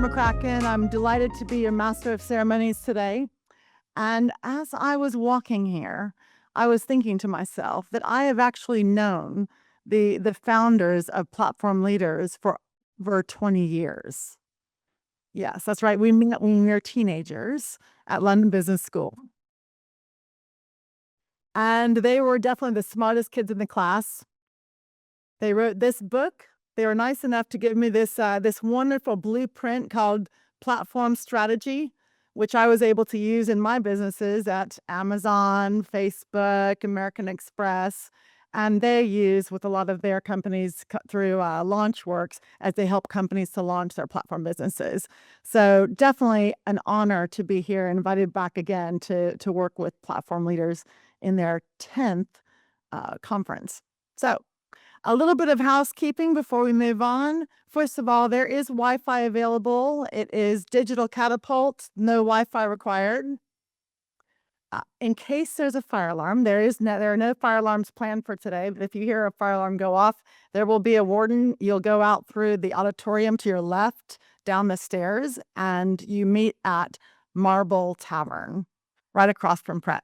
McCracken. I'm delighted to be your Master of Ceremonies today. And as I was walking here, I was thinking to myself that I have actually known the founders of Platform Leaders for over 20 years. Yes, that's right. We met when we were teenagers at London Business School. And they were definitely the smartest kids in the class. They wrote this book. They were nice enough to give me this wonderful blueprint called Platform Strategy, which I was able to use in my businesses at Amazon, Facebook, American Express, and they use with a lot of their companies through Launchworks as they help companies to launch their platform businesses. So definitely an honor to be here, invited back again to work with platform leaders in their 10th conference. So a little bit of housekeeping before we move on. First of all, there is Wi-Fi available. It is digital catapult, no Wi-Fi required. In case there's a fire alarm, there are no fire alarms planned for today, but if you hear a fire alarm go off, there will be a warden. You'll go out through the auditorium to your left, down the stairs, and you meet at Marble Tavern, right across from Pret.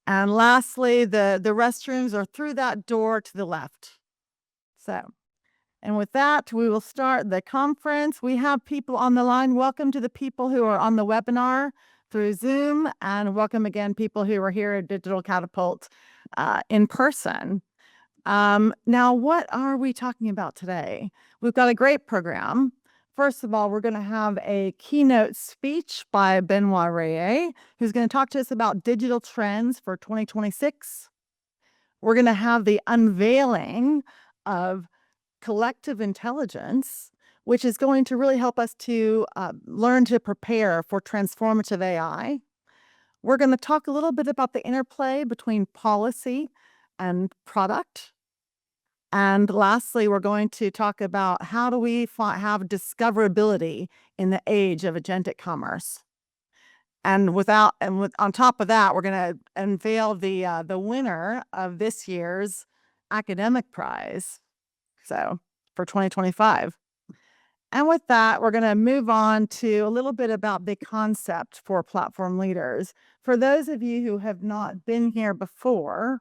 And lastly, the restrooms are through that door to the left. So, and with that, we will start the conference. We have people on the line. Welcome to the people who are on the webinar through Zoom, and welcome again people who are here at Digital Catapult in person. Now, what are we talking about today? We've got a great program. First of all, we're going to have a keynote speech by Benoit Reillier, who's going to talk to us about digital trends for 2026. We're going to have the unveiling of collective intelligence, which is going to really help us to learn to prepare for transformative AI. We're going to talk a little bit about the interplay between policy and product. And lastly, we're going to talk about how do we have discoverability in the age of agentic commerce. And on top of that, we're going to unveil the winner of this year's academic prize. So for 2025. And with that, we're going to move on to a little bit about the concept for platform leaders. For those of you who have not been here before,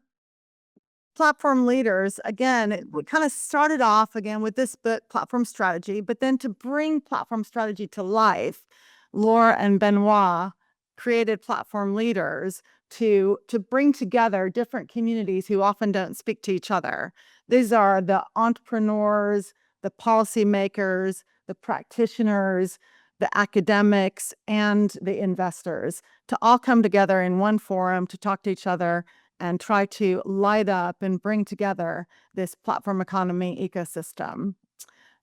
platform leaders, again, we kind of started off again with this book, Platform Strategy, but then to bring platform strategy to life, Laure and Benoit created platform leaders to bring together different communities who often don't speak to each other. These are the entrepreneurs, the policymakers, the practitioners, the academics, and the investors to all come together in one forum to talk to each other and try to light up and bring together this platform economy ecosystem.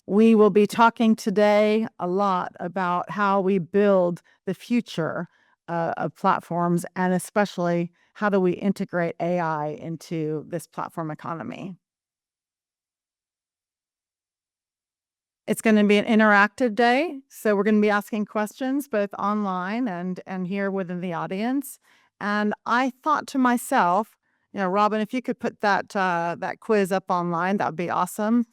We will be talking today a lot about how we build the future of platforms, and especially how do we integrate AI into this platform economy. It's going to be an interactive day, so we're going to be asking questions both online and here within the audience. And I thought to myself, Robin, if you could put that quiz up online, that would be awesome.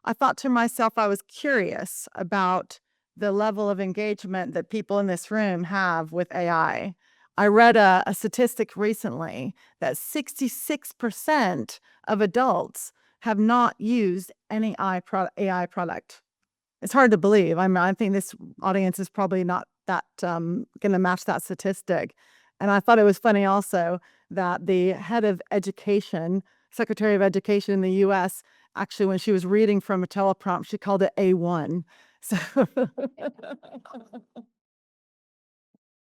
I thought to myself, I was curious about the level of engagement that people in this room have with AI. I read a statistic recently that 66% of adults have not used any AI product. It's hard to believe. I think this audience is probably not that going to match that statistic. And I thought it was funny also that the head of education, Secretary of Education in the U.S., actually, when she was reading from a teleprompt, she called it A1.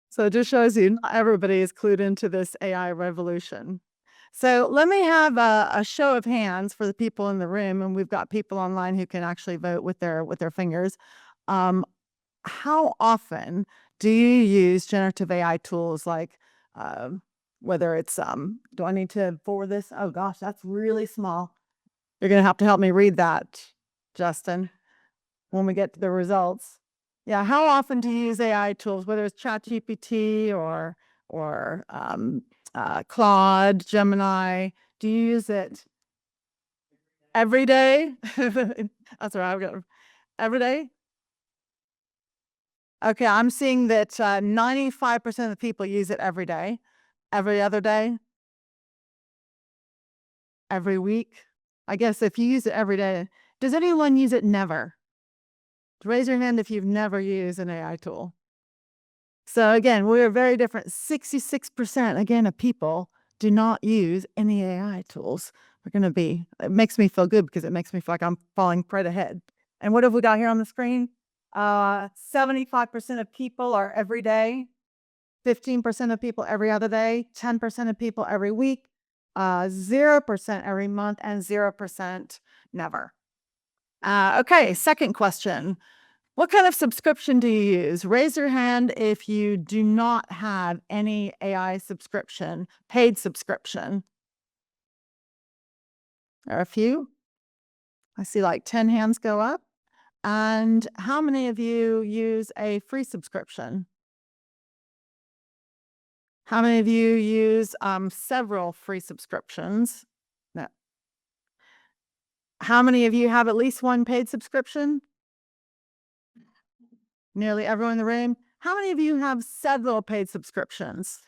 So it just shows you not everybody is clued into this AI revolution. So let me have a show of hands for the people in the room, and we've got people online who can actually vote with their fingers. How often do you use generative AI tools like whether it's do I need to forward this? Oh gosh, that's really small. You're going to have to help me read that, Justin, when we get to the results. Yeah, how often do you use AI tools, whether it's ChatGPT or Claude, Gemini? Do you use it every day? That's right. I've got every day. Okay, I'm seeing that 95% of the people use it every day, every other day, every week. I guess if you use it every day, does anyone use it never? Raise your hand if you've never used an AI tool. So again, we're very different. 66% again of people do not use any AI tools. It makes me feel good because it makes me feel like I'm falling right ahead. And what have we got here on the screen? 75% of people are every day, 15% of people every other day, 10% of people every week, 0% every month, and 0% never. Okay, second question. What kind of subscription do you use? Raise your hand if you do not have any AI subscription, paid subscription. There are a few. I see like 10 hands go up. And how many of you use a free subscription? How many of you use several free subscriptions? No. How many of you have at least one paid subscription? Nearly everyone in the room. How many of you have several paid subscriptions?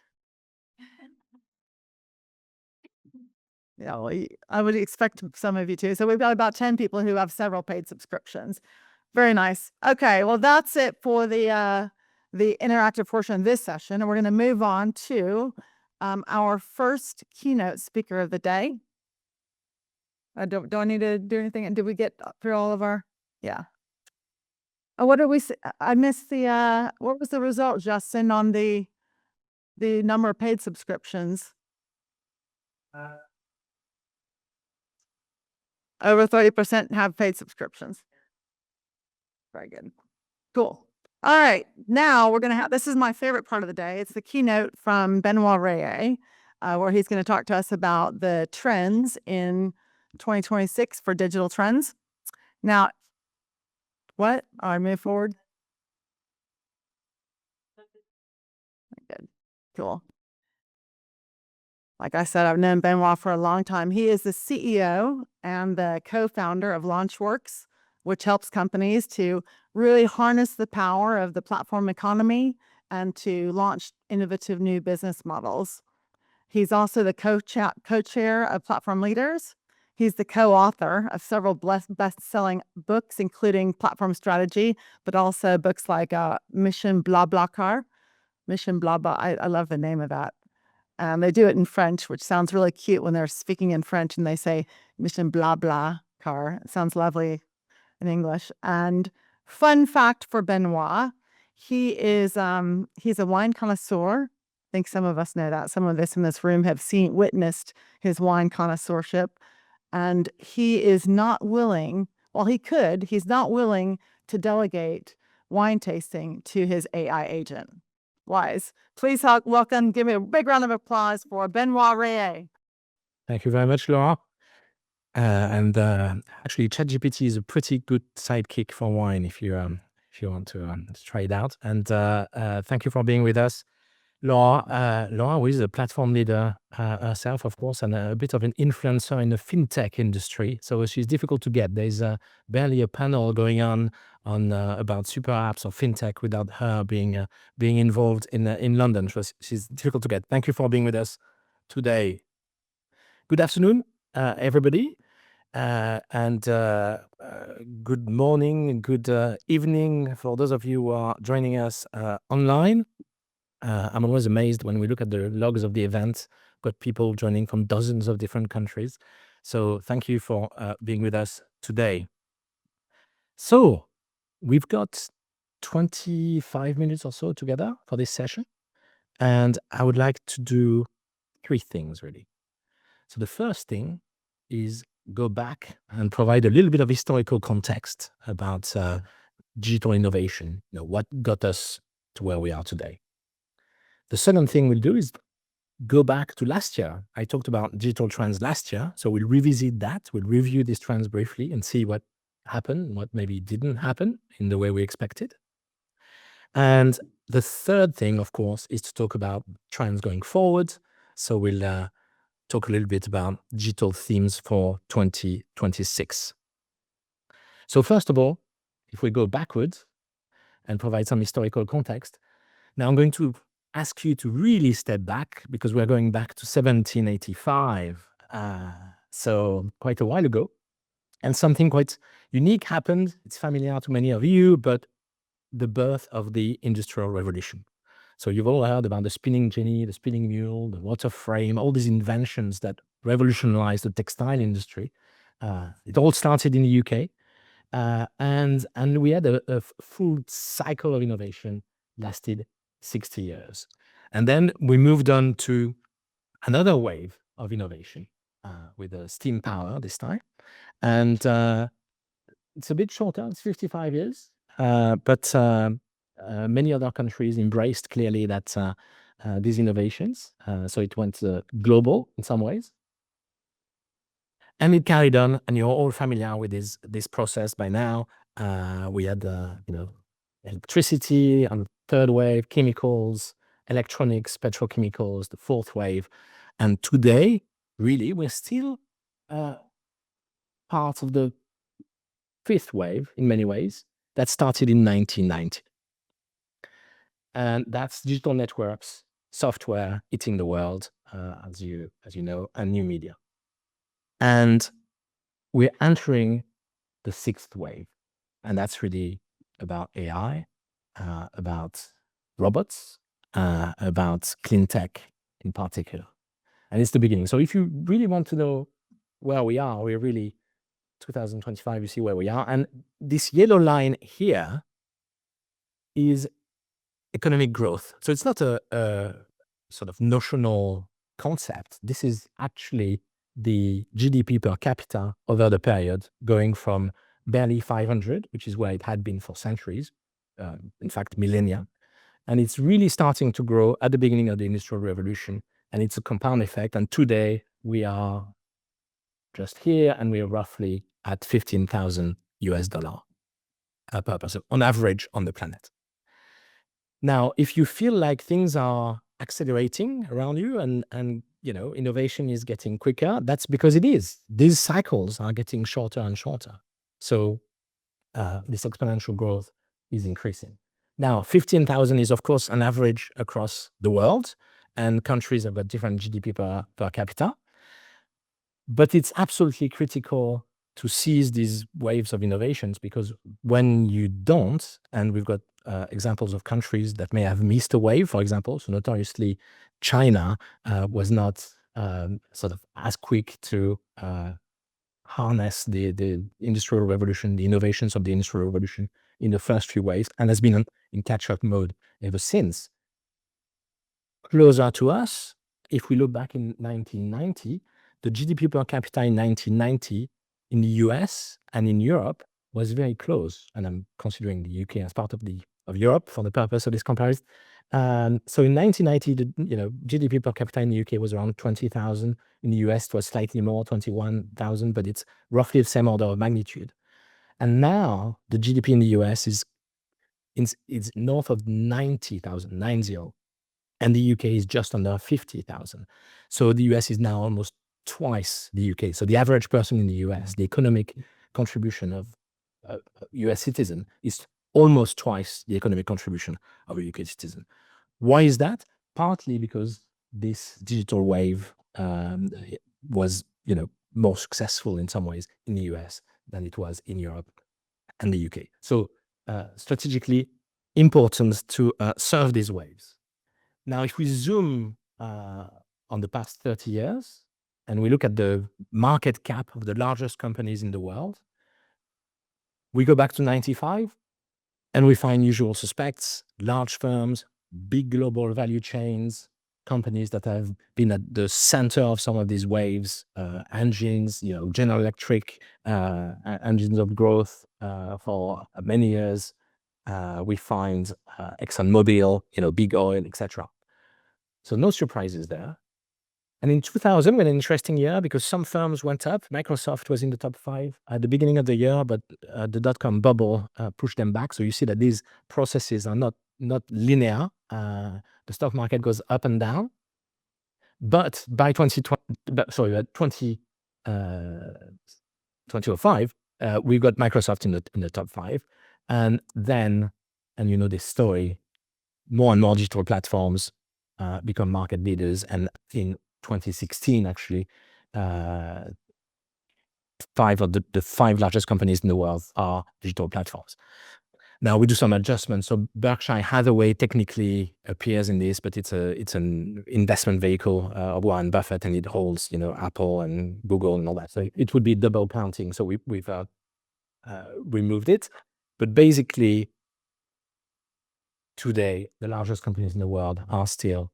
Yeah, well, I would expect some of you to. So we've got about 10 people who have several paid subscriptions. Very nice. Okay, well, that's it for the interactive portion of this session. And we're going to move on to our first keynote speaker of the day. Don't I need to do anything? Did we get through all of our? Yeah. Oh, what did we say? I missed the, what was the result, Justin, on the number of paid subscriptions? Over 30% have paid subscriptions. Very good. Cool. All right. Now we're going to have, this is my favorite part of the day. It's the keynote from Benoit Reillier, where he's going to talk to us about the trends in 2026 for digital trends. Now, what? All right, move forward. Good. Cool. Like I said, I've known Benoit for a long time. He is the CEO and the co-founder of Launchworks, which helps companies to really harness the power of the platform economy and to launch innovative new business models. He's also the co-chair of Platform Leaders. He's the co-author of several best-selling books, including Platform Strategy, but also books like Mission Blah Blah Car. Mission Blah Blah. I love the name of that. They do it in French, which sounds really cute when they're speaking in French and they say Mission Blah Blah Car. It sounds lovely in English. And fun fact for Benoit, he's a wine connoisseur. I think some of us know that. Some of us in this room have witnessed his wine connoisseurship. And he is not willing, well, he's not willing to delegate wine tasting to his AI agent. Wise. Please welcome, give me a big round of applause for Benoit Reillier. Thank you very much, Laure. Actually, ChatGPT is a pretty good sidekick for wine if you want to try it out. And thank you for being with us, Laure. Laure is a platform leader herself, of course, and a bit of an influencer in the fintech industry. So she's difficult to get. There's barely a panel going on about super apps or fintech without her being involved in London. So she's difficult to get. Thank you for being with us today. Good afternoon, everybody, and good morning, good evening for those of you who are joining us online. I'm always amazed when we look at the logs of the event, got people joining from dozens of different countries. So thank you for being with us today. So we've got 25 minutes or so together for this session, and I would like to do three things really. So the first thing is go back and provide a little bit of historical context about digital innovation, what got us to where we are today. The second thing we'll do is go back to last year. I talked about digital trends last year, so we'll revisit that. We'll review these trends briefly and see what happened, what maybe didn't happen in the way we expected. And the third thing, of course, is to talk about trends going forward. So we'll talk a little bit about digital themes for 2026. So first of all, if we go backwards and provide some historical context. Now I'm going to ask you to really step back because we're going back to 1785, so quite a while ago. And something quite unique happened. It's familiar to many of you, but the birth of the Industrial Revolution. So you've all heard about the spinning jenny, the spinning mule, the water frame, all these inventions that revolutionized the textile industry. It all started in the UK. And we had a full cycle of innovation, lasted 60 years. And then we moved on to another wave of innovation with steam power this time. And it's a bit shorter, it's 55 years. But many other countries embraced clearly that these innovations. So it went global in some ways. And it carried on, and you're all familiar with this process by now. We had, electricity on the third wave, chemicals, electronics, petrochemicals, the fourth wave. And today, really, we're still part of the fifth wave in many ways that started in 1990. And that's digital networks, software eating the world, as you know, and new media. And we're entering the sixth wave. And that's really about AI, about robots, about clean tech in particular. And it's the beginning. So if you really want to know where we are, we're really 2025, you see where we are. And this yellow line here is economic growth. So it's not a sort of notional concept. This is actually the GDP per capita over the period, going from barely 500, which is where it had been for centuries, in fact, millennia. And it's really starting to grow at the beginning of the Industrial Revolution. And it's a compound effect. And today we are just here, and we are roughly at $15,000 per person on average on the planet. Now, if you feel like things are accelerating around you and innovation is getting quicker, that's because it is. These cycles are getting shorter and shorter. So this exponential growth is increasing. Now, 15,000 is, of course, an average across the world, and countries have got different GDP per capita. But it's absolutely critical to seize these waves of innovations, because when you don't, and we've got examples of countries that may have missed a wave, for example. So notoriously, China was not sort of as quick to harness the Industrial Revolution, the innovations of the Industrial Revolution in the first few waves, and has been in catch-up mode ever since. Closer to us, if we look back in 1990, the GDP per capita in 1990 in the US and in Europe was very close. And I'm considering the UK as part of Europe for the purpose of this comparison. So in 1990, the GDP per capita in the UK was around 20,000. In the US, it was slightly more, 21,000, but it's roughly the same order of magnitude. And now the GDP in the US is north of 90,000, 90. And the UK is just under 50,000. So the US is now almost twice the UK. So the average person in the US, the economic contribution of a US citizen is almost twice the economic contribution of a UK citizen. Why is that? Partly because this digital wave was, more successful in some ways in the US than it was in Europe and the UK. So strategically important to serve these waves. Now, if we zoom on the past 30 years and we look at the market cap of the largest companies in the world, we go back to 95 and we find usual suspects, large firms, big global value chains, companies that have been at the center of some of these waves, engines, General Electric, engines of growth for many years. We find ExxonMobil, big oil, etc. So no surprises there. And in 2000, we had an interesting year because some firms went up. Microsoft was in the top 5 at the beginning of the year, but the dot-com bubble pushed them back. So you see that these processes are not linear. The stock market goes up and down. But by 2005, we got Microsoft in the top 5. And then and you know this story, more and more digital platforms become market leaders. And in 2016, actually, five of the five largest companies in the world are digital platforms. Now we do some adjustments. So Berkshire Hathaway technically appears in this, but it's an investment vehicle of Warren Buffett, and it holds, you know, Apple and Google and all that. So it would be double counting. So we've removed it. But basically, today, the largest companies in the world are still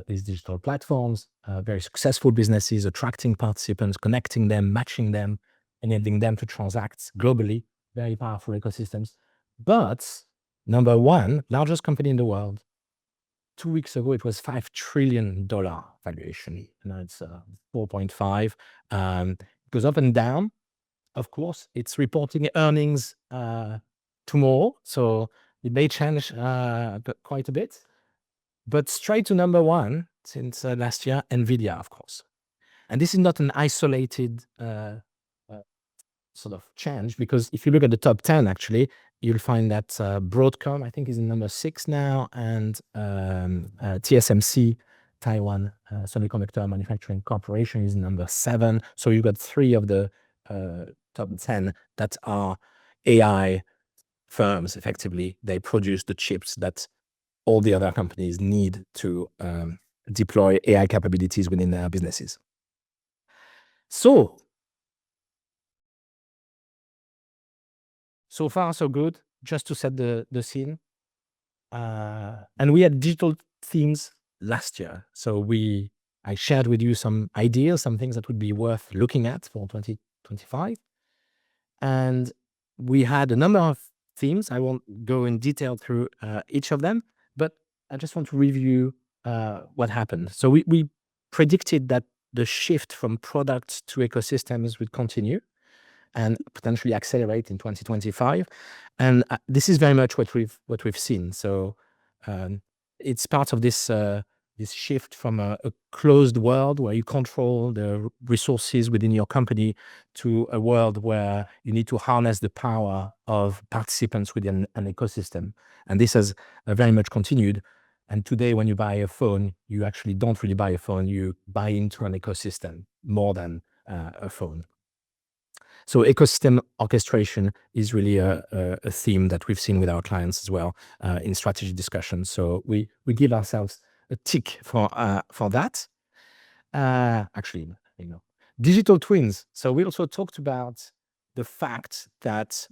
these digital platforms, very successful businesses, attracting participants, connecting them, matching them, enabling them to transact globally, very powerful ecosystems. But number one, largest company in the world, 2 weeks ago, it was $5 trillion valuation. Now it's 4.5. It goes up and down. Of course, it's reporting earnings tomorrow, so it may change quite a bit. But straight to number one since last year, NVIDIA, of course. And this is not an isolated sort of change, because if you look at the top 10, actually, you'll find that Broadcom, I think, is in number 6 now, and TSMC, Taiwan Semiconductor Manufacturing Corporation, is number 7. So you've got 3 of the top 10 that are AI firms. Effectively, they produce the chips that all the other companies need to deploy AI capabilities within their businesses. So far, so good, just to set the scene. And we had digital themes last year. So I shared with you some ideas, some things that would be worth looking at for 2025. And we had a number of themes. I won't go in detail through each of them, but I just want to review what happened. So we predicted that the shift from products to ecosystems would continue and potentially accelerate in 2025. And this is very much what we've seen. So it's part of this shift from a closed world where you control the resources within your company to a world where you need to harness the power of participants within an ecosystem. And this has very much continued. And today, when you buy a phone, you actually don't really buy a phone. You buy into an ecosystem more than a phone. So ecosystem orchestration is really a theme that we've seen with our clients as well in strategy discussions. So we give ourselves a tick for that. Actually, you know, digital twins. So we also talked about the fact that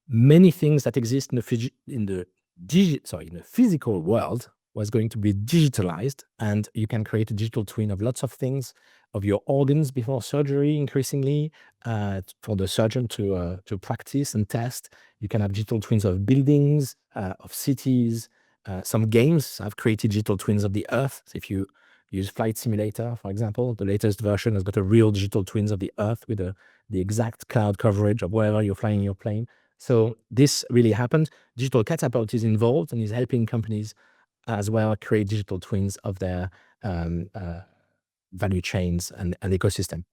many things that exist in the physical world was going to be digitalized, and you can create a digital twin of lots of things, of your organs before surgery, increasingly for the surgeon to practice and test. You can have digital twins of buildings, of cities. Some games have created digital twins of the Earth. So if you use Flight Simulator, for example, the latest version has got a real digital twins of the Earth with the exact cloud coverage of wherever you're flying your plane. So this really happened. Digital Catapult is involved and is helping companies as well create digital twins of their value chains and ecosystem.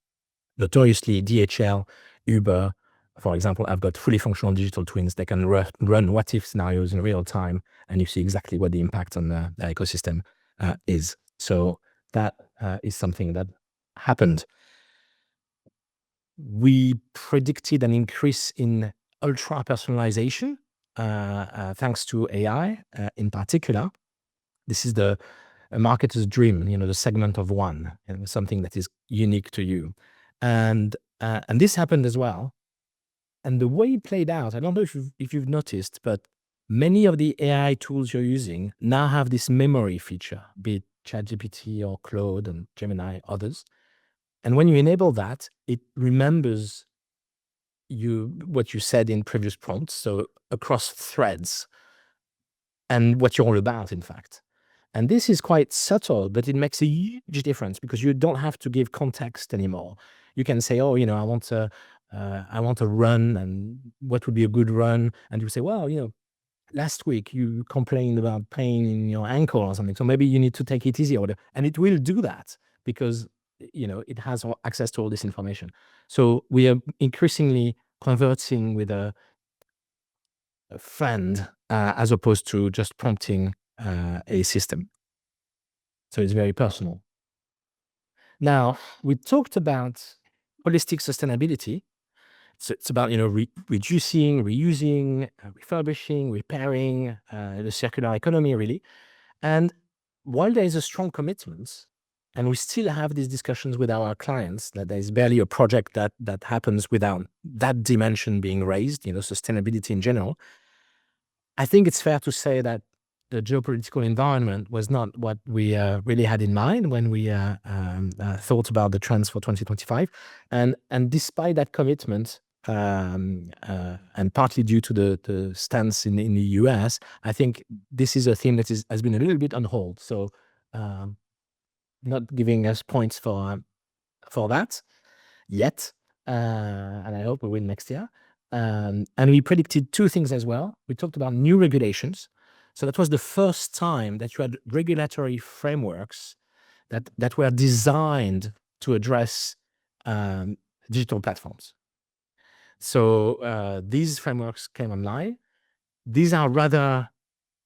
Notoriously, DHL, Uber, for example, have got fully functional digital twins. They can run what-if scenarios in real time, and you see exactly what the impact on the ecosystem is. So that is something that happened. We predicted an increase in ultra personalization thanks to AI in particular. This is a marketer's dream, you know, the segment of one, and something that is unique to you. And this happened as well. And the way it played out, I don't know if you've noticed, but many of the AI tools you're using now have this memory feature, be it ChatGPT or Claude and Gemini, others. And when you enable that, it remembers what you said in previous prompts, so across threads, and what you're all about, in fact. And this is quite subtle, but it makes a huge difference because you don't have to give context anymore. You can say, oh, you know, I want to run, and what would be a good run? And you say, well, you know, last week you complained about pain in your ankle or something, so maybe you need to take it easy. And it will do that because, you know, it has access to all this information. So we are increasingly conversing with a friend as opposed to just prompting a system. So it's very personal. Now, we talked about holistic sustainability. So it's about, reducing, reusing, refurbishing, repairing, the circular economy, really. And while there is a strong commitment, and we still have these discussions with our clients, that there is barely a project that happens without that dimension being raised, sustainability in general, I think it's fair to say that the geopolitical environment was not what we really had in mind when we thought about the trends for 2025. And despite that commitment, and partly due to the stance in the US, I think this is a theme that has been a little bit on hold. So not giving us points for that yet, and I hope we will next year. And we predicted two things as well. We talked about new regulations. So that was the first time that you had regulatory frameworks that were designed to address digital platforms. So these frameworks came online. These are rather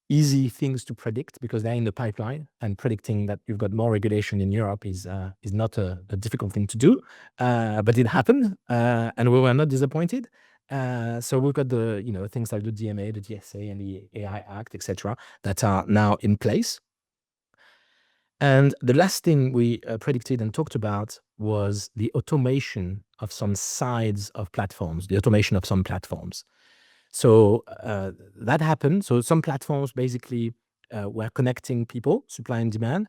easy things to predict because they're in the pipeline, and predicting that you've got more regulation in Europe is not a difficult thing to do, but it happened, and we were not disappointed. So we've got the things like the DMA, the DSA, and the AI Act, etc., that are now in place. And the last thing we predicted and talked about was the automation of some sides of platforms, the automation of some platforms. So that happened. So some platforms basically were connecting people, supply and demand.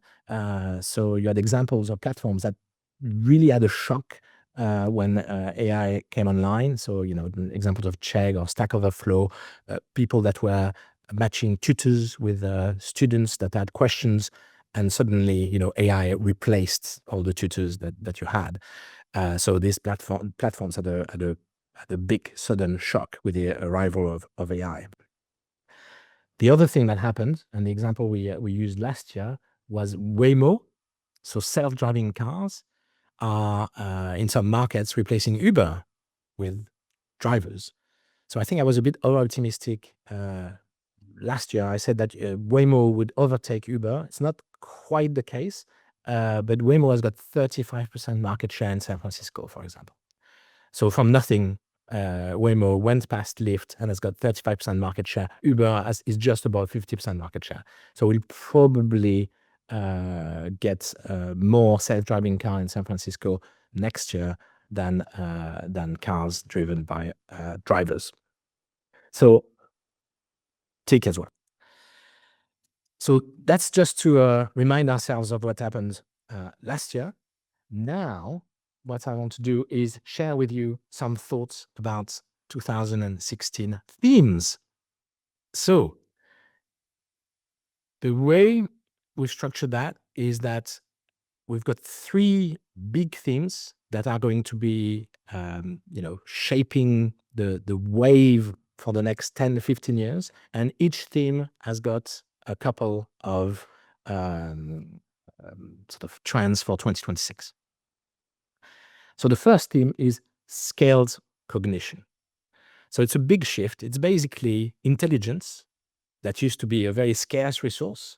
So you had examples of platforms that really had a shock when AI came online. So, examples of Chegg or Stack Overflow, people that were matching tutors with students that had questions, and suddenly, AI replaced all the tutors that you had. So these platforms had a big sudden shock with the arrival of AI. The other thing that happened, and the example we used last year, was Waymo. So self-driving cars are in some markets replacing Uber with drivers. So I think I was a bit over-optimistic last year. I said that Waymo would overtake Uber. It's not quite the case, but Waymo has got 35% market share in San Francisco, for example. So from nothing, Waymo went past Lyft and has got 35% market share. Uber is just about 50% market share. So we'll probably get more self-driving car in San Francisco next year than cars driven by drivers. So tick as well. So that's just to remind ourselves of what happened last year. Now, what I want to do is share with you some thoughts about 2016 themes. So the way we structure that is that we've got three big themes that are going to be, shaping the wave for the next 10 to 15 years. And each theme has got a couple of sort of trends for 2026. So the first theme is scaled cognition. So it's a big shift. It's basically intelligence that used to be a very scarce resource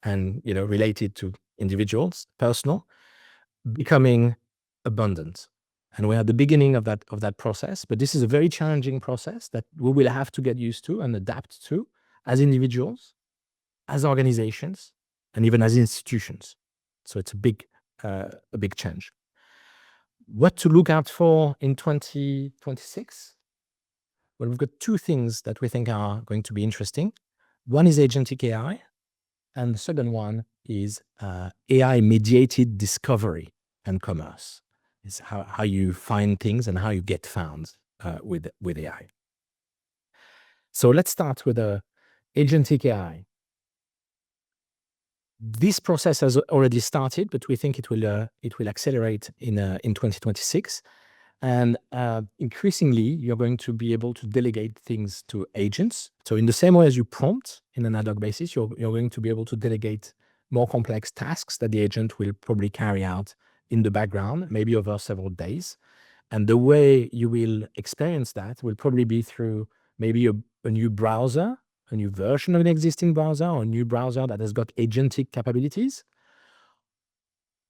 and, related to individuals, personal, becoming abundant. And we're at the beginning of that process, but this is a very challenging process that we will have to get used to and adapt to as individuals, as organizations, and even as institutions. So it's a big change. What to look out for in 2026? Well, we've got two things that we think are going to be interesting. One is agentic AI, and the second one is AI-mediated discovery and commerce. It's how you find things and how you get found with AI. So let's start with agentic AI. This process has already started, but we think it will accelerate in 2026. And increasingly, you're going to be able to delegate things to agents. So in the same way as you prompt in an ad hoc basis, you're going to be able to delegate more complex tasks that the agent will probably carry out in the background, maybe over several days. And the way you will experience that will probably be through maybe a new browser, a new version of an existing browser, or a new browser that has got agentic capabilities,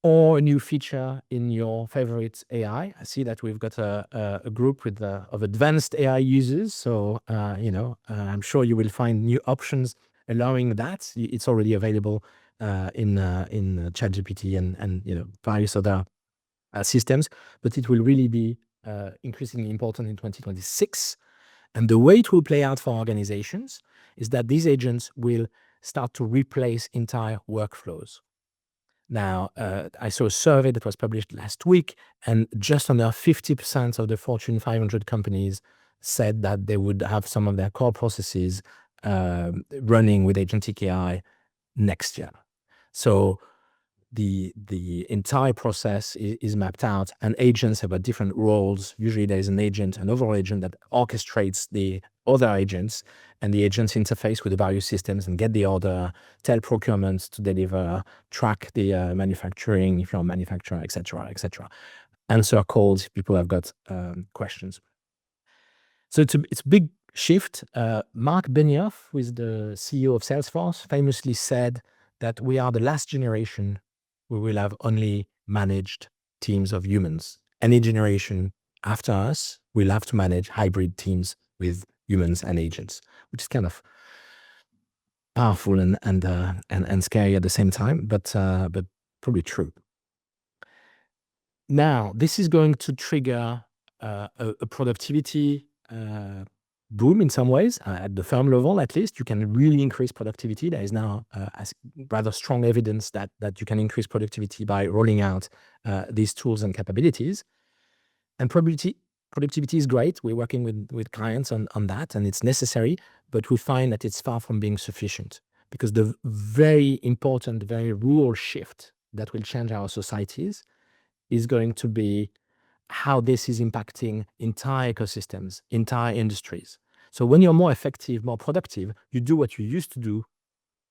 or a new feature in your favorite AI. I see that we've got a group of advanced AI users. So, I'm sure you will find new options allowing that. It's already available in ChatGPT and various other systems, but it will really be increasingly important in 2026. And the way it will play out for organizations is that these agents will start to replace entire workflows. Now, I saw a survey that was published last week, and just under 50% of the Fortune 500 companies said that they would have some of their core processes running with agentic AI next year. So the entire process is mapped out, and agents have got different roles. Usually there's an overall agent that orchestrates the other agents, and the agents interface with the various systems and get the order, tell procurement to deliver, track the manufacturing if you're a manufacturer, etc., answer calls if people have got questions. So it's a big shift. Mark Benoit, who is the CEO of Salesforce, famously said that we are the last generation where we'll have only managed teams of humans. Any generation after us will have to manage hybrid teams with humans and agents, which is kind of powerful and scary at the same time, but probably true. Now, this is going to trigger a productivity boom in some ways. At the firm level, at least, you can really increase productivity. There is now rather strong evidence that you can increase productivity by rolling out these tools and capabilities. And productivity is great. We're working with clients on that, and it's necessary, but we find that it's far from being sufficient, because the very important, very rural shift that will change our societies is going to be how this is impacting entire ecosystems, entire industries. So when you're more effective, more productive, you do what you used to do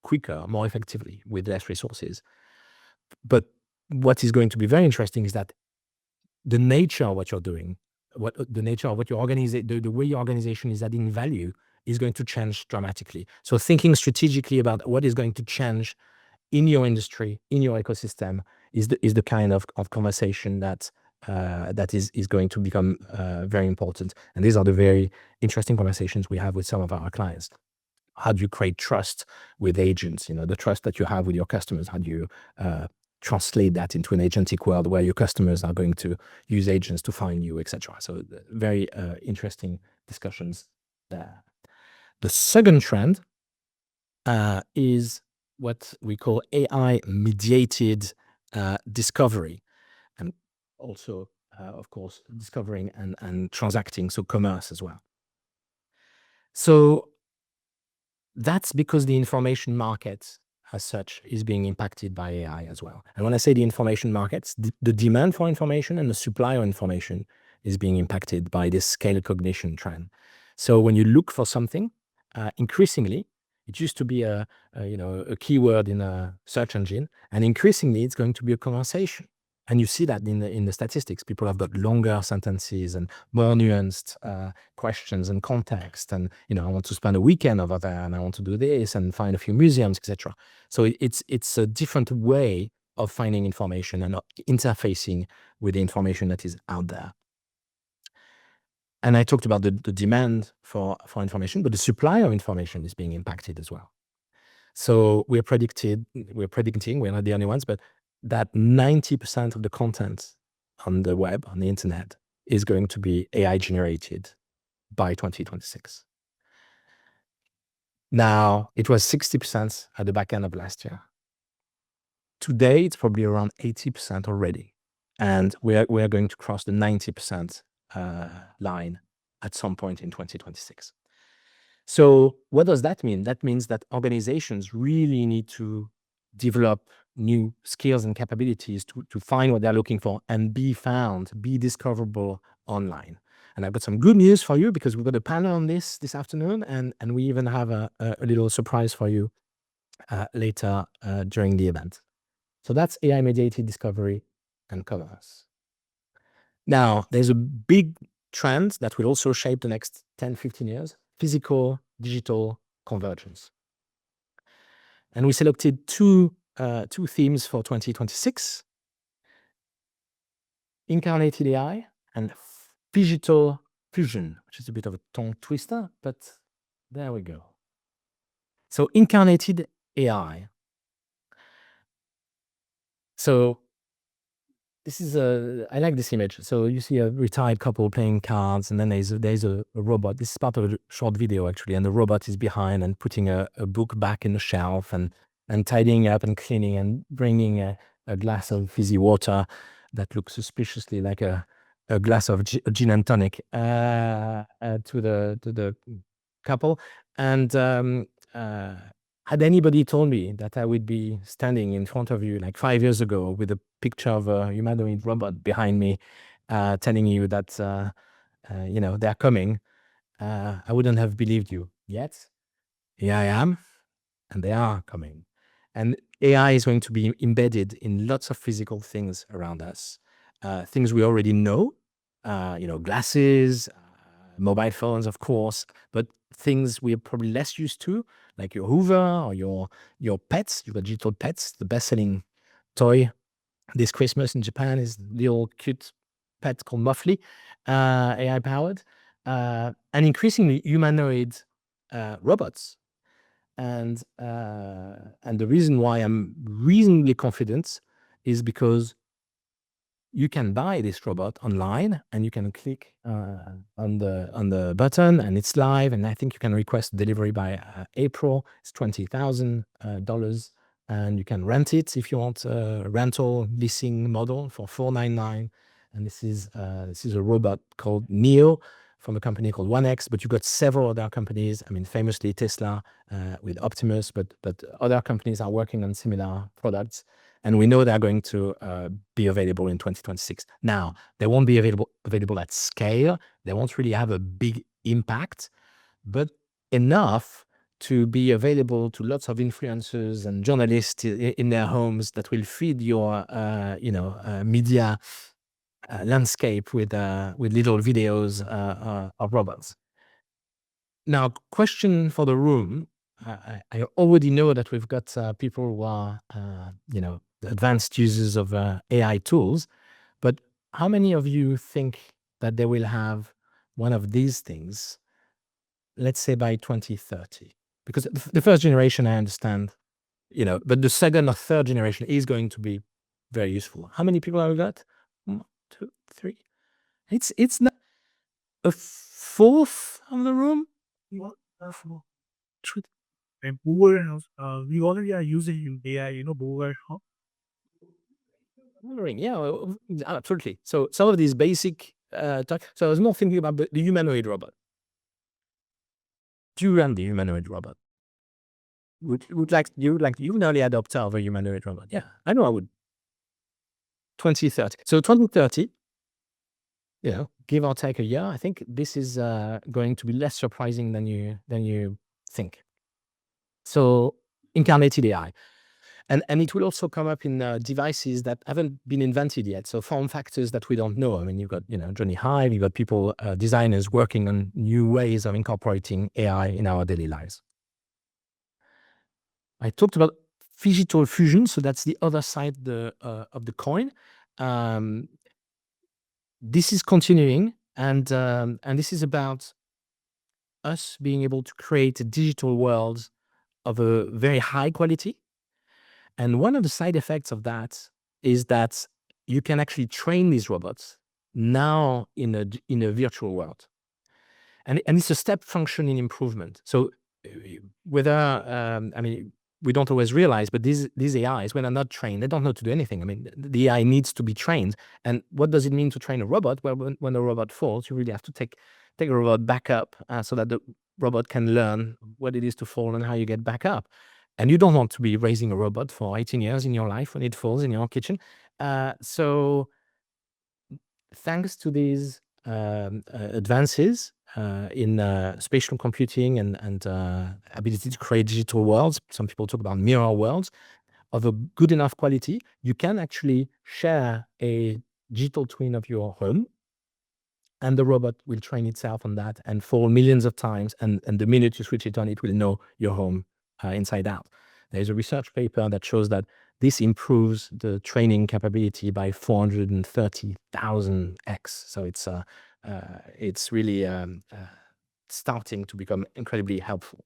quicker, more effectively, with less resources. But what is going to be very interesting is that the nature of what you're doing, the nature of what your organization, the way your organization is adding value, is going to change dramatically. So thinking strategically about what is going to change in your industry, in your ecosystem, is the kind of conversation that is going to become very important. And these are the very interesting conversations we have with some of our clients. How do you create trust with agents? The trust that you have with your customers. How do you translate that into an agentic world where your customers are going to use agents to find you, etc.? So very interesting discussions there. The second trend is what we call AI-mediated discovery, and also, of course, discovering and transacting, so commerce as well. So that's because the information market as such is being impacted by AI as well. And when I say the information markets, the demand for information and the supply of information is being impacted by this scale cognition trend. So when you look for something, increasingly, it used to be a keyword in a search engine, and increasingly it's going to be a conversation. And you see that in the statistics. People have got longer sentences and more nuanced questions and context. And I want to spend a weekend over there, and I want to do this and find a few museums, etc. So it's a different way of finding information and interfacing with the information that is out there. And I talked about the demand for information, but the supply of information is being impacted as well. So we're predicting, we're not the only ones, but that 90% of the content on the web, on the internet, is going to be AI generated by 2026. Now, it was 60% at the back end of last year. Today, it's probably around 80% already. And we are going to cross the 90% line at some point in 2026. So what does that mean? That means that organizations really need to develop new skills and capabilities to find what they're looking for and be found, be discoverable online. And I've got some good news for you, because we've got a panel on this afternoon, and we even have a little surprise for you later during the event. So that's AI-mediated discovery and commerce. Now, there's a big trend that will also shape the next 10, 15 years: physical, digital convergence. And we selected two themes for 2026: incarnated AI and digital fusion, which is a bit of a tongue twister, but there we go. So incarnated AI. So this is I like this image. So you see a retired couple playing cards, and then there's a robot. This is part of a short video actually, and the robot is behind and putting a book back in the shelf and tidying up and cleaning and bringing a glass of fizzy water that looks suspiciously like a glass of gin and tonic to the couple. And had anybody told me that I would be standing in front of you like 5 years ago with a picture of a humanoid robot behind me, telling you that they're coming, I wouldn't have believed you. Yet here I am, and they are coming. And AI is going to be embedded in lots of physical things around us, things we already know, glasses, mobile phones, of course, but things we're probably less used to, like your Hoover or your pets, your digital pets. The best-selling toy this Christmas in Japan is the little cute pet called Muffly, AI-powered, and increasingly humanoid robots. And the reason why I'm reasonably confident is because you can buy this robot online, and you can click on the button, and it's live. And I think you can request delivery by April. It's $20,000, and you can rent it if you want a rental leasing model for $499. And this is a robot called Neo from a company called 1X, but you've got several other companies. I mean, famously Tesla with Optimus, but other companies are working on similar products. And we know they're going to be available in 2026. Now, they won't be available at scale. They won't really have a big impact, but enough to be available to lots of influencers and journalists in their homes that will feed your, media landscape with little videos of robots. Now, question for the room. I already know that we've got people who are, advanced users of AI tools, but how many of you think that they will have one of these things, let's say by 2030? Because the first generation, I understand, but the second or third generation is going to be very useful. How many people have we got? 1, 2, 3. It's not a fourth of the room. And Boover, we already are using AI, Boover. Yeah, absolutely. So some of these basic so I was more thinking about the humanoid robot. Do you run the humanoid robot? Would you an early adopter of a humanoid robot? Yeah, I know I would. 2030. So 2030, give or take a year, I think this is going to be less surprising than you think. So incarnated AI. And it will also come up in devices that haven't been invented yet. So form factors that we don't know. I mean, you've got, Johnny Hive, you've got people, designers working on new ways of incorporating AI in our daily lives. I talked about digital fusion. So that's the other side of the coin. This is continuing, and this is about us being able to create a digital world of a very high quality. And one of the side effects of that is that you can actually train these robots now in a virtual world. And it's a step function in improvement. So whether, we don't always realize, but these AIs, when they're not trained, they don't know how to do anything. I mean, the AI needs to be trained. And what does it mean to train a robot? Well, when a robot falls, you really have to take a robot back up so that the robot can learn what it is to fall and how you get back up. And you don't want to be raising a robot for 18 years in your life when it falls in your kitchen. So thanks to these advances in spatial computing and ability to create digital worlds, some people talk about mirror worlds, of a good enough quality, you can actually share a digital twin of your home and the robot will train itself on that and fall millions of times. And the minute you switch it on, it will know your home inside out. There's a research paper that shows that this improves the training capability by 430,000x. So it's really starting to become incredibly helpful.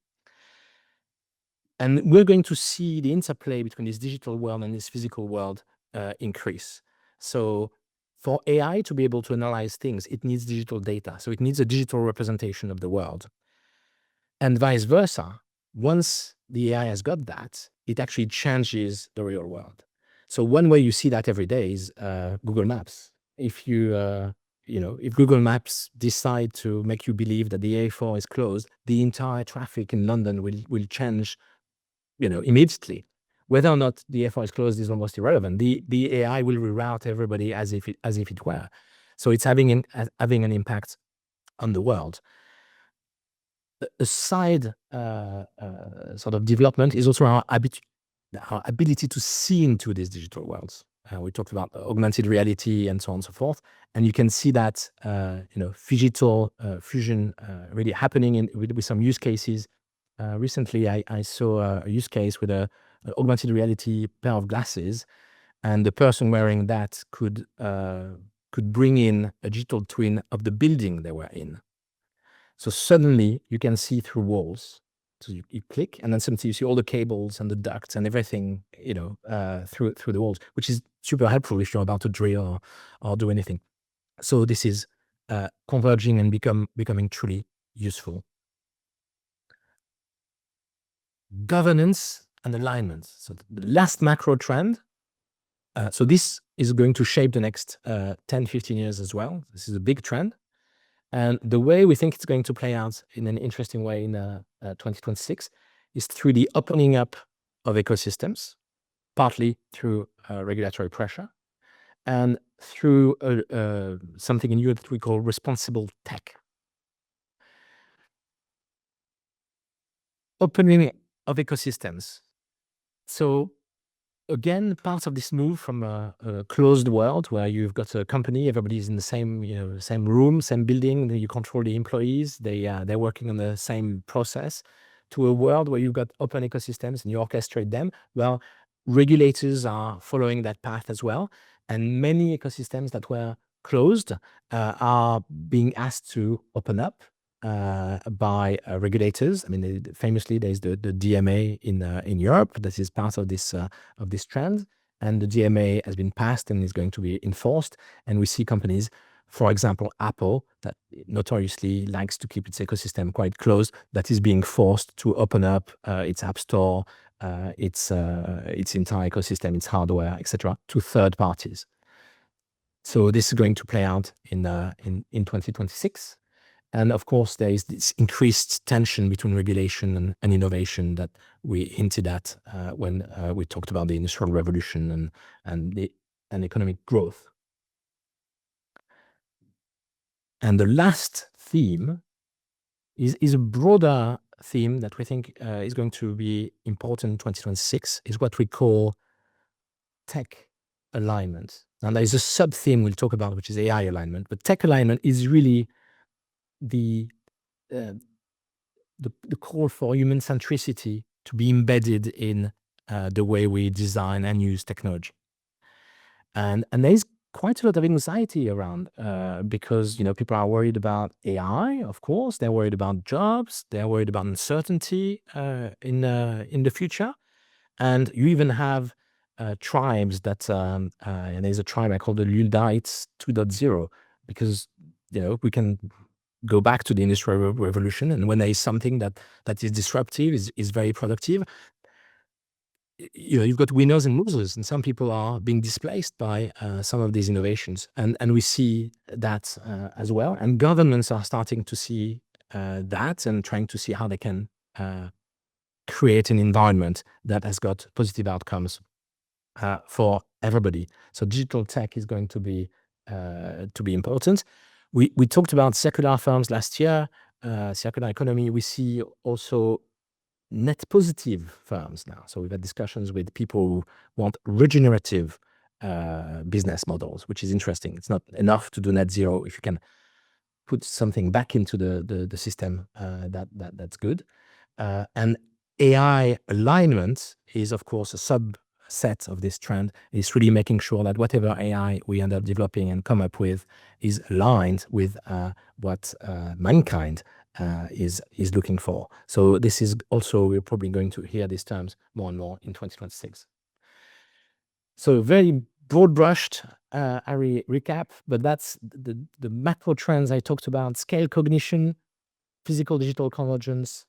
And we're going to see the interplay between this digital world and this physical world increase. So for AI to be able to analyze things, it needs digital data. So it needs a digital representation of the world. And vice versa, once the AI has got that, it actually changes the real world. So one way you see that every day is Google Maps. If if Google Maps decide to make you believe that the A4 is closed, the entire traffic in London will change, immediately. Whether or not the A4 is closed is almost irrelevant. The AI will reroute everybody as if it were. So it's having an impact on the world. A side sort of development is also our ability to see into these digital worlds. We talked about augmented reality and so on and so forth, and you can see that phygital fusion really happening with some use cases. Recently, I saw a use case with an augmented reality pair of glasses, and the person wearing that could bring in a digital twin of the building they were in. So suddenly you can see through walls. So you click, and then suddenly you see all the cables and the ducts and everything, through the walls, which is super helpful if you're about to drill or do anything. So this is converging and becoming truly useful. Governance and alignment. So the last macro trend. So this is going to shape the next 10, 15 years as well. This is a big trend. And the way we think it's going to play out in an interesting way in 2026 is through the opening up of ecosystems, partly through regulatory pressure, and through something in Europe that we call responsible tech. Opening of ecosystems. So again, part of this move from a closed world where you've got a company, everybody's in the same room, same building, you control the employees, they're working on the same process, to a world where you've got open ecosystems and you orchestrate them. Well, regulators are following that path as well, and many ecosystems that were closed are being asked to open up by regulators. I mean, famously, there's the DMA in Europe. This is part of this trend, and the DMA has been passed and is going to be enforced. And we see companies, for example, Apple, that notoriously likes to keep its ecosystem quite closed, that is being forced to open up its app store, its entire ecosystem, its hardware, etc., to third parties. So this is going to play out in 2026. And of course, there is this increased tension between regulation and innovation that we hinted at when we talked about the Industrial Revolution and economic growth. And the last theme is a broader theme that we think is going to be important in 2026, is what we call tech alignment. And there is a sub-theme we'll talk about, which is AI alignment. But tech alignment is really the call for human centricity to be embedded in the way we design and use technology. And there is quite a lot of anxiety around because people are worried about AI, of course. They're worried about jobs. They're worried about uncertainty in the future. And you even have tribes that, and there's a tribe I call the Luddites 2.0, because we can go back to the Industrial Revolution, and when there is something that is disruptive, is very productive, you've got winners and losers, and some people are being displaced by some of these innovations, and we see that as well. And governments are starting to see that and trying to see how they can create an environment that has got positive outcomes for everybody. So digital tech is going to be important. We talked about circular firms last year, circular economy. We see also net positive firms now. So we've had discussions with people who want regenerative business models, which is interesting. It's not enough to do net zero if you can put something back into the system that's good. And AI alignment is, of course, a subset of this trend. It's really making sure that whatever AI we end up developing and come up with is aligned with what mankind is looking for. So this is also, we're probably going to hear these terms more and more in 2026. So very broad-brushed recap, but that's the macro trends I talked about: scale cognition, physical-digital convergence,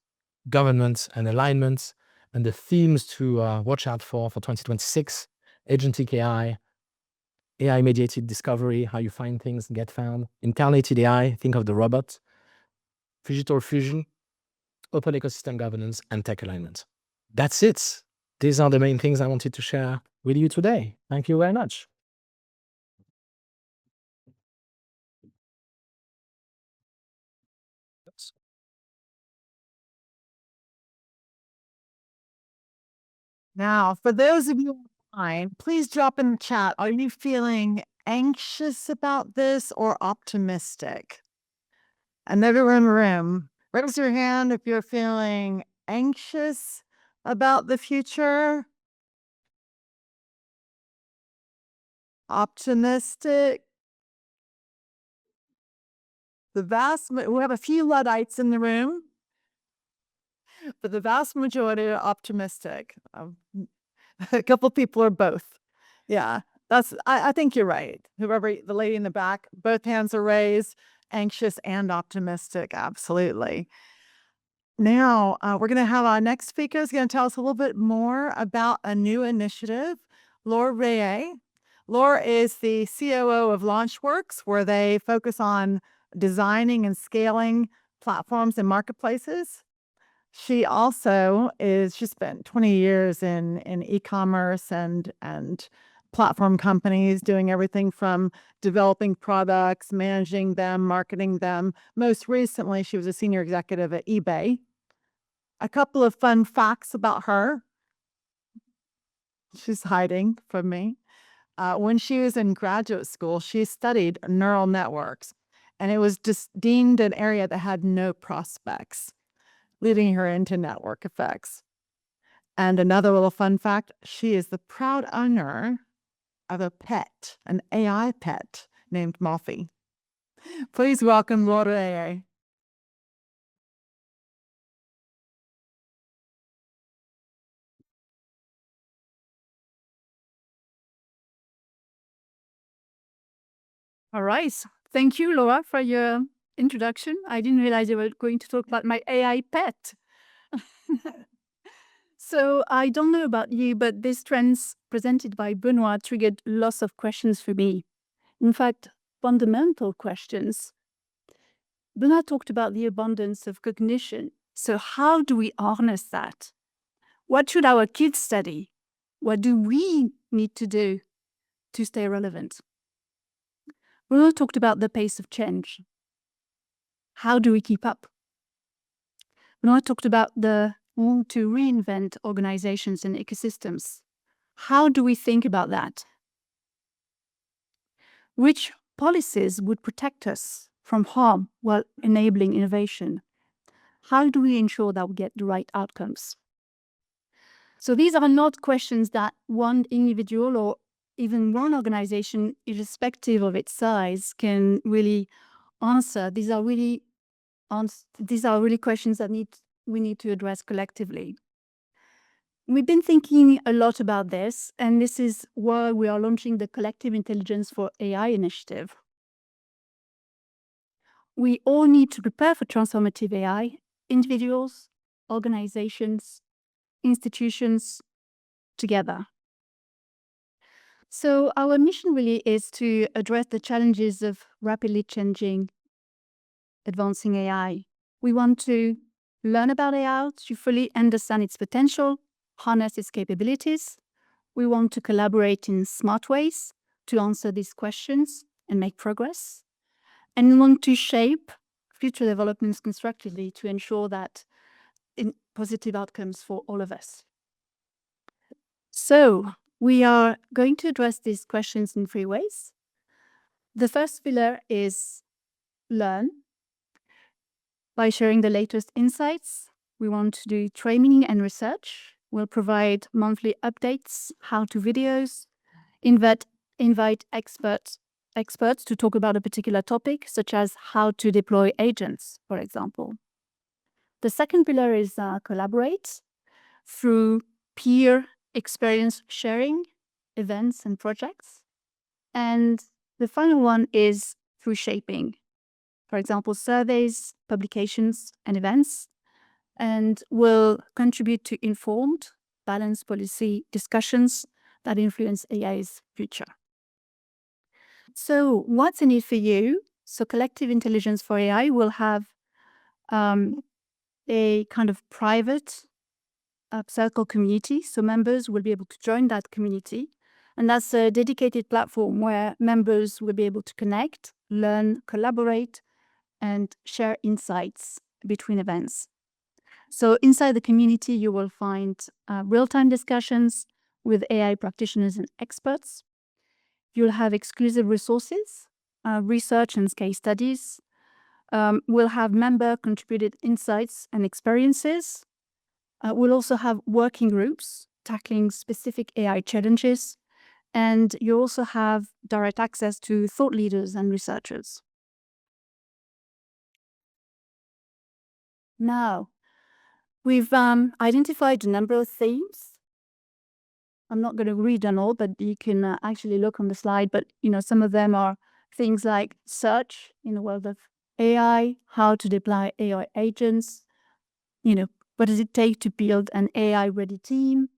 governance and alignment, and the themes to watch out for 2026: agentic AI, AI-mediated discovery, how you find things and get found, incarnated AI, think of the robot, digital fusion, open ecosystem governance, and tech alignment. That's it. These are the main things I wanted to share with you today. Thank you very much. Now, for those of you online, please drop in the chat. Are you feeling anxious about this or optimistic? And everyone in the room, raise your hand if you're feeling anxious about the future. Optimistic. We have a few Luddites in the room, but the vast majority are optimistic. A couple people are both. Yeah, I think you're right. Whoever, the lady in the back, both hands are raised, anxious and optimistic. Absolutely. Now, we're going to have our next speaker is going to tell us a little bit more about a new initiative, Laure Reillier. Laure is the COO of Launchworks, where they focus on designing and scaling platforms and marketplaces. She also she spent 20 years in e-commerce and platform companies, doing everything from developing products, managing them, marketing them. Most recently, she was a senior executive at eBay. A couple of fun facts about her. She's hiding from me. When she was in graduate school, she studied neural networks, and it was just deemed an area that had no prospects, leading her into network effects. And another little fun fact, she is the proud owner of a pet, an AI pet named Moffy. Please welcome Laure. All right. Thank you, Laura, for your introduction. I didn't realize you were going to talk about my AI pet. So I don't know about you, but these trends presented by Benoit triggered lots of questions for me. In fact, fundamental questions. Benoit talked about the abundance of cognition. So how do we harness that? What should our kids study? What do we need to do to stay relevant? Benoit talked about the pace of change. How do we keep up? Benoit talked about the need to reinvent organizations and ecosystems. How do we think about that? Which policies would protect us from harm while enabling innovation? How do we ensure that we get the right outcomes? So these are not questions that one individual or even one organization, irrespective of its size, can really answer. These are really questions that we need to address collectively. We've been thinking a lot about this, and this is why we are launching the Collective Intelligence for AI initiative. We all need to prepare for transformative AI, individuals, organizations, institutions, together. So our mission really is to address the challenges of rapidly changing, advancing AI. We want to learn about AI to fully understand its potential, harness its capabilities. We want to collaborate in smart ways to answer these questions and make progress. And we want to shape future developments constructively to ensure that in positive outcomes for all of us. So we are going to address these questions in three ways. The first pillar is learn. by sharing the latest insights. We want to do training and research. We'll provide monthly updates, how-to videos, invite experts to talk about a particular topic, such as how to deploy agents, for example. The second pillar is collaborate through peer experience sharing, events and projects. And the final one is through shaping, for example, surveys, publications, and events, and will contribute to informed, balanced policy discussions that influence AI's future. So what's in it for you? So Collective Intelligence for AI will have a kind of private circle community. So members will be able to join that community. And that's a dedicated platform where members will be able to connect, learn, collaborate, and share insights between events. So inside the community, you will find real-time discussions with AI practitioners and experts. You'll have exclusive resources, research and case studies. We'll have member-contributed insights and experiences. We'll also have working groups tackling specific AI challenges. And you also have direct access to thought leaders and researchers. Now, we've identified a number of themes. I'm not going to read them all, but you can actually look on the slide. But some of them are things like search in the world of AI, how to deploy AI agents, what does it take to build an AI-ready team?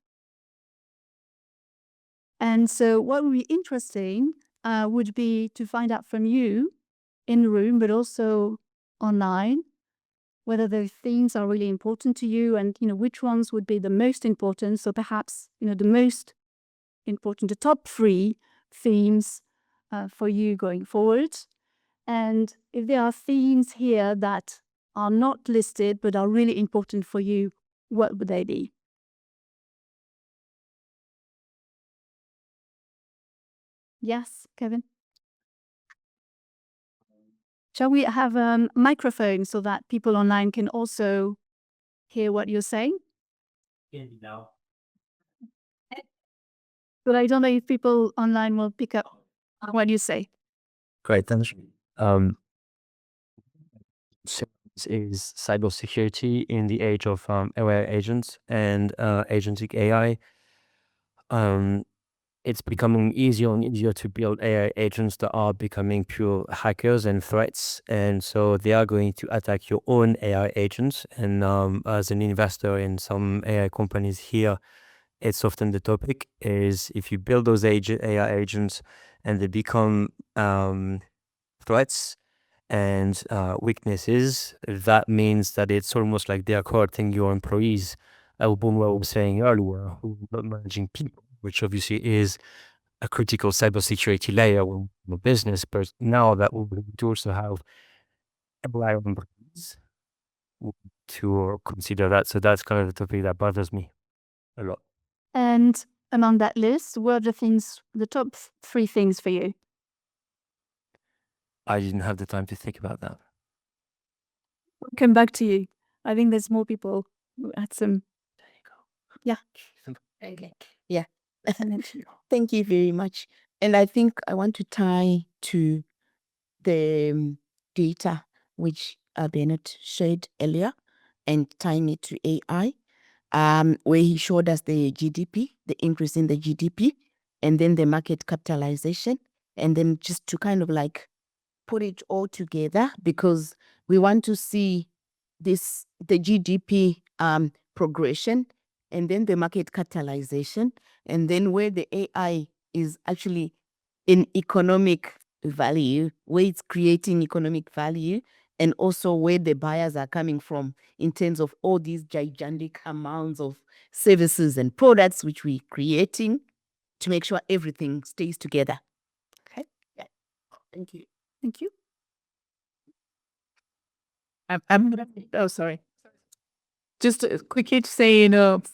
And so what would be interesting would be to find out from you in the room, but also online, whether those themes are really important to you and, which ones would be the most important. So perhaps, the most important, the top 3 themes for you going forward. And if there are themes here that are not listed but are really important for you, what would they be? Yes, Kevin? Shall we have a microphone so that people online can also hear what you're saying? But I don't know if people online will pick up what you say. Great, thanks. Is cybersecurity in the age of AI agents and agentic AI. It's becoming easier and easier to build AI agents that are becoming pure hackers and threats, and so they are going to attack your own AI agents. And as an investor in some AI companies here, it's often the topic is if you build those AI agents and they become threats and weaknesses, that means that it's almost like they are courting your employees. Benoit was saying earlier, who are not managing people, which obviously is a critical cybersecurity layer of the business. But now that we do also have employees to consider that. So that's kind of the topic that bothers me a lot. And among that list, what are the top 3 things for you? I didn't have the time to think about that. We'll come back to you. I think there's more people who had some. There you go. Yeah. Okay. Yeah. Thank you very much. And I think I want to tie to the data which Benoit shared earlier and tying it to AI, where he showed us the GDP, the increase in the GDP, and then the market capitalization, and then just to kind of like put it all together, because we want to see the GDP progression, and then the market capitalization, and then where the AI is actually in economic value, where it's creating economic value, and also where the buyers are coming from in terms of all these gigantic amounts of services and products which we're creating to make sure everything stays together. Okay. Yeah. Thank you. Thank you. Sorry. Just quickly to say, what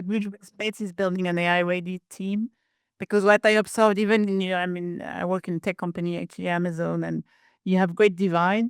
Williamson Space is building an AI-ready team, because what I observed, even I work in a tech company, actually Amazon, and you have great divide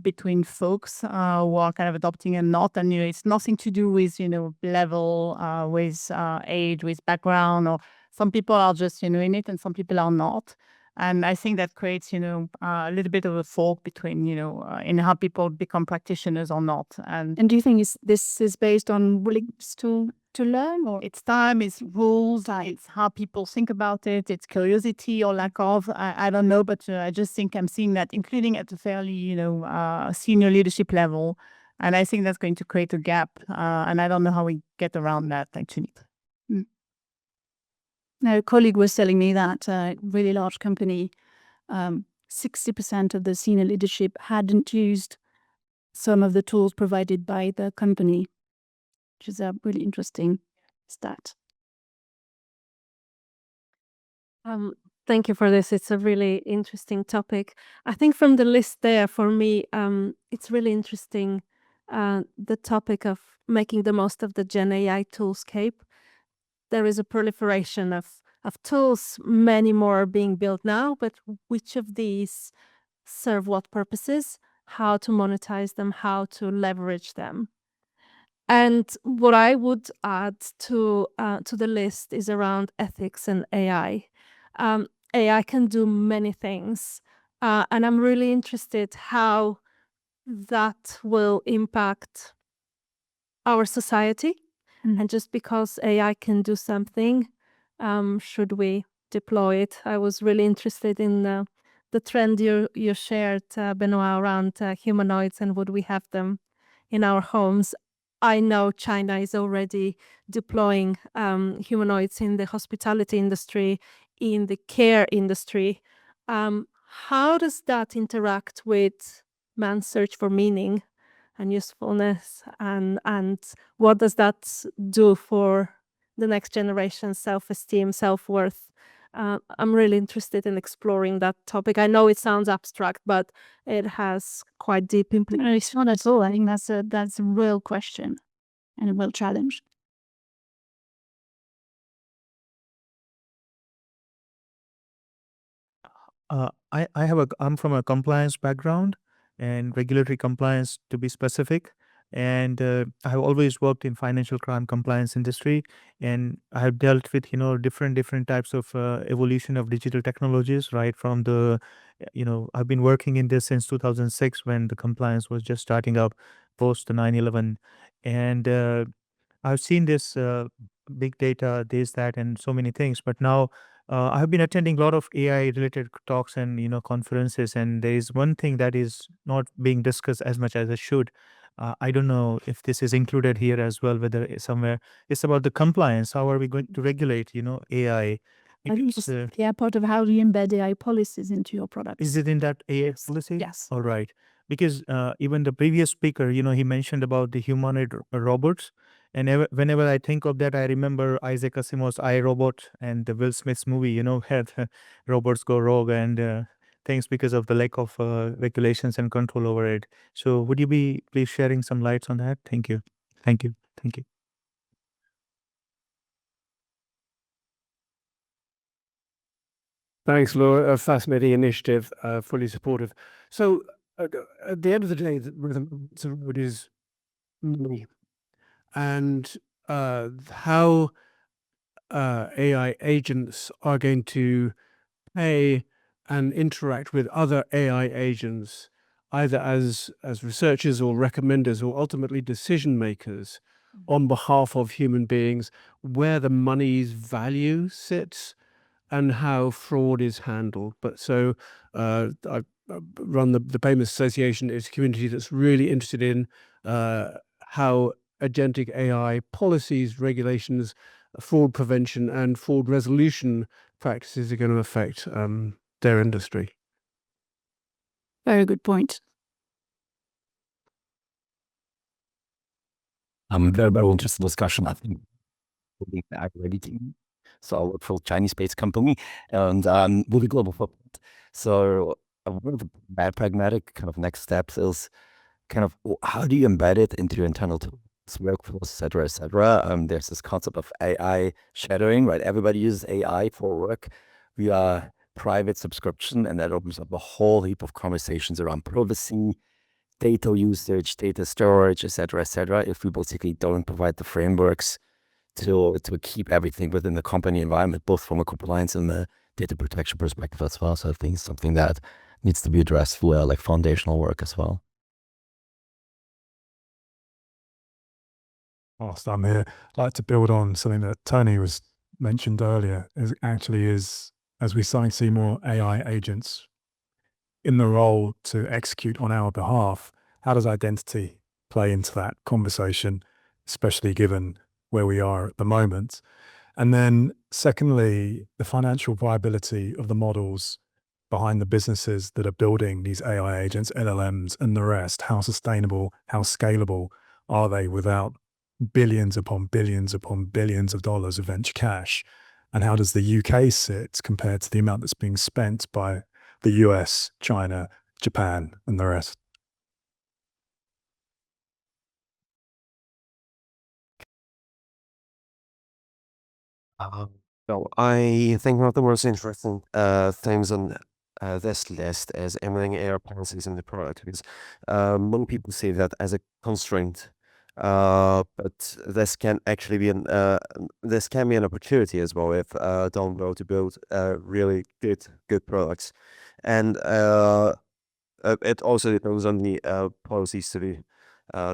between folks who are kind of adopting and not. And it's nothing to do with level, with age, with background, or some people are just in it and some people are not. And I think that creates a little bit of a fork between in how people become practitioners or not. And do you think this is based on willingness to learn, or it's time, it's rules, it's how people think about it, it's curiosity or lack of. I don't know, but I just think I'm seeing that, including at a fairly, senior leadership level. And I think that's going to create a gap. And I don't know how we get around that, actually. Now, a colleague was telling me that a really large company, 60% of the senior leadership hadn't used some of the tools provided by the company, which is a really interesting stat. Thank you for this. It's a really interesting topic. I think from the list there, for me, it's really interesting, the topic of making the most of the Gen AI toolscape. There is a proliferation of tools, many more are being built now, but which of these serve what purposes, how to monetize them, how to leverage them. And what I would add to the list is around ethics and AI. AI can do many things, and I'm really interested how that will impact our society. And just because AI can do something, should we deploy it? I was really interested in the trend you shared, Benoit, around humanoids and would we have them in our homes. I know China is already deploying humanoids in the hospitality industry, in the care industry. How does that interact with man's search for meaning and usefulness, and what does that do for the next generation's self-esteem, self-worth? I'm really interested in exploring that topic. I know it sounds abstract, but it has quite deep implications. No, it's not at all. I think that's a real question and a real challenge. I'm from a compliance background and regulatory compliance, to be specific. And I have always worked in financial crime compliance industry, and I have dealt with different types of evolution of digital technologies, right from the I've been working in this since 2006 when the compliance was just starting up post the 9/11, and I've seen this big data, this, that, and so many things. But now I have been attending a lot of AI related talks and conferences, and there is one thing that is not being discussed as much as it should. I don't know if this is included here as well, whether somewhere it's about the compliance. How are we going to regulate, AI? I think it's part of how you embed AI policies into your products. Is it in that AI policy? Yes. All right. Because even the previous speaker, he mentioned about the humanoid robots. And whenever I think of that, I remember Isaac Asimov's I, Robot and the Will Smith's movie, where the robots go rogue and things because of the lack of regulations and control over it. So would you be please sharing some lights on that? Thank you. Thank you. Thank you. Thanks, Laura. A fascinating initiative, fully supportive. So at the end of the day, the rhythm is money, and how AI agents are going to pay and interact with other AI agents, either as researchers or recommenders or ultimately decision makers on behalf of human beings, where the money's value sits and how fraud is handled. But so I run the Payments Association. It's a community that's really interested in how agentic AI policies, regulations, fraud prevention and fraud resolution practices are going to affect their industry. Very good point. Very interesting discussion. I think looking back already. So I work for a Chinese-based company and with a global footprint. So one of the pragmatic kind of next steps is kind of how do you embed it into your internal tools, workflows, et cetera, et cetera. There's this concept of AI shadowing, right? Everybody uses AI for work. We are private subscription, and that opens up a whole heap of conversations around privacy, data usage, data storage, etc., if we basically don't provide the frameworks to keep everything within the company environment, both from a compliance and a data protection perspective as well. So I think it's something that needs to be addressed through like foundational work as well. Whilst I'm here, I'd like to build on something that Tony was mentioned earlier, as we starting to see more AI agents in the role to execute on our behalf, how does identity play into that conversation, especially given where we are at the moment? And then secondly, the financial viability of the models behind the businesses that are building these AI agents, LLMs and the rest. How sustainable, how scalable are they without billions upon billions upon billions of dollars of venture cash? And how does the UK sit compared to the amount that's being spent by the US, China, Japan, and the rest? Well, I think one of the most interesting things on this list is embedding AI policies in the product, because many people see that as a constraint, but this can actually be an opportunity as well if done well to build really good products, and it also depends on the policies to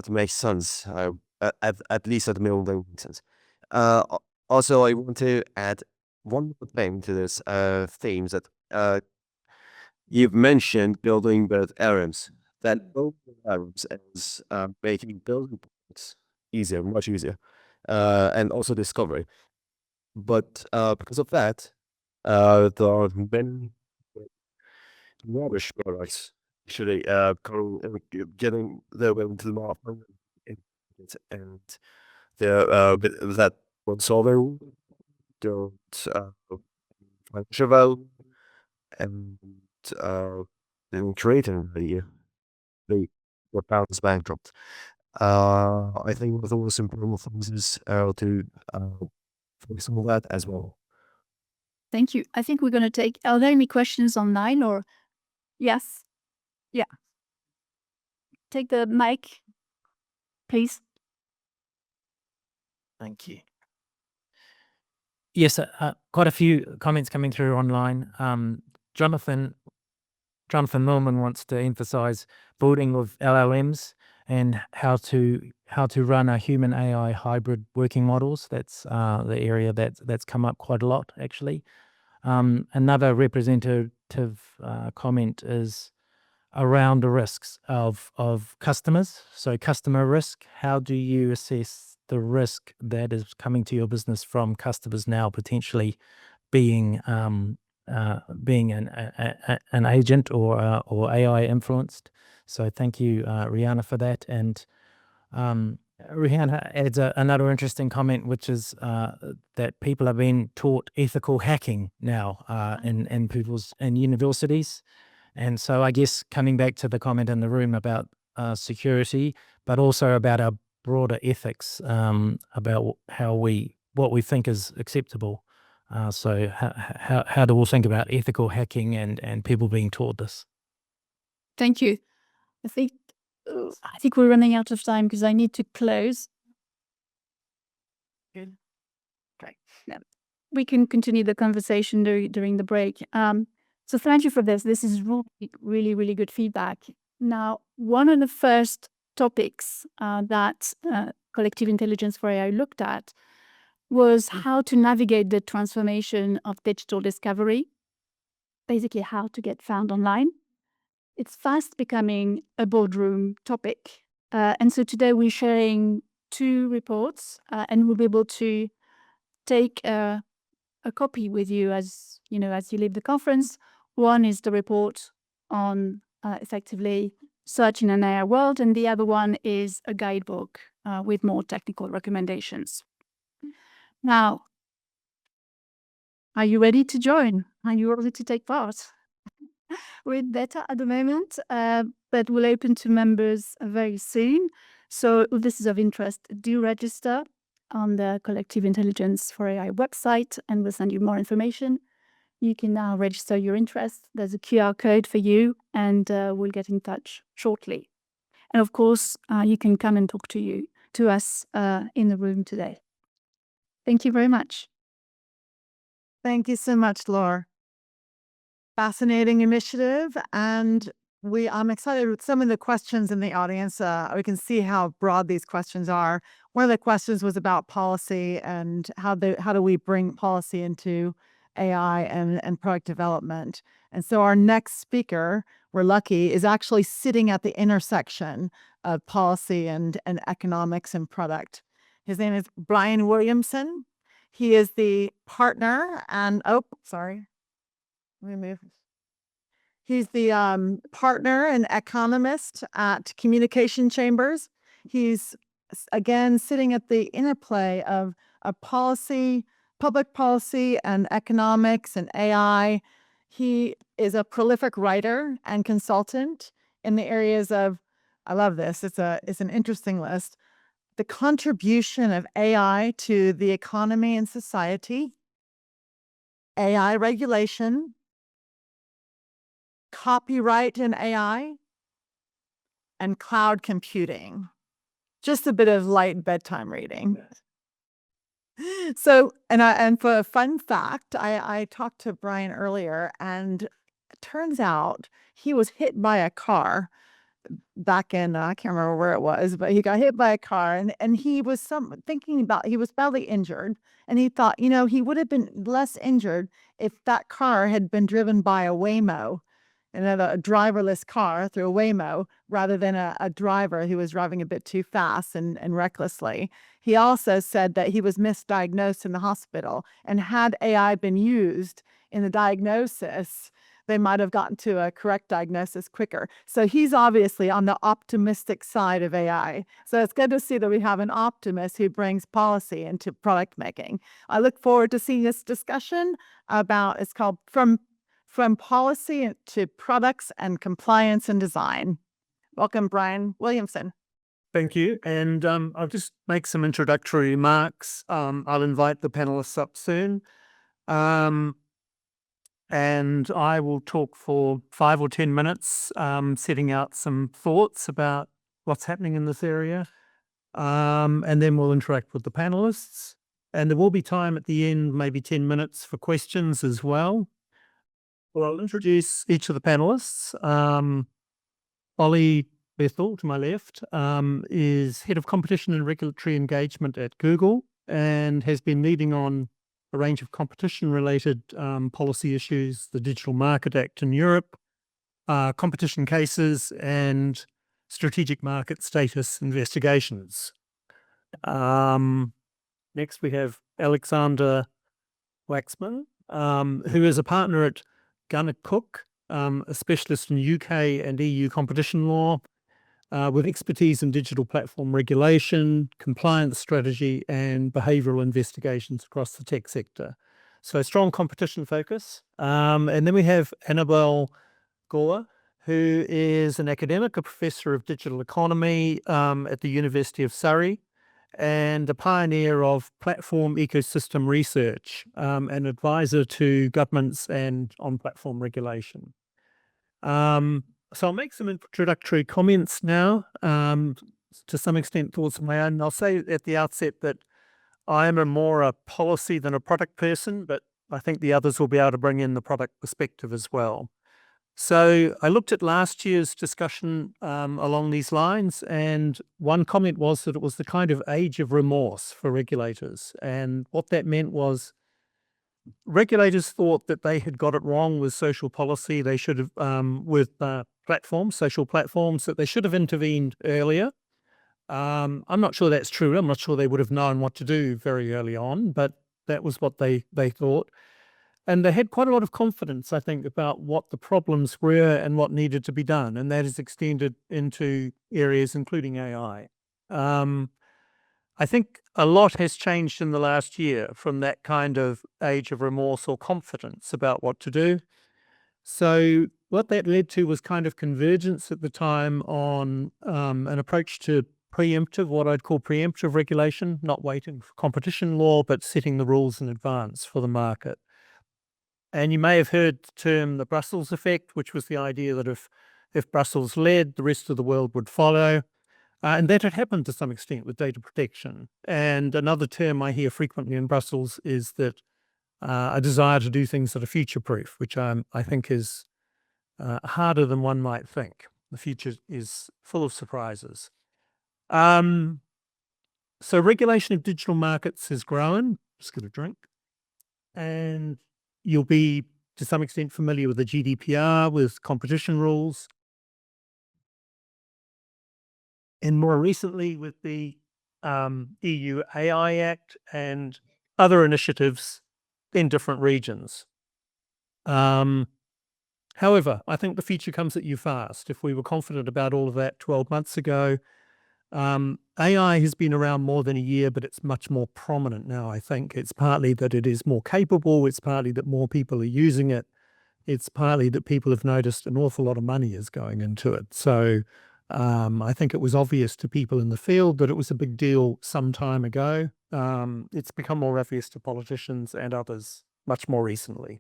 make sense, at least at the minimum they make sense. Also, I want to add one more thing to this themes that you've mentioned building with ARMs. That building with ARMs is making building products easier, much easier, and also discovery. But because of that, there are many rubbish products actually getting their way into the market, and they're that won't solve it, don't financial value, and didn't create any they were bounced bankrupt. I think one of the most important things is to focus on that as well. Thank you. I think we're going to take, are there any questions online or? Yes. Yeah. Take the mic, please. Thank you. Yes, quite a few comments coming through online. Jonathan Norman wants to emphasize building of LLMs and how to run a human AI hybrid working models. That's the area that's come up quite a lot, actually. Another representative comment is around the risks of customers. So customer risk, how do you assess the risk that is coming to your business from customers now potentially being an agent or AI influenced? So thank you, Rihanna, for that. And Rihanna adds another interesting comment, which is that people are being taught ethical hacking now in universities. And so I guess coming back to the comment in the room about security, but also about our broader ethics, about what we think is acceptable. So how do we think about ethical hacking and people being taught this? Thank you. I think we're running out of time because I need to close. Good. Great. Yeah. We can continue the conversation during the break. So thank you for this. This is really, really good feedback. Now, one of the first topics that Collective Intelligence for AI looked at was how to navigate the transformation of digital discovery, basically how to get found online. It's fast becoming a boardroom topic. And so today we're sharing 2 reports, and we'll be able to take a copy with you as you leave the conference. One is the report on effectively search in an AI world, and the other one is a guidebook with more technical recommendations. Now, are you ready to join? Are you ready to take part? We're in beta at the moment, but we'll open to members very soon. So if this is of interest, do register on the Collective Intelligence for AI website, and we'll send you more information. you can now register your interest. There's a QR code for you, and we'll get in touch shortly. And of course, you can come and talk to us in the room today. Thank you very much. Thank you so much, Laure. Fascinating initiative, and I'm excited with some of the questions in the audience. We can see how broad these questions are. One of the questions was about policy and how do we bring policy into AI and product development. And so our next speaker, we're lucky, is actually sitting at the intersection of policy and economics and product. His name is Brian Williamson. He is the partner and let me move. He's the partner and economist at Communication Chambers. He's, again, sitting at the interplay of policy, public policy, and economics and AI. He is a prolific writer and consultant in the areas of, I love this, it's an interesting list, the contribution of AI to the economy and society, AI regulation, copyright in AI, and cloud computing. Just a bit of light bedtime reading. So, and for a fun fact, I talked to Brian earlier, and it turns out he was hit by a car back in, I can't remember where it was, but he got hit by a car, and he was he was badly injured, and he thought, he would have been less injured if that car had been driven by a Waymo, a driverless car through a Waymo, rather than a driver who was driving a bit too fast and recklessly. He also said that he was misdiagnosed in the hospital, and had AI been used in the diagnosis, they might have gotten to a correct diagnosis quicker. So he's obviously on the optimistic side of AI. So it's good to see that we have an optimist who brings policy into product making. I look forward to seeing this discussion about, it's called From Policy to Products and Compliance and Design. Welcome, Brian Williamson. Thank you. And I'll just make some introductory remarks. I'll invite the panelists up soon. And I will talk for 5 or 10 minutes, setting out some thoughts about what's happening in this area. And then we'll interact with the panelists. And there will be time at the end, maybe 10 minutes for questions as well. Well, I'll introduce each of the panelists. Ollie Bethell, to my left, is Head of Competition and Regulatory Engagement at Google and has been leading on a range of competition-related policy issues, the Digital Market Act in Europe, competition cases, and strategic market status investigations. Next, we have Alexander Waksman, who is a partner at gunnercooke, a specialist in UK and EU competition law, with expertise in digital platform regulation, compliance strategy, and behavioural investigations across the tech sector. So a strong competition focus. And then we have Annabelle Gore, who is an academic, a professor of digital economy at the University of Surrey, and a pioneer of platform ecosystem research, and advisor to governments and on platform regulation. So I'll make some introductory comments now, to some extent thoughts of my own. I'll say at the outset that I am more a policy than a product person, but I think the others will be able to bring in the product perspective as well. So I looked at last year's discussion along these lines, and one comment was that it was the kind of age of remorse for regulators. And what that meant was regulators thought that they had got it wrong with social policy. They should have, with social platforms, that they should have intervened earlier. I'm not sure that's true. I'm not sure they would have known what to do very early on, but that was what they thought. And they had quite a lot of confidence, I think, about what the problems were and what needed to be done. And that is extended into areas including AI. I think a lot has changed in the last year from that kind of age of remorse or confidence about what to do. So what that led to was kind of convergence at the time on an approach to what I'd call preemptive regulation, not waiting for competition law, but setting the rules in advance for the market. And you may have heard the term the Brussels effect, which was the idea that if Brussels led, the rest of the world would follow. And that had happened to some extent with data protection. And another term I hear frequently in Brussels is that a desire to do things that are future-proof, which I think is harder than one might think. The future is full of surprises. So regulation of digital markets has grown. Just get a drink. And you'll be, to some extent, familiar with the GDPR, with competition rules. And more recently with the EU AI Act and other initiatives in different regions. However, I think the future comes at you fast. If we were confident about all of that 12 months ago, AI has been around more than a year, but it's much more prominent now, I think. It's partly that it is more capable. It's partly that more people are using it. It's partly that people have noticed an awful lot of money is going into it. So I think it was obvious to people in the field that it was a big deal some time ago. It's become more obvious to politicians and others much more recently.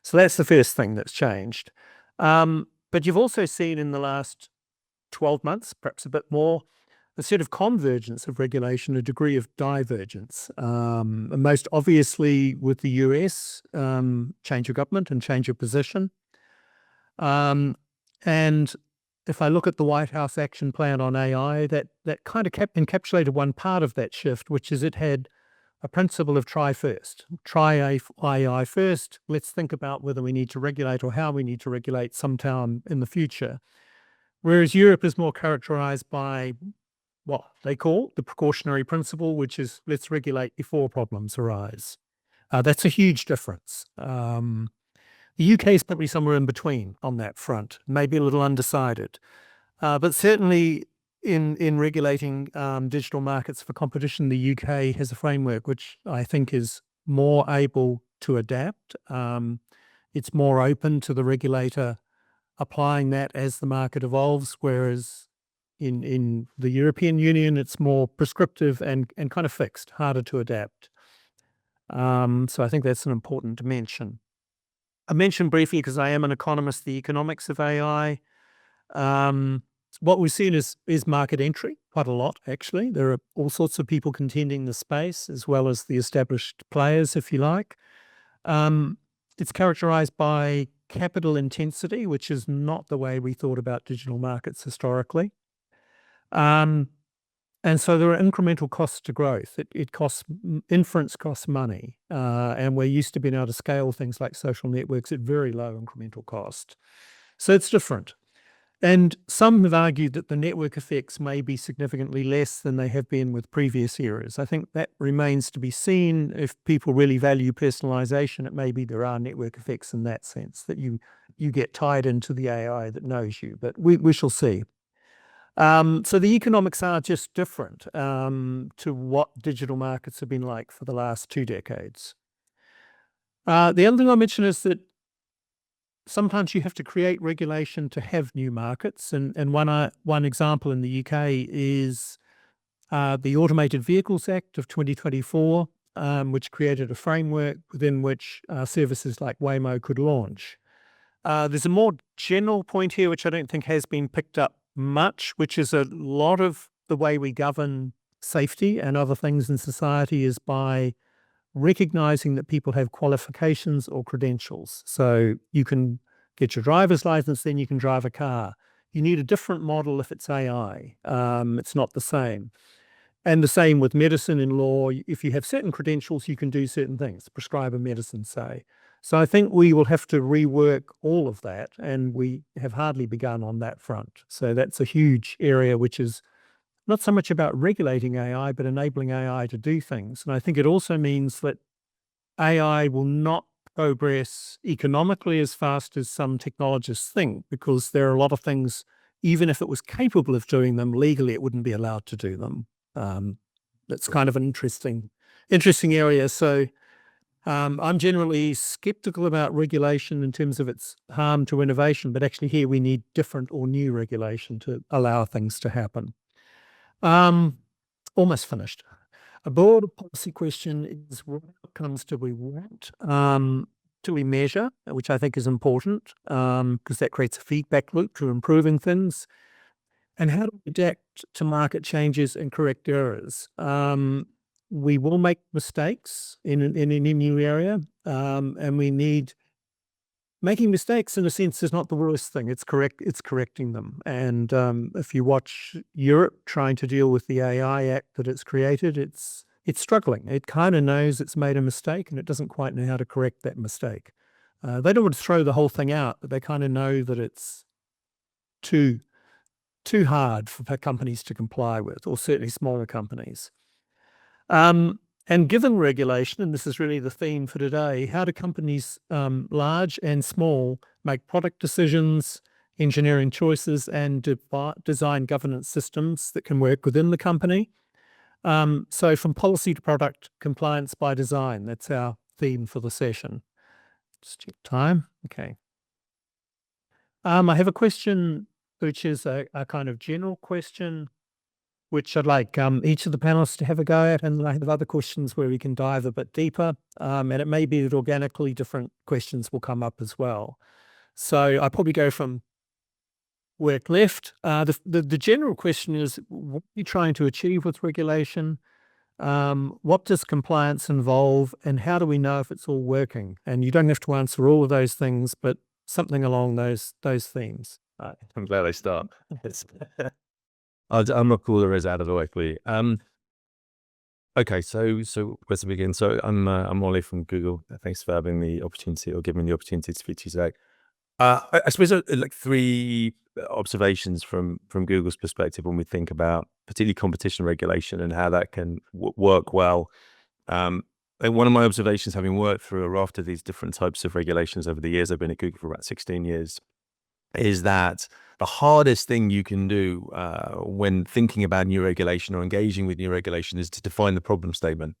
So that's the first thing that's changed. But you've also seen in the last 12 months, perhaps a bit more, a sort of convergence of regulation, a degree of divergence. Most obviously with the US, change of government and change of position. And if I look at the White House action plan on AI, that kind of encapsulated one part of that shift, which is it had a principle of try first. Try AI first. Let's think about whether we need to regulate or how we need to regulate sometime in the future. Whereas Europe is more characterized by what they call the precautionary principle, which is let's regulate before problems arise. That's a huge difference. The UK is probably somewhere in between on that front, maybe a little undecided. But certainly in regulating digital markets for competition, the UK has a framework which I think is more able to adapt. It's more open to the regulator applying that as the market evolves, whereas in the European Union, it's more prescriptive and kind of fixed, harder to adapt. So I think that's an important dimension. I mentioned briefly, because I am an economist, the economics of AI. What we've seen is market entry, quite a lot, actually. There are all sorts of people contending the space, as well as the established players, if you like. It's characterized by capital intensity, which is not the way we thought about digital markets historically. And so there are incremental costs to growth. It costs, inference costs money. And we're used to being able to scale things like social networks at very low incremental cost. So it's different. And some have argued that the network effects may be significantly less than they have been with previous eras. I think that remains to be seen. If people really value personalization, it may be there are network effects in that sense, that you get tied into the AI that knows you. But we shall see. So the economics are just different to what digital markets have been like for the last 2 decades. The other thing I'll mention is that sometimes you have to create regulation to have new markets. And one example in the UK is the Automated Vehicles Act of 2024, which created a framework within which services like Waymo could launch. There's a more general point here, which I don't think has been picked up much, which is a lot of the way we govern safety and other things in society is by recognizing that people have qualifications or credentials. So you can get your driver's license, then you can drive a car. You need a different model if it's AI. It's not the same. And the same with medicine and law. If you have certain credentials, you can do certain things, prescribe a medicine, say. So I think we will have to rework all of that, and we have hardly begun on that front. So that's a huge area, which is not so much about regulating AI, but enabling AI to do things. And I think it also means that AI will not progress economically as fast as some technologists think, because there are a lot of things, even if it was capable of doing them legally, it wouldn't be allowed to do them. That's kind of an interesting area. So I'm generally skeptical about regulation in terms of its harm to innovation, but actually here we need different or new regulation to allow things to happen. Almost finished. A broader policy question is what outcomes do we want? do we measure, which I think is important because that creates a feedback loop to improving things. And how do we adapt to market changes and correct errors? We will make mistakes in any new area, and we need making mistakes in a sense is not the worst thing. It's correcting them. And if you watch Europe trying to deal with the AI Act that it's created, it's struggling. It kind of knows it's made a mistake and it doesn't quite know how to correct that mistake. They don't want to throw the whole thing out, but they kind of know that it's too hard for companies to comply with, or certainly smaller companies. And given regulation, and this is really the theme for today, how do companies, large and small, make product decisions, engineering choices, and design governance systems that can work within the company? So from policy to product compliance by design, that's our theme for the session. Just check time. Okay. I have a question which is a kind of general question, which I'd like each of the panelists to have a go at, and I have other questions where we can dive a bit deeper, and it may be that organically different questions will come up as well. So I'll probably go from work left. The general question is, what are you trying to achieve with regulation? What does compliance involve, and how do we know if it's all working? And you don't have to answer all of those things, but something along those themes. I'm glad I stopped. I'm not cool, there is out of the way for you. Okay, so where to begin? So I'm Ollie from Google. Thanks for having the opportunity, or giving me the opportunity to speak to you today. I suppose like three observations from Google's perspective when we think about particularly competition regulation and how that can work well. And one of my observations, having worked through a raft of these different types of regulations over the years, I've been at Google for about 16 years, is that the hardest thing you can do when thinking about new regulation or engaging with new regulation is to define the problem statement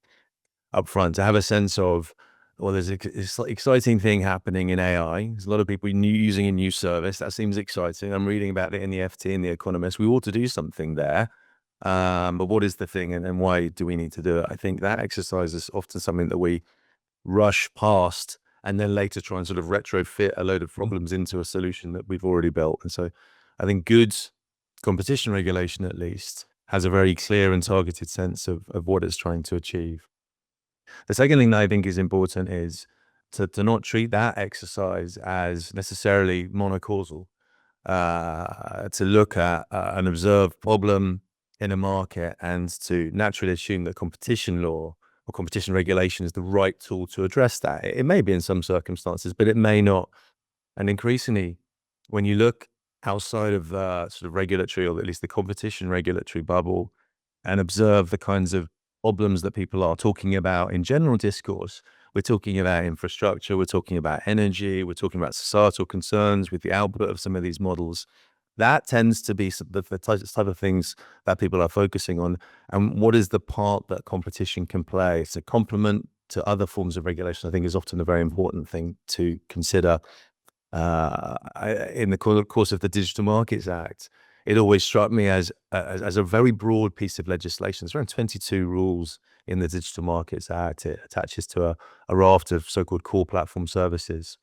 up front, to have a sense of, well, there's an exciting thing happening in AI. There's a lot of people using a new service. That seems exciting. I'm reading about it in the FT and the Economist. We ought to do something there. But what is the thing, and why do we need to do it? I think that exercise is often something that we rush past and then later try and sort of retrofit a load of problems into a solution that we've already built. And so I think good competition regulation, at least, has a very clear and targeted sense of what it's trying to achieve. The second thing that I think is important is to not treat that exercise as necessarily monocausal, to look at an observed problem in a market and to naturally assume that competition law or competition regulation is the right tool to address that. It may be in some circumstances, but it may not. And increasingly, when you look outside of the sort of regulatory, or at least the competition regulatory bubble, and observe the kinds of problems that people are talking about in general discourse, we're talking about infrastructure, we're talking about energy, we're talking about societal concerns with the output of some of these models. That tends to be the type of things that people are focusing on. And what is the part that competition can play? It's a complement to other forms of regulation, I think, is often a very important thing to consider. In the course of the Digital Markets Act, it always struck me as a very broad piece of legislation. There's around 22 rules in the Digital Markets Act. It attaches to a raft of so-called core platform services.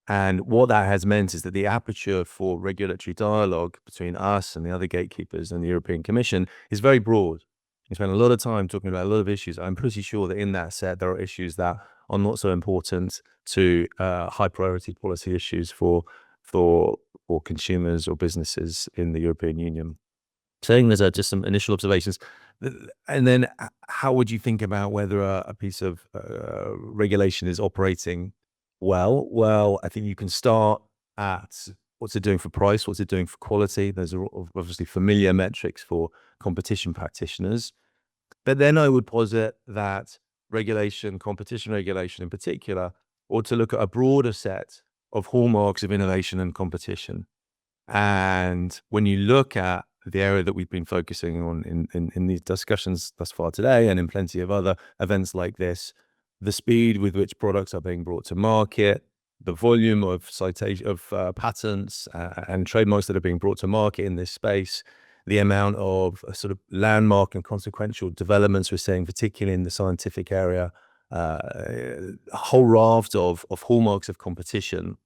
And what that has meant is that the aperture for regulatory dialogue between us and the other gatekeepers and the European Commission is very broad. We spend a lot of time talking about a lot of issues. I'm pretty sure that in that set, there are issues that are not so important to high priority policy issues for consumers or businesses in the European Union. Saying there's just some initial observations. And then how would you think about whether a piece of regulation is operating well? Well, I think you can start at what's it doing for price, what's it doing for quality. Those are obviously familiar metrics for competition practitioners. But then I would posit that regulation, competition regulation in particular, ought to look at a broader set of hallmarks of innovation and competition. And when you look at the area that we've been focusing on in these discussions thus far today, and in plenty of other events like this, the speed with which products are being brought to market, the volume of citation of patents and trademarks that are being brought to market in this space, the amount of sort of landmark and consequential developments we're seeing, particularly in the scientific area, a whole raft of hallmarks of competition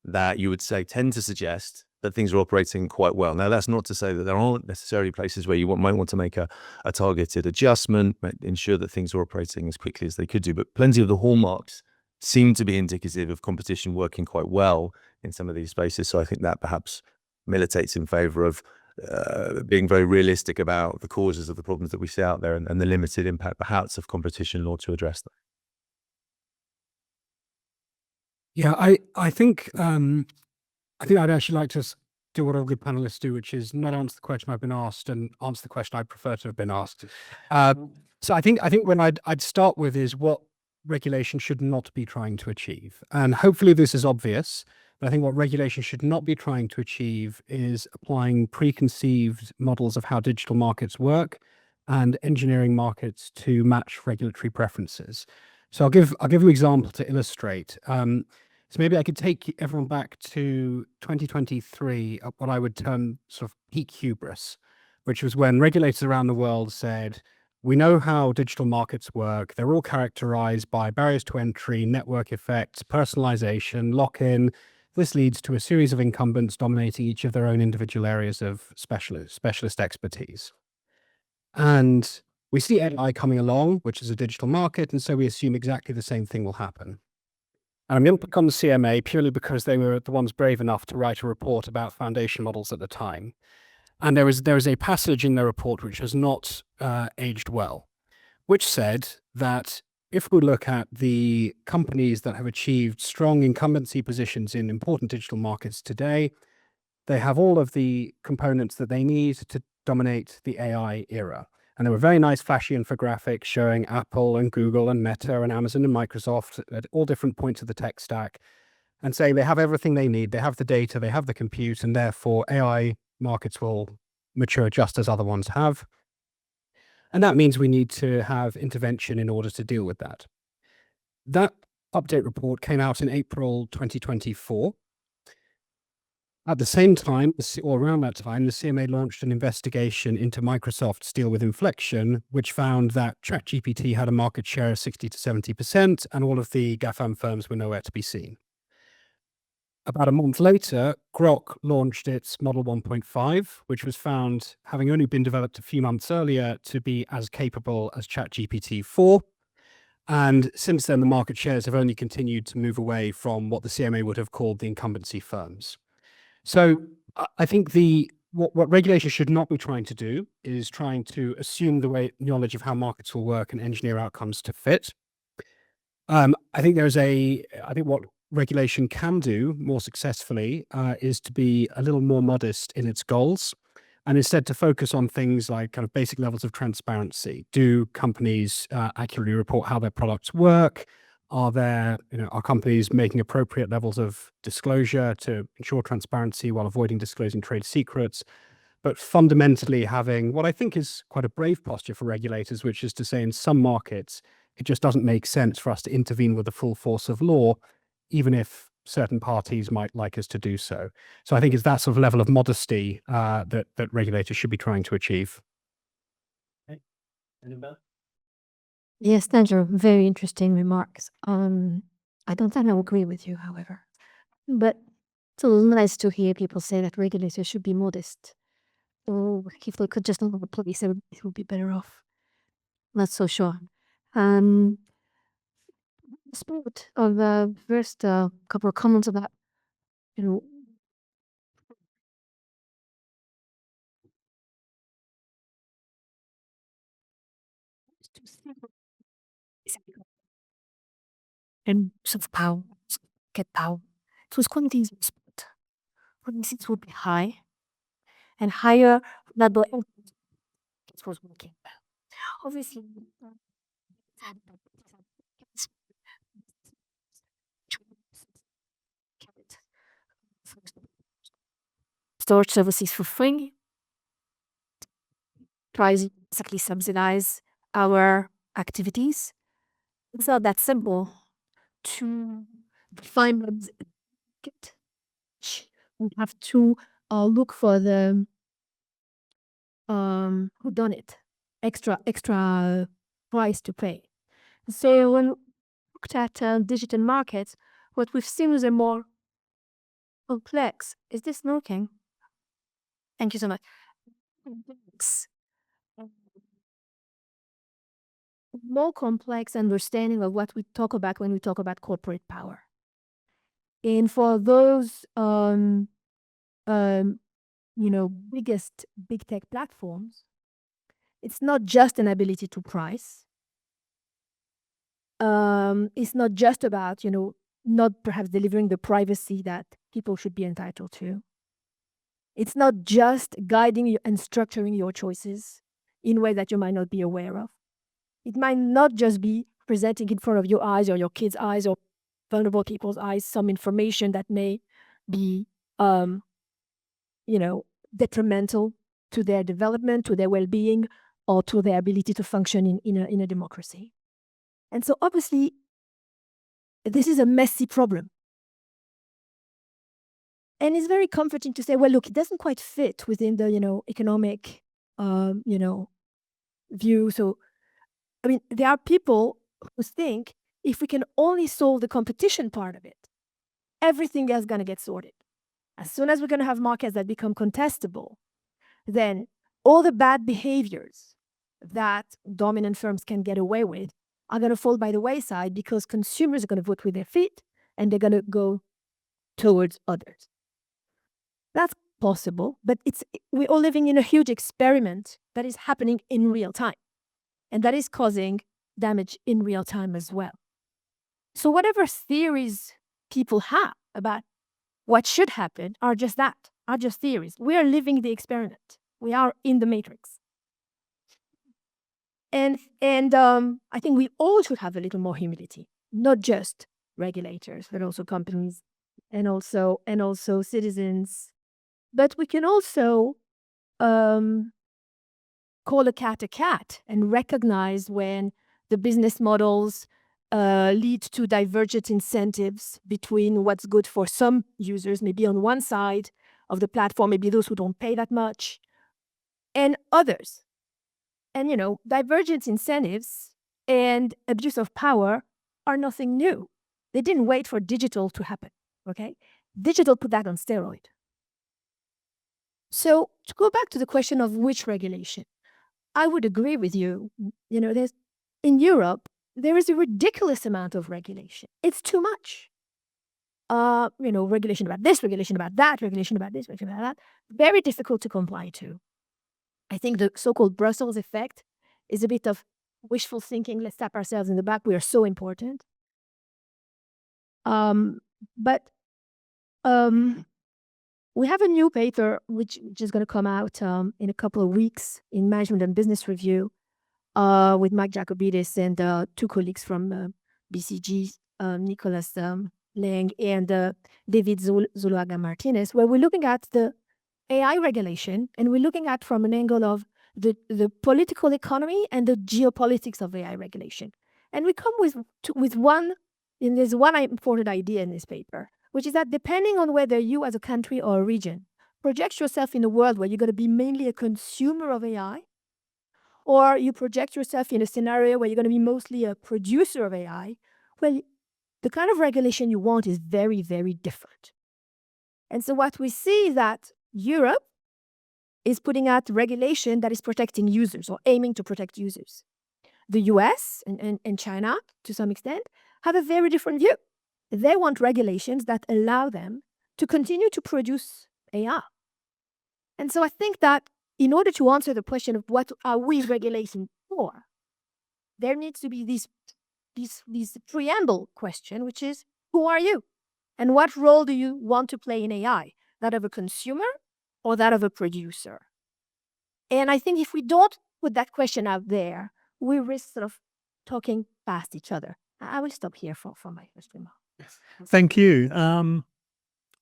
that you would say tend to suggest that things are operating quite well. Now, that's not to say that there aren't necessarily places where you might want to make a targeted adjustment, ensure that things are operating as quickly as they could do. But plenty of the hallmarks seem to be indicative of competition working quite well in some of these spaces. So I think that perhaps militates in favor of being very realistic about the causes of the problems that we see out there and the limited impact perhaps of competition law to address them. Yeah, I think I'd actually like to do what all good panelists do, which is not answer the question I've been asked and answer the question I prefer to have been asked. So I think when I'd start with is what regulation should not be trying to achieve. And hopefully this is obvious, but I think what regulation should not be trying to achieve is applying preconceived models of how digital markets work and engineering markets to match regulatory preferences. So I'll give an example to illustrate. So maybe I could take everyone back to 2023 at what I would term sort of peak hubris, which was when regulators around the world said, we know how digital markets work. They're all characterized by barriers to entry, network effects, personalization, lock-in. This leads to a series of incumbents dominating each of their own individual areas of specialist expertise. And we see AI coming along, which is a digital market, and so we assume exactly the same thing will happen. And I'm going to pick on the CMA purely because they were the ones brave enough to write a report about foundation models at the time. And there is a passage in their report which has not aged well, which said that if we look at the companies that have achieved strong incumbency positions in important digital markets today, they have all of the components that they need to dominate the AI era. And there were very nice flashy infographics showing Apple and Google and Meta and Amazon and Microsoft at all different points of the tech stack and saying they have everything they need. They have the data, they have the compute, and therefore AI markets will mature just as other ones have. And that means we need to have intervention in order to deal with that. That update report came out in April 2024. At the same time, or around that time, the CMA launched an investigation into Microsoft's deal with Inflection, which found that ChatGPT had a market share of 60 to 70%, and all of the GAFAM firms were nowhere to be seen. About a month later, Grok launched its Model 1.5, which was found, having only been developed a few months earlier, to be as capable as ChatGPT-4. And since then, the market shares have only continued to move away from what the CMA would have called the incumbency firms. So I think what regulation should not be trying to do is trying to assume the knowledge of how markets will work and engineer outcomes to fit. I think what regulation can do more successfully is to be a little more modest in its goals and instead to focus on things like kind of basic levels of transparency. Do companies accurately report how their products work? Are companies making appropriate levels of disclosure to ensure transparency while avoiding disclosing trade secrets? But fundamentally having what I think is quite a brave posture for regulators, which is to say in some markets, it just doesn't make sense for us to intervene with the full force of law, even if certain parties might like us to do so. So I think it's that sort of level of modesty that regulators should be trying to achieve. Okay. Annabelle? Yes, those are very interesting remarks. I don't think I agree with you, however. But it's a little nice to hear people say that regulators should be modest. Or if they could just know the police, it would be better off. Not so sure. Spirit of the first couple of comments about, and soft power, get power. It was quantities of sport. Quantities would be high and higher level it was working. Obviously, storage services for free, tries exactly subsidize our activities. It's not that simple to define what's good. We have to look for the who done it, extra price to pay. So when looked at digital markets, what we've seen is a more complex. Is this working? Thank you so much. More complex understanding of what we talk about when we talk about corporate power. And for those, biggest big tech platforms, it's not just an ability to price. It's not just about, not perhaps delivering the privacy that people should be entitled to. It's not just guiding you and structuring your choices in a way that you might not be aware of. It might not just be presenting in front of your eyes or your kids' eyes or vulnerable people's eyes some information that may be, detrimental to their development, to their well-being, or to their ability to function in a democracy. And so obviously, this is a messy problem. And it's very comforting to say, well, look, it doesn't quite fit within the, economic, view. So, there are people who think if we can only solve the competition part of it, everything else is going to get sorted. As soon as we're going to have markets that become contestable, then all the bad behaviors that dominant firms can get away with are going to fall by the wayside because consumers are going to vote with their feet and they're going to go towards others. That's possible, but we're all living in a huge experiment that is happening in real time. And that is causing damage in real time as well. So whatever theories people have about what should happen are just theories. We are living the experiment. We are in the matrix. And I think we all should have a little more humility, not just regulators, but also companies and also citizens. But we can also call a cat and recognize when the business models lead to divergent incentives between what's good for some users, maybe on one side of the platform, maybe those who don't pay that much, and others. And, divergent incentives and abuse of power are nothing new. They didn't wait for digital to happen, okay? Digital put that on steroid. So to go back to the question of which regulation, I would agree with you. In Europe, there is a ridiculous amount of regulation. It's too much. Regulation about this, regulation about that, regulation about this, regulation about that. Very difficult to comply to. I think the so-called Brussels effect is a bit of wishful thinking. Let's tap ourselves in the back. We are so important. But we have a new paper which is going to come out in a couple of weeks in Management and Business Review with Mike Jacobidis and two colleagues from BCG, Nicholas Lang and David Zuluaga Martinez, where we're looking at the AI regulation and we're looking at from an angle of the political economy and the geopolitics of AI regulation. And we come with one, and there's one important idea in this paper, which is that depending on whether you as a country or a region project yourself in a world where you're going to be mainly a consumer of AI, or you project yourself in a scenario where you're going to be mostly a producer of AI, well, the kind of regulation you want is very, very different. And so what we see is that Europe is putting out regulation that is protecting users or aiming to protect users. The US and China, to some extent, have a very different view. They want regulations that allow them to continue to produce AI. And so I think that in order to answer the question of what are we regulating for, there needs to be this preamble question, which is, who are you? And what role do you want to play in AI? That of a consumer or that of a producer? And I think if we don't put that question out there, we risk sort of talking past each other. I will stop here for my first remark. Thank you.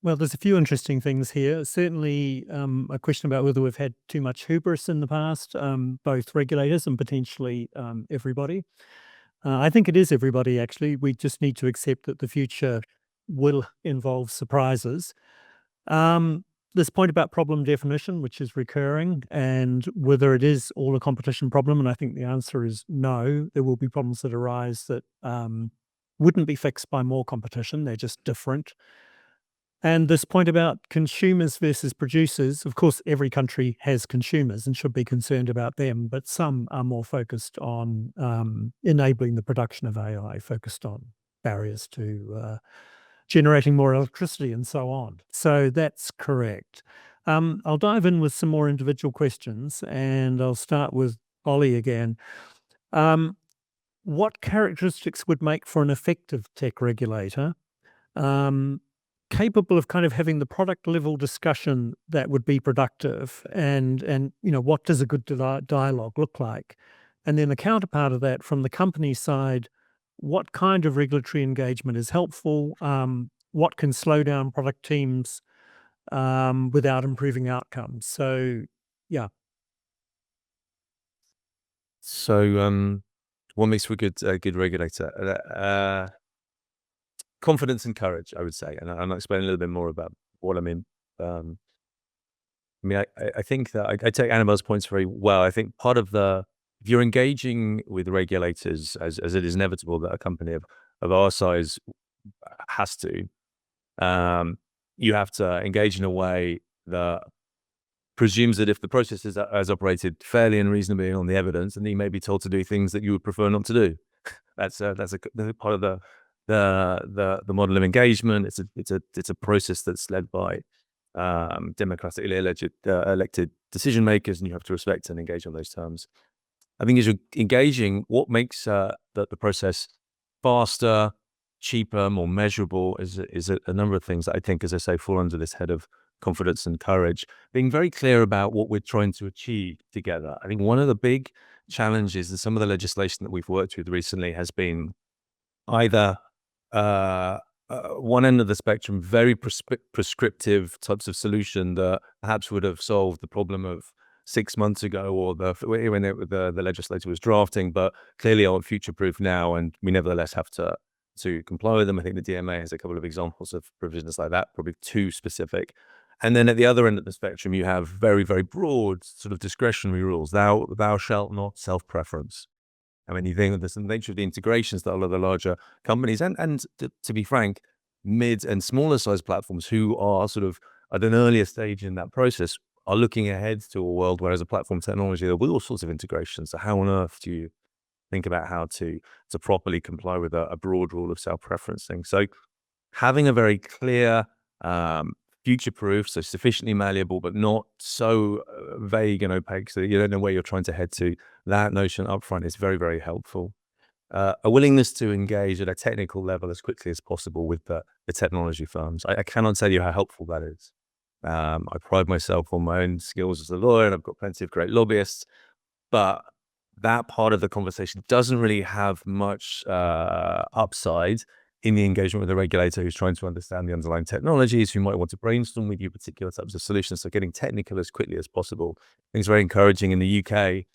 Well, there's a few interesting things here. Certainly a question about whether we've had too much hubris in the past, both regulators and potentially everybody. I think it is everybody, actually. We just need to accept that the future will involve surprises. This point about problem definition, which is recurring, and whether it is all a competition problem, and I think the answer is no. There will be problems that arise that wouldn't be fixed by more competition. They're just different. And this point about consumers versus producers, of course, every country has consumers and should be concerned about them, but some are more focused on enabling the production of AI, focused on barriers to generating more electricity and so on. So that's correct. I'll dive in with some more individual questions, and I'll start with Ollie again. What characteristics would make for an effective tech regulator? Capable of kind of having the product level discussion that would be productive, and what does a good dialogue look like? And then the counterpart of that, from the company side, what kind of regulatory engagement is helpful? What can slow down product teams without improving outcomes? So yeah. So what makes for a good regulator? Confidence and courage, I would say, and I'll explain a little bit more about what I mean. I think that I take Annabelle's points very well. I think part of if you're engaging with regulators, as it is inevitable that a company of our size has to, you have to engage in a way that presumes that if the process is operated fairly and reasonably on the evidence, then you may be told to do things that you would prefer not to do. That's a part of the model of engagement. It's a process that's led by democratically elected decision makers, and you have to respect and engage on those terms. I think as you're engaging, what makes the process faster, cheaper, more measurable is a number of things that I think, as I say, fall under this head of confidence and courage. Being very clear about what we're trying to achieve together. I think one of the big challenges in some of the legislation that we've worked with recently has been either one end of the spectrum, very prescriptive types of solution that perhaps would have solved the problem of 6 months ago, or when the legislator was drafting, but clearly aren't future-proof now, and we nevertheless have to comply with them. I think the DMA has a couple of examples of provisions like that, probably too specific. And then at the other end of the spectrum, you have very, very broad sort of discretionary rules. Thou shalt not self-preference. I mean, you think of the nature of the integrations that a lot of the larger companies and to be frank, mid and smaller sized platforms who are sort of at an earlier stage in that process are looking ahead to a world where, as a platform technology, there will be all sorts of integrations. So how on earth do you think about how to properly comply with a broad rule of self-preferencing? So having a very clear, future-proof, so sufficiently malleable, but not so vague and opaque so that you don't know where you're trying to head to, that notion upfront is very, very helpful. A willingness to engage at a technical level as quickly as possible with the technology firms. I cannot tell you how helpful that is. I pride myself on my own skills as a lawyer, and I've got plenty of great lobbyists, but that part of the conversation doesn't really have much upside in the engagement with the regulator who's trying to understand the underlying technologies, who might want to brainstorm with you particular types of solutions. So getting technical as quickly as possible. I think it's very encouraging in the UK,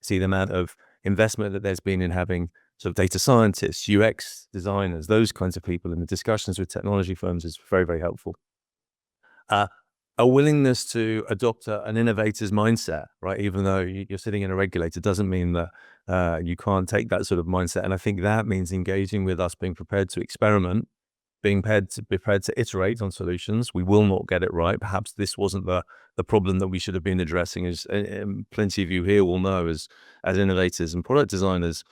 see the amount of investment that there's been in having sort of data scientists, UX designers, those kinds of people in the discussions with technology firms is very, very helpful. A willingness to adopt an innovator's mindset, right? Even though you're sitting in a regulator, doesn't mean that you can't take that sort of mindset. And I think that means engaging with us, being prepared to experiment, being prepared to iterate on solutions. We will not get it right. Perhaps this wasn't the problem that we should have been addressing. As plenty of you here will know, as innovators and product designers,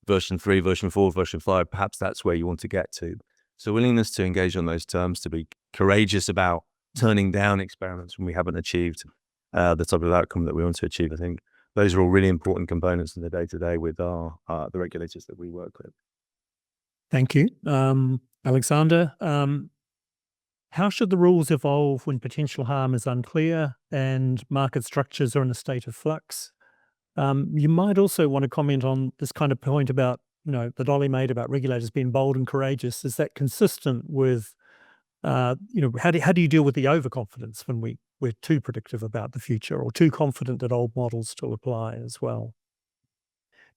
version 3, version 4, version 5, perhaps that's where you want to get to. So willingness to engage on those terms, to be courageous about turning down experiments when we haven't achieved the type of outcome that we want to achieve. I think those are all really important components in the day-to-day with the regulators that we work with. Thank you. Alexander, how should the rules evolve when potential harm is unclear and market structures are in a state of flux? You might also want to comment on this kind of point about, that Ollie made about regulators being bold and courageous. Is that consistent with how do you deal with the overconfidence when we're too predictive about the future, or too confident that old models still apply as well?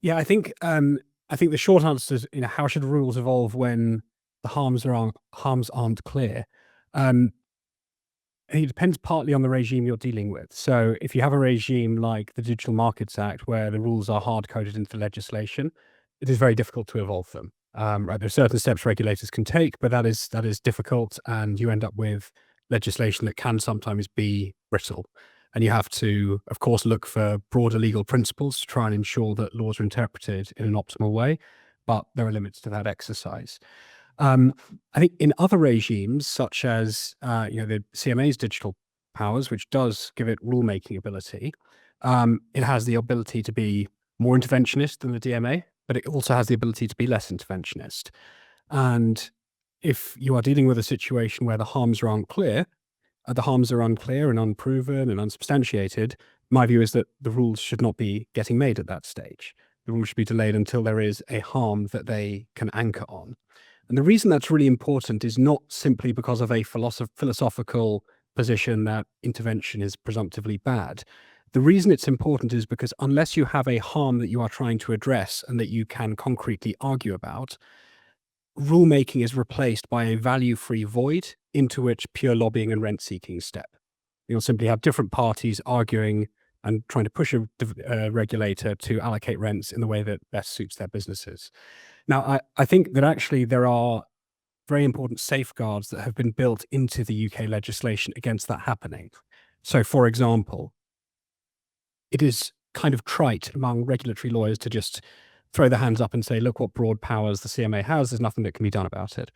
Yeah, I think the short answer is, how should rules evolve when the harms aren't clear? It depends partly on the regime you're dealing with. So if you have a regime like the Digital Markets Act, where the rules are hard-coded into legislation, it is very difficult to evolve them. Right, there are certain steps regulators can take, but that is difficult, and you end up with legislation that can sometimes be brittle. And you have to, of course, look for broader legal principles to try and ensure that laws are interpreted in an optimal way, but there are limits to that exercise. I think in other regimes, such as the CMA's digital powers, which does give it rulemaking ability, it has the ability to be more interventionist than the DMA, but it also has the ability to be less interventionist. And if you are dealing with a situation where the harms are unclear and unproven and unsubstantiated, my view is that the rules should not be getting made at that stage. The rules should be delayed until there is a harm that they can anchor on. And the reason that's really important is not simply because of a philosophical position that intervention is presumptively bad. The reason it's important is because unless you have a harm that you are trying to address and that you can concretely argue about, rulemaking is replaced by a value-free void into which pure lobbying and rent-seeking step. You'll simply have different parties arguing and trying to push a regulator to allocate rents in the way that best suits their businesses. Now, I think that actually there are very important safeguards that have been built into the UK legislation against that happening. So, for example, it is kind of trite among regulatory lawyers to just throw their hands up and say, look what broad powers the CMA has, there's nothing that can be done about it.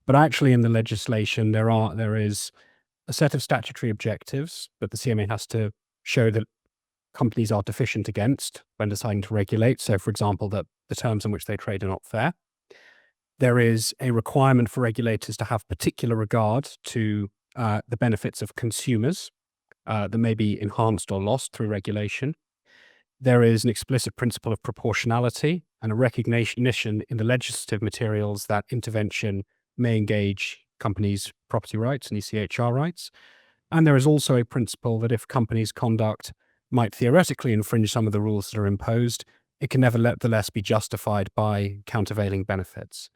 But actually in the legislation, there is a set of statutory objectives that the CMA has to show that companies are deficient against when deciding to regulate. So, for example, that the terms in which they trade are not fair. There is a requirement for regulators to have particular regard to the benefits of consumers that may be enhanced or lost through regulation. There is an explicit principle of proportionality and a recognition in the legislative materials that intervention may engage companies' property rights and ECHR rights. And there is also a principle that if companies' conduct might theoretically infringe some of the rules that are imposed, it can nevertheless be justified by countervailing benefits.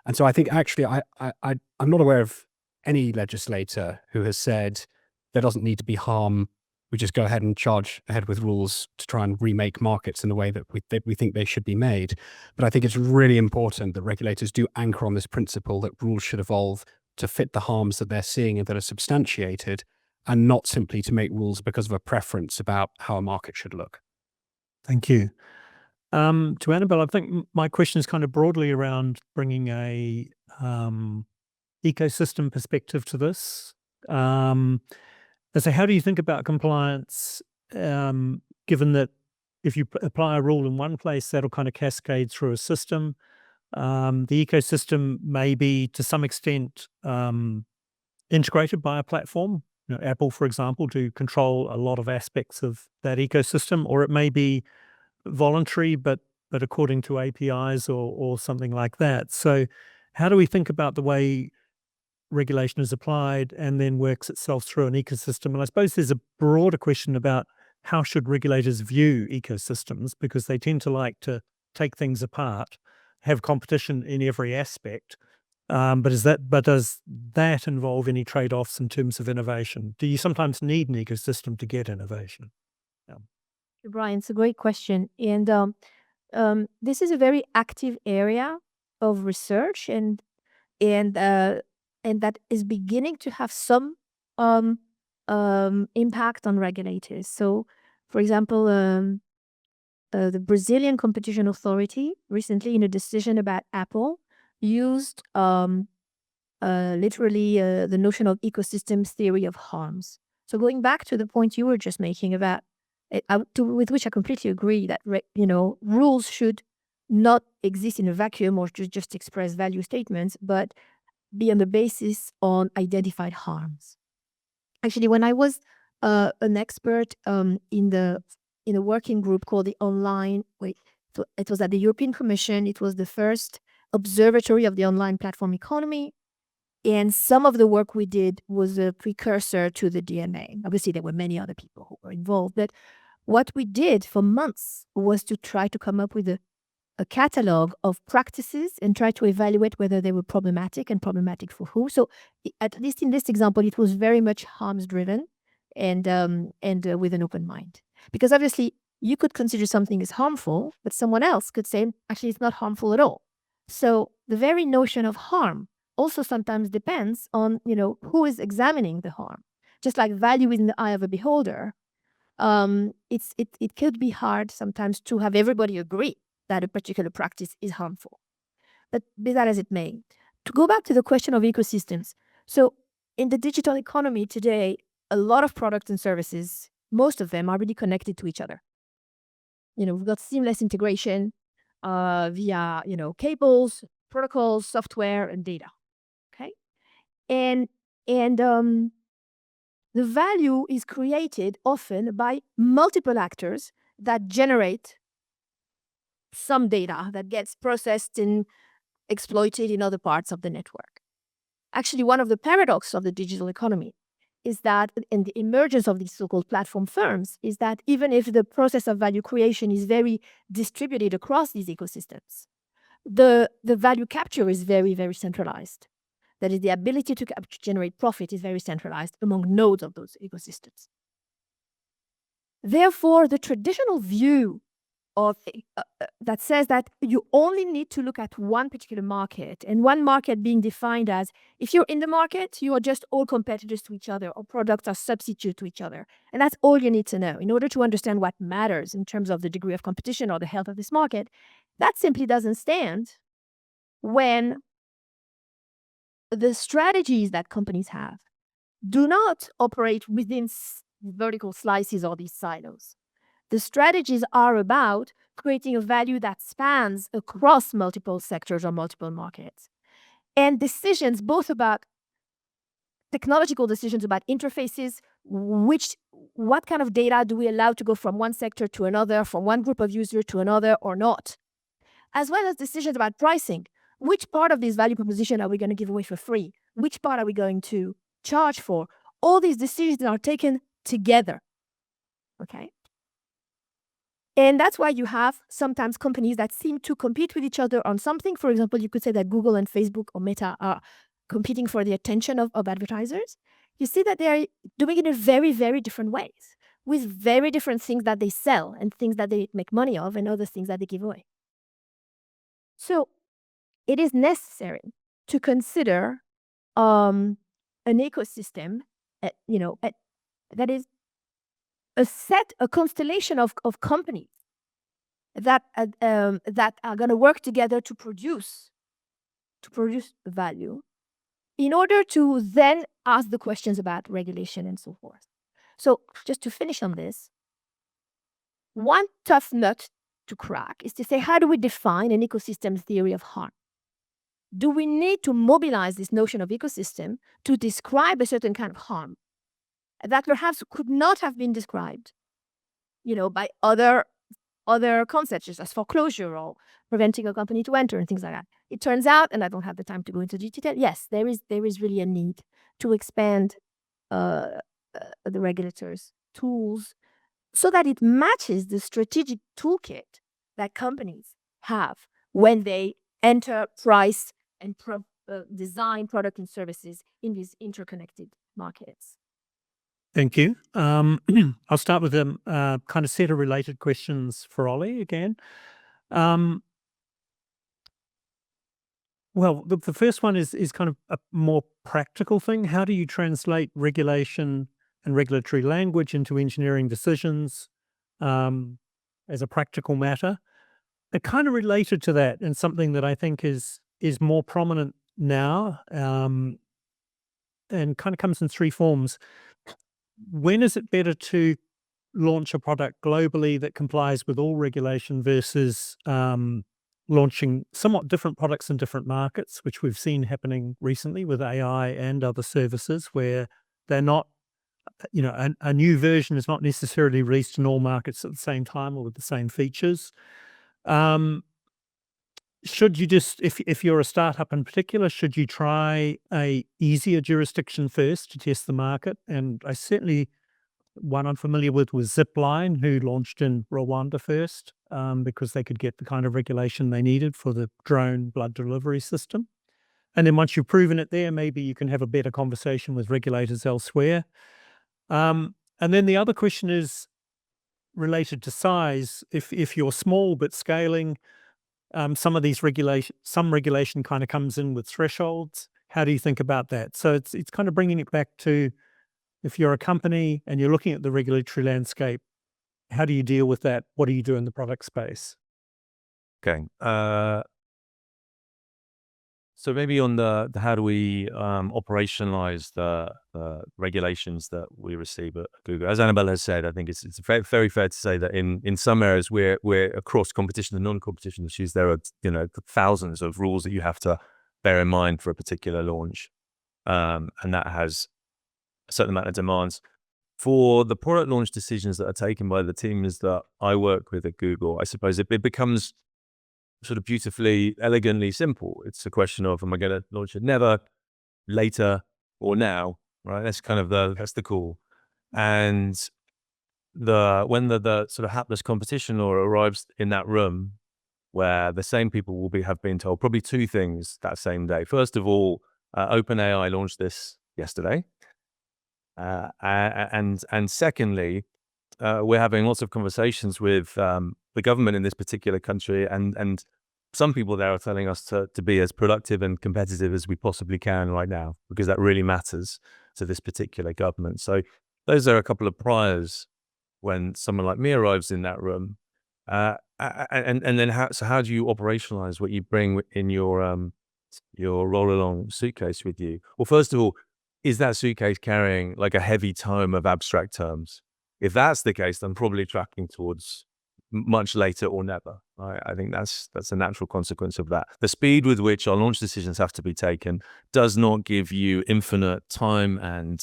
And so I think actually I'm not aware of any legislator who has said there doesn't need to be harm. We just go ahead and charge ahead with rules to try and remake markets in the way that we think they should be made. But I think it's really important that regulators do anchor on this principle that rules should evolve to fit the harms that they're seeing and that are substantiated, and not simply to make rules because of a preference about how a market should look. Thank you. To Annabelle, I think my question is kind of broadly around bringing a ecosystem perspective to this. So how do you think about compliance, given that if you apply a rule in one place, that'll kind of cascade through a system? The ecosystem may be to some extent integrated by a platform. Apple, for example, to control a lot of aspects of that ecosystem, or it may be voluntary, but according to APIs or something like that. So how do we think about the way regulation is applied and then works itself through an ecosystem? And I suppose there's a broader question about how should regulators view ecosystems, because they tend to like to take things apart, have competition in every aspect. But does that involve any trade-offs in terms of innovation? Do you sometimes need an ecosystem to get innovation? Brian, it's a great question. And this is a very active area of research and that is beginning to have some impact on regulators. So, for example, the Brazilian Competition Authority recently, in a decision about Apple, used literally the notion of ecosystem theory of harms. So going back to the point you were just making about with which I completely agree, that rules should not exist in a vacuum or just express value statements, but be on the basis on identified harms. Actually, when I was an expert in a working group called the it was at the European Commission. It was the first observatory of the online platform economy. And some of the work we did was a precursor to the DMA. Obviously, there were many other people who were involved. But what we did for months was to try to come up with a catalog of practices and try to evaluate whether they were problematic and problematic for who. So at least in this example, it was very much harms driven and with an open mind. Because obviously, you could consider something as harmful, but someone else could say, actually, it's not harmful at all. So the very notion of harm also sometimes depends on, who is examining the harm. Just like value is in the eye of a beholder, it could be hard sometimes to have everybody agree that a particular practice is harmful. But be that as it may, to go back to the question of ecosystems. So in the digital economy today, a lot of products and services, most of them are really connected to each other. We've got seamless integration via, cables, protocols, software, and data. Okay. And the value is created often by multiple actors that generate some data that gets processed and exploited in other parts of the network. Actually, one of the paradoxes of the digital economy is that, in the emergence of these so-called platform firms, is that even if the process of value creation is very distributed across these ecosystems, the value capture is very, very centralized. That is, the ability to generate profit is very centralized among nodes of those ecosystems. Therefore, the traditional view of that says that you only need to look at one particular market, and one market being defined as, if you're in the market, you are just all competitors to each other, or products are substitute to each other. And that's all you need to know in order to understand what matters in terms of the degree of competition or the health of this market. That simply doesn't stand when the strategies that companies have do not operate within vertical slices or these silos. The strategies are about creating a value that spans across multiple sectors or multiple markets. And decisions both about technological decisions about interfaces, what kind of data do we allow to go from one sector to another, from one group of users to another or not, as well as decisions about pricing. Which part of this value proposition are we going to give away for free? Which part are we going to charge for? All these decisions are taken together. Okay. And that's why you have sometimes companies that seem to compete with each other on something. For example, you could say that Google and Facebook or Meta are competing for the attention of advertisers. You see that they're doing it in very, very different ways, with very different things that they sell and things that they make money of and other things that they give away. So it is necessary to consider an ecosystem, that is a constellation of companies that are going to work together to produce value, in order to then ask the questions about regulation and so forth. So just to finish on this, one tough nut to crack is to say, how do we define an ecosystem theory of harm? Do we need to mobilize this notion of ecosystem to describe a certain kind of harm that perhaps could not have been described, by other concepts, just as foreclosure or preventing a company to enter and things like that? It turns out, and I don't have the time to go into detail, yes, there is really a need to expand the regulators' tools so that it matches the strategic toolkit that companies have when they enter, price, and design product and services in these interconnected markets. Thank you. I'll start with a kind of set of related questions for Ollie again. Well, the first one is kind of a more practical thing. How do you translate regulation and regulatory language into engineering decisions as a practical matter? It kind of related to that, and something that I think is more prominent now, and kind of comes in three forms. When is it better to launch a product globally that complies with all regulation versus launching somewhat different products in different markets, which we've seen happening recently with AI and other services, where they're not, a new version is not necessarily released in all markets at the same time or with the same features. Should you just, if you're a startup in particular, should you try a easier jurisdiction first to test the market? And I certainly, one I'm familiar with was Zipline, who launched in Rwanda first, because they could get the kind of regulation they needed for the drone blood delivery system. And then once you've proven it there, maybe you can have a better conversation with regulators elsewhere. And then the other question is related to size. If you're small but scaling, some of these regulation kind of comes in with thresholds. How do you think about that? So it's kind of bringing it back to, if you're a company and you're looking at the regulatory landscape, how do you deal with that? What do you do in the product space? Okay. So maybe on the how do we operationalize the regulations that we receive at Google? As Annabelle has said, I think it's very, very fair to say that in some areas we're across competition and non-competition issues. There are thousands of rules that you have to bear in mind for a particular launch, and that has a certain amount of demands. For the product launch decisions that are taken by the teams that I work with at Google, I suppose it becomes sort of beautifully, elegantly simple. It's a question of, am I going to launch it never, later, or now? Right? That's kind of that's the call. And when the sort of hapless competition or arrives in that room, where the same people will have been told probably two things that same day. First of all, OpenAI launched this yesterday, and secondly, we're having lots of conversations with the government in this particular country, and some people there are telling us to be as productive and competitive as we possibly can right now, because that really matters to this particular government. So those are a couple of priors when someone like me arrives in that room. And then how do you operationalize what you bring in your roll-along suitcase with you? Well, first of all, is that suitcase carrying like a heavy tome of abstract terms? If that's the case, then probably tracking towards much later or never. I think that's a natural consequence of that. The speed with which our launch decisions have to be taken does not give you infinite time and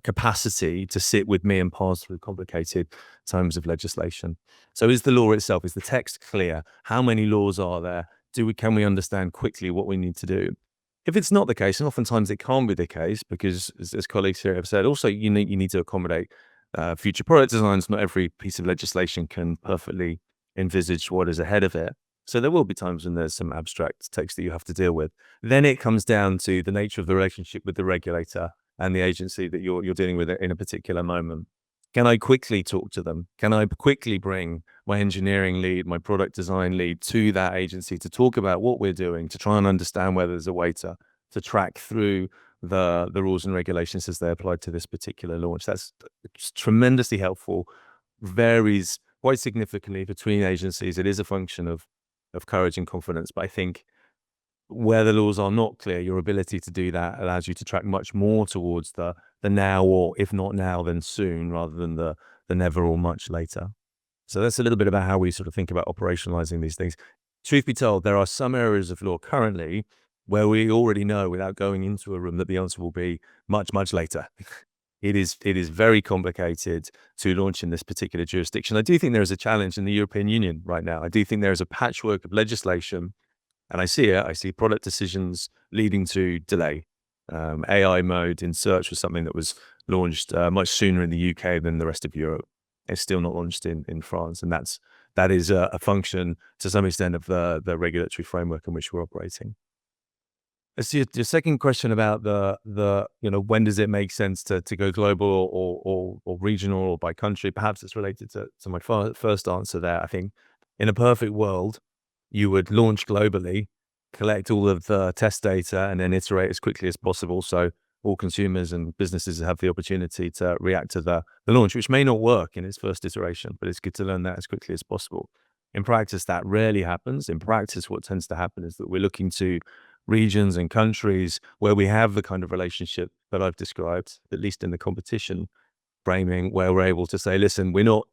capacity to sit with me and pass through complicated tomes of legislation. So is the law itself, is the text clear? How many laws are there? Can we understand quickly what we need to do? If it's not the case, and oftentimes it can't be the case, because as colleagues here have said, also you need to accommodate future product designs. Not every piece of legislation can perfectly envisage what is ahead of it. So there will be times when there's some abstract text that you have to deal with. Then it comes down to the nature of the relationship with the regulator and the agency that you're dealing with in a particular moment. Can I quickly talk to them? Can I quickly bring my engineering lead, my product design lead to that agency to talk about what we're doing, to try and understand whether there's a way to track through the rules and regulations as they apply to this particular launch? That's tremendously helpful, varies quite significantly between agencies. It is a function of courage and confidence, but I think where the laws are not clear, your ability to do that allows you to track much more towards the now, or if not now, then soon, rather than the never or much later. So that's a little bit about how we sort of think about operationalizing these things. Truth be told, there are some areas of law currently where we already know, without going into a room, that the answer will be much, much later. It is very complicated to launch in this particular jurisdiction. I do think there is a challenge in the European Union right now. I do think there is a patchwork of legislation, and I see it. I see product decisions leading to delay. AI mode in search was something that was launched much sooner in the UK than the rest of Europe. It's still not launched in France, and that is a function to some extent of the regulatory framework in which we're operating. As to your second question about the when does it make sense to go global or regional or by country, perhaps it's related to my first answer there. I think in a perfect world, you would launch globally, collect all of the test data, and then iterate as quickly as possible, so all consumers and businesses have the opportunity to react to the launch, which may not work in its first iteration, but it's good to learn that as quickly as possible. In practice, that rarely happens. In practice, what tends to happen is that we're looking to regions and countries where we have the kind of relationship that I've described, at least in the competition framing, where we're able to say, listen, we're not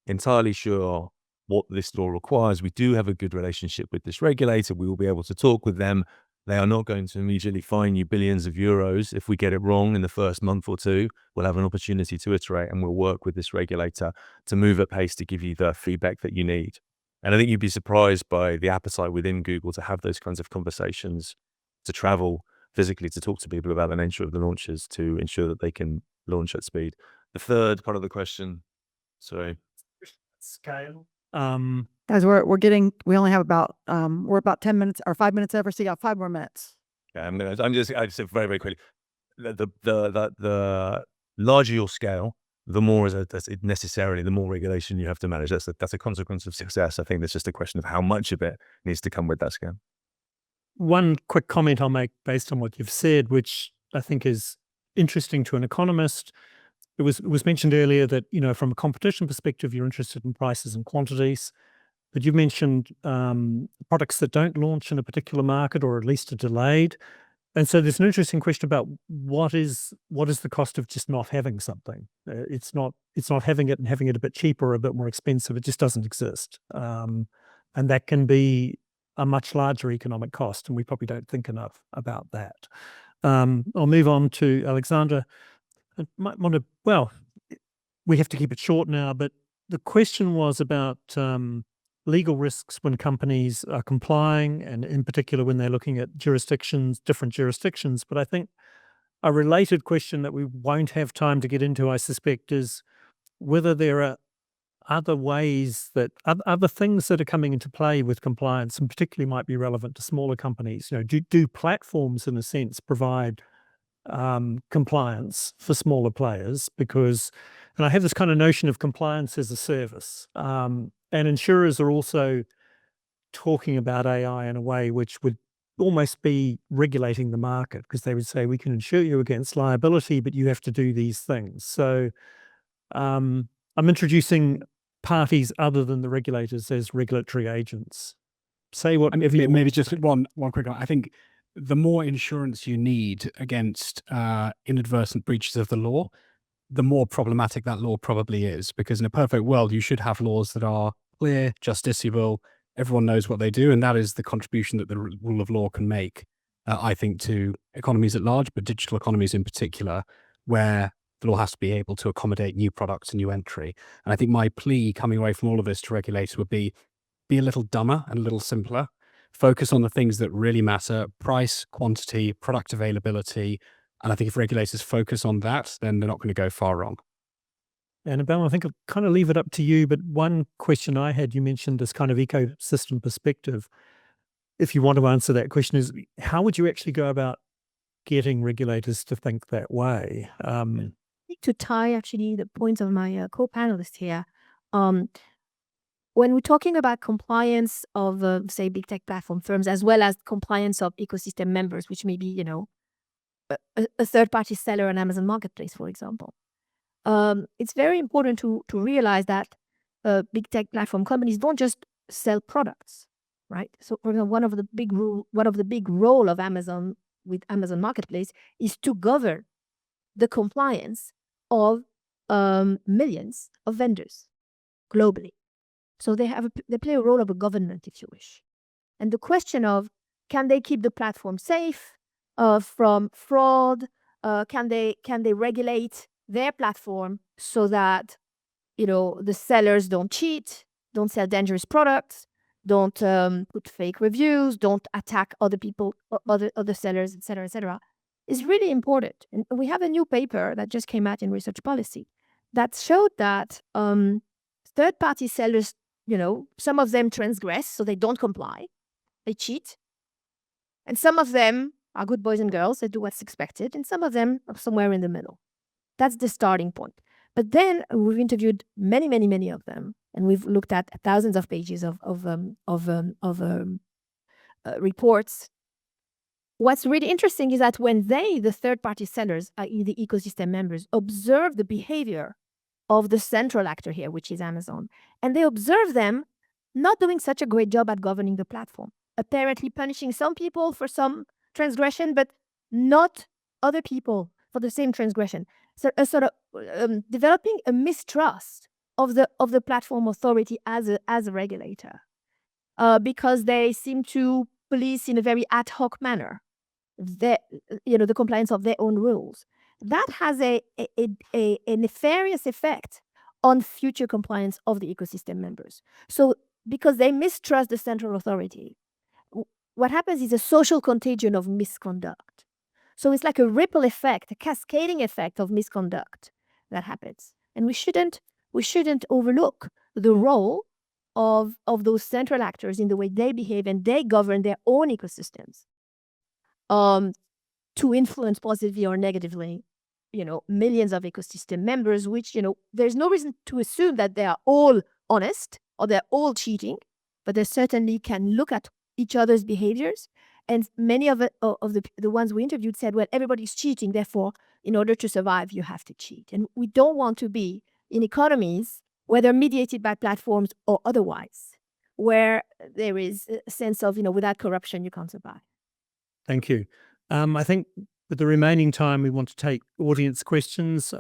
entirely sure what this law requires. We do have a good relationship with this regulator. We will be able to talk with them. They are not going to immediately fine you billions of euros if we get it wrong in the first month or two. We'll have an opportunity to iterate, and we'll work with this regulator to move at pace to give you the feedback that you need. And I think you'd be surprised by the appetite within Google to have those kinds of conversations, to travel physically to talk to people about the nature of the launches, to ensure that they can launch at speed. The third part of the question, sorry. Scale. Guys, we only have about, we're about 10 minutes or 5 minutes over, so you got 5 more minutes. Yeah, I just very, very quickly. The larger your scale, the more necessarily the more regulation you have to manage. That's a consequence of success. I think there's just a question of how much of it needs to come with that scale. One quick comment I'll make based on what you've said, which I think is interesting to an economist. It was mentioned earlier that, from a competition perspective, you're interested in prices and quantities. But you mentioned products that don't launch in a particular market or at least are delayed. And so there's an interesting question about what is the cost of just not having something. It's not having it and having it a bit cheaper or a bit more expensive. It just doesn't exist. And that can be a much larger economic cost, and we probably don't think enough about that. I'll move on to Alexandra. We have to keep it short now, but the question was about legal risks when companies are complying, and in particular when they're looking at different jurisdictions. But I think a related question that we won't have time to get into, I suspect, is whether there are other ways other things that are coming into play with compliance, and particularly might be relevant to smaller companies. Do platforms, in a sense, provide compliance for smaller players? And I have this kind of notion of compliance as a service. And insurers are also talking about AI in a way which would almost be regulating the market, because they would say, we can insure you against liability, but you have to do these things. So I'm introducing parties other than the regulators as regulatory agents. Say what... Maybe just one quick one. I think the more insurance you need against inadvertent breaches of the law, the more problematic that law probably is. Because in a perfect world, you should have laws that are clear, justiciable, everyone knows what they do, and that is the contribution that the rule of law can make, I think, to economies at large, but digital economies in particular, where the law has to be able to accommodate new products and new entry. And I think my plea coming away from all of this to regulators would be a little dumber and a little simpler. Focus on the things that really matter: price, quantity, product availability. And I think if regulators focus on that, then they're not going to go far wrong. Annabelle, I think I'll kind of leave it up to you, but one question I had, you mentioned this kind of ecosystem perspective. If you want to answer that question, is how would you actually go about getting regulators to think that way? I think to tie actually the points of my co-panelist here, when we're talking about compliance of, say, big tech platform firms, as well as compliance of ecosystem members, which may be, a third-party seller on Amazon Marketplace, for example. It's very important to realize that big tech platform companies don't just sell products, right? So, for example, one of the big role of Amazon with Amazon Marketplace is to govern the compliance of millions of vendors globally. So they play a role of a government, if you wish. And the question of, can they keep the platform safe from fraud? Can they regulate their platform so that the sellers don't cheat, don't sell dangerous products, don't put fake reviews, don't attack other people, other sellers, etc., is really important. And we have a new paper that just came out in Research Policy that showed that third-party sellers, some of them transgress, so they don't comply, they cheat, and some of them are good boys and girls, they do what's expected, and some of them are somewhere in the middle. That's the starting point. But then we've interviewed many, many, many of them, and we've looked at thousands of pages of reports. What's really interesting is that when the third-party sellers, i.e. the ecosystem members, observe the behavior of the central actor here, which is Amazon, and they observe them not doing such a great job at governing the platform, apparently punishing some people for some transgression, but not other people for the same transgression. So a sort of developing a mistrust of the platform authority as a regulator, because they seem to police in a very ad hoc manner the compliance of their own rules. That has a nefarious effect on future compliance of the ecosystem members. So because they mistrust the central authority, what happens is a social contagion of misconduct. So it's like a ripple effect, a cascading effect of misconduct that happens. And we shouldn't overlook the role of those central actors in the way they behave and they govern their own ecosystems to influence positively or negatively, millions of ecosystem members, which, there's no reason to assume that they are all honest or they're all cheating, but they certainly can look at each other's behaviors. And many of the ones we interviewed said, well, everybody's cheating, therefore, in order to survive, you have to cheat. And we don't want to be in economies, whether mediated by platforms or otherwise, where there is a sense of, without corruption, you can't survive. Thank you. I think with the remaining time, we want to take audience questions.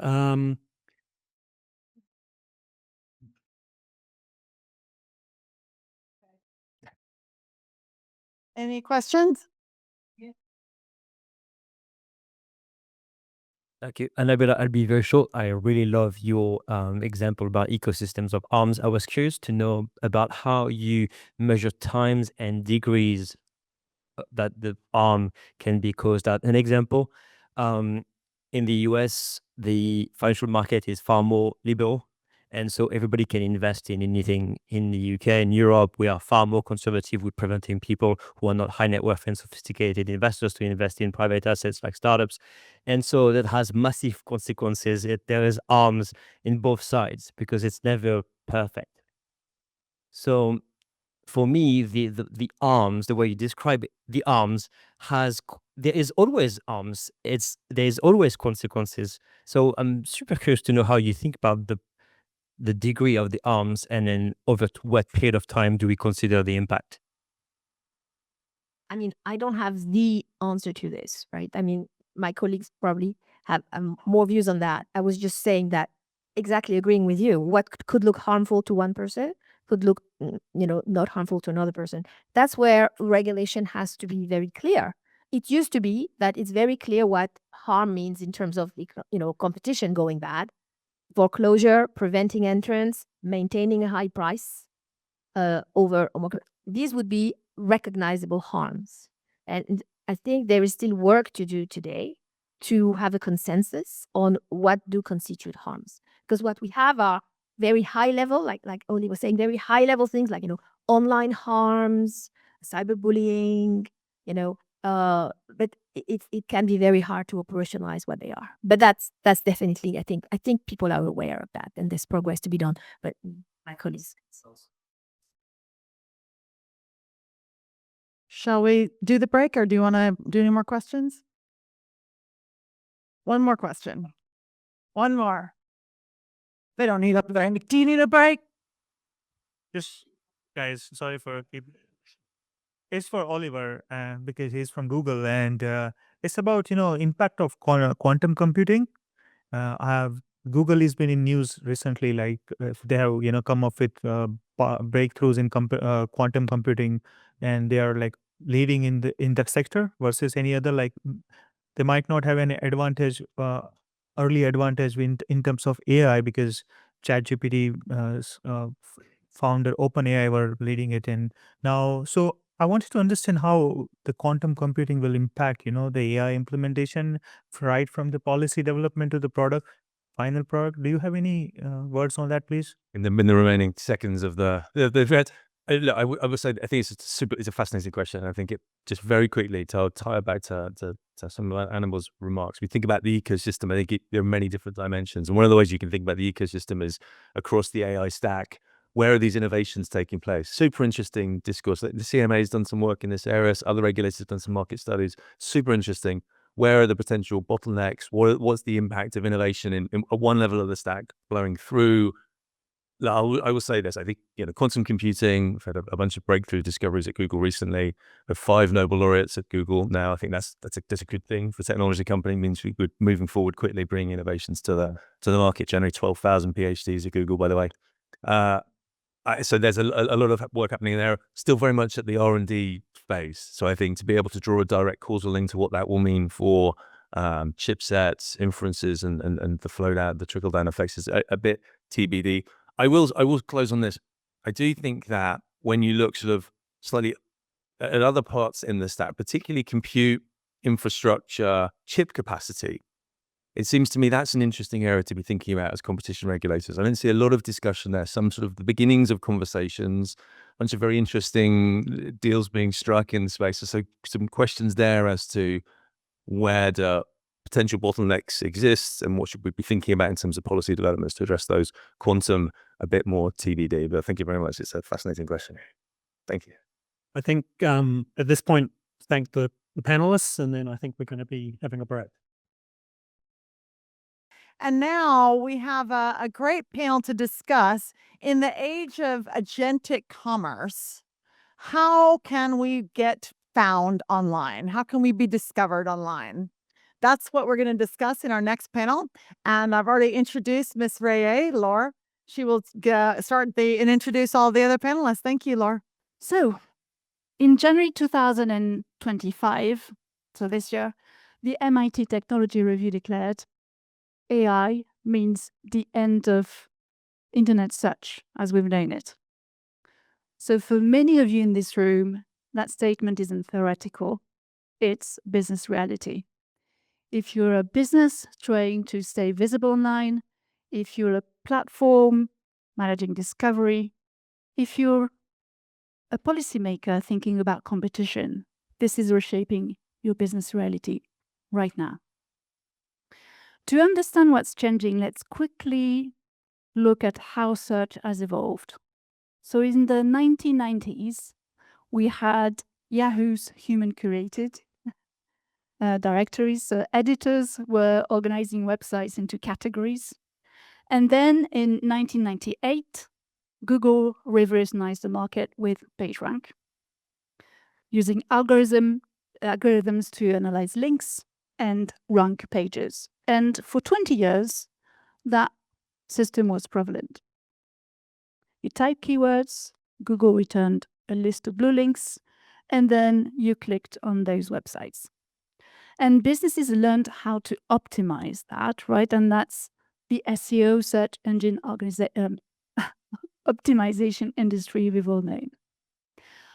Any questions? Okay, and I'll be very short. I really love your example about ecosystems of arms. I was curious to know about how you measure times and degrees that the arm can be caused at. An example, in the US, the financial market is far more liberal, and so everybody can invest in anything. In the UK and Europe, we are far more conservative with preventing people who are not high net worth and sophisticated investors to invest in private assets like startups. And so that has massive consequences. There is arms in both sides because it's never perfect. So for me, the arms, the way you describe it, the arms there is always arms. There's always consequences. So I'm super curious to know how you think about the degree of the arms, and then over what period of time do we consider the impact? I mean, I don't have the answer to this, right? I mean, my colleagues probably have more views on that. I was just saying that, exactly agreeing with you. What could look harmful to one person could look, not harmful to another person. That's where regulation has to be very clear. It used to be that it's very clear what harm means in terms of, competition going bad, foreclosure, preventing entrance, maintaining a high price over. These would be recognizable harms. And I think there is still work to do today to have a consensus on what do constitute harms. Because what we have are very high level, like Oli was saying, very high level things like, online harms, cyberbullying, but it can be very hard to operationalize what they are. But that's definitely, I think people are aware of that, and there's progress to be done. But my colleagues. Shall we do the break, or do you want to do any more questions? One more question. One more. They don't need a break. Do you need a break? Just, guys, sorry for it's for Oliver because he's from Google, and it's about impact of quantum computing. Google has been in news recently, like they have come up with breakthroughs in quantum computing, and they are like leading in that sector versus any other. Like they might not have any advantage, early advantage in terms of AI, because ChatGPT founder OpenAI were leading it in now. So I wanted to understand how the quantum computing will impact, the AI implementation, right from the policy development to the final product. Do you have any words on that, please? In the remaining seconds of the thread, look, I would say I think it's a fascinating question. I think it just very quickly to tie it back to some of Animal's remarks. We think about the ecosystem. I think there are many different dimensions, and one of the ways you can think about the ecosystem is across the AI stack. Where are these innovations taking place? Super interesting discourse. The CMA has done some work in this area. Other regulators have done some market studies. Super interesting. Where are the potential bottlenecks? What's the impact of innovation in one level of the stack blowing through? I will say this. I think quantum computing. We've had a bunch of breakthrough discoveries at Google recently. We have 5 Nobel laureates at Google now. I think that's a good thing for a technology company. It means we're moving forward quickly, bringing innovations to the market. Generally, 12,000 PhDs at Google, by the way. So there's a lot of work happening there, still very much at the R&D phase. So I think to be able to draw a direct causal link to what that will mean for chipsets, inferences, and the flow down, the trickle down effects is a bit TBD. I will close on this. I do think that when you look sort of slightly at other parts in the stack, particularly compute, infrastructure, chip capacity, it seems to me that's an interesting area to be thinking about as competition regulators. I don't see a lot of discussion there, some sort of the beginnings of conversations, a bunch of very interesting deals being struck in the space. So some questions there as to where do potential bottlenecks exist, and what should we be thinking about in terms of policy developments to address those? Quantum, a bit more TBD, but thank you very much. It's a fascinating question. Thank you. I think at this point, thank the panelists, and then I think we're going to be having a break. And now we have a great panel to discuss. In the age of agentic commerce, how can we get found online? How can we be discovered online? That's what we're going to discuss in our next panel. And I've already introduced Miss Reillier, Laure. She will start and introduce all the other panelists. Thank you, Laure. So, in January 2025, so this year, the MIT Technology Review declared AI means the end of internet search as we've known it. So for many of you in this room, that statement isn't theoretical, it's business reality. If you're a business trying to stay visible online, if you're a platform managing discovery, if you're a policymaker thinking about competition, this is reshaping your business reality right now. To understand what's changing, let's quickly look at how search has evolved. So in the 1990s, we had Yahoo's human-curated directories. So editors were organizing websites into categories. And then in 1998, Google revolutionized the market with PageRank, using algorithms to analyze links and rank pages. And for 20 years, that system was prevalent. You type keywords, Google returned a list of blue links, and then you clicked on those websites. And businesses learned how to optimize that, right? And that's the SEO, search engine optimization industry we've all known.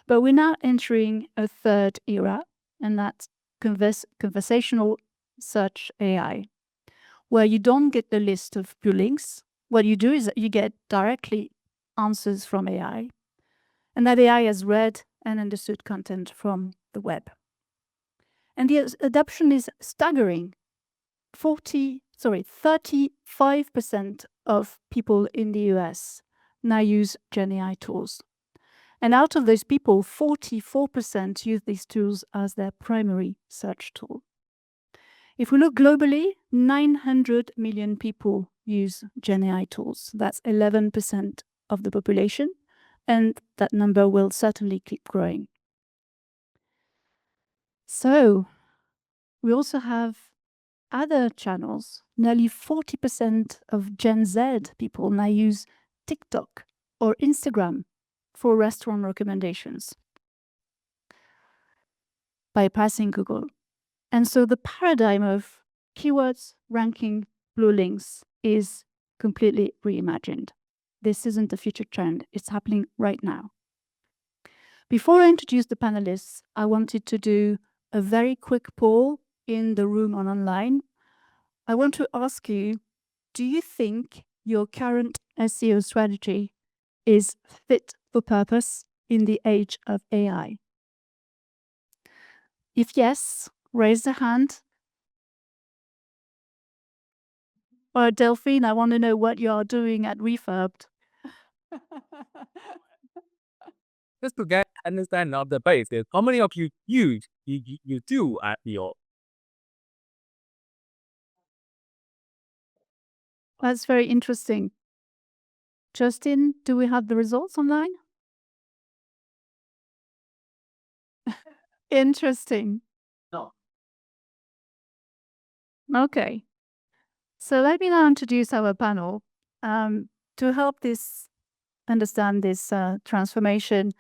But we're now entering a third era, and that's conversational search AI, where you don't get the list of blue links. What you do is that you get directly answers from AI, and that AI has read and understood content from the web. And the adoption is staggering. 35% of people in the US now use Gen AI tools. And out of those people, 44% use these tools as their primary search tool. If we look globally, 900 million people use Gen AI tools. That's 11% of the population, and that number will certainly keep growing. So, we also have other channels. Nearly 40% of Gen Z people now use TikTok or Instagram for restaurant recommendations, bypassing Google. And so the paradigm of keywords, ranking, blue links is completely reimagined. This isn't a future trend, it's happening right now. Before I introduce the panelists, I wanted to do a very quick poll in the room and online. I want to ask you, do you think your current SEO strategy is fit for purpose in the age of AI? If yes, raise the hand. Or Delphine, I want to know what you are doing at Refurbed. Just to get understand of the basis, how many of you do at your? That's very interesting. Justin, do we have the results online? Interesting. No. Okay. So let me now introduce our panel. To help understand this transformation,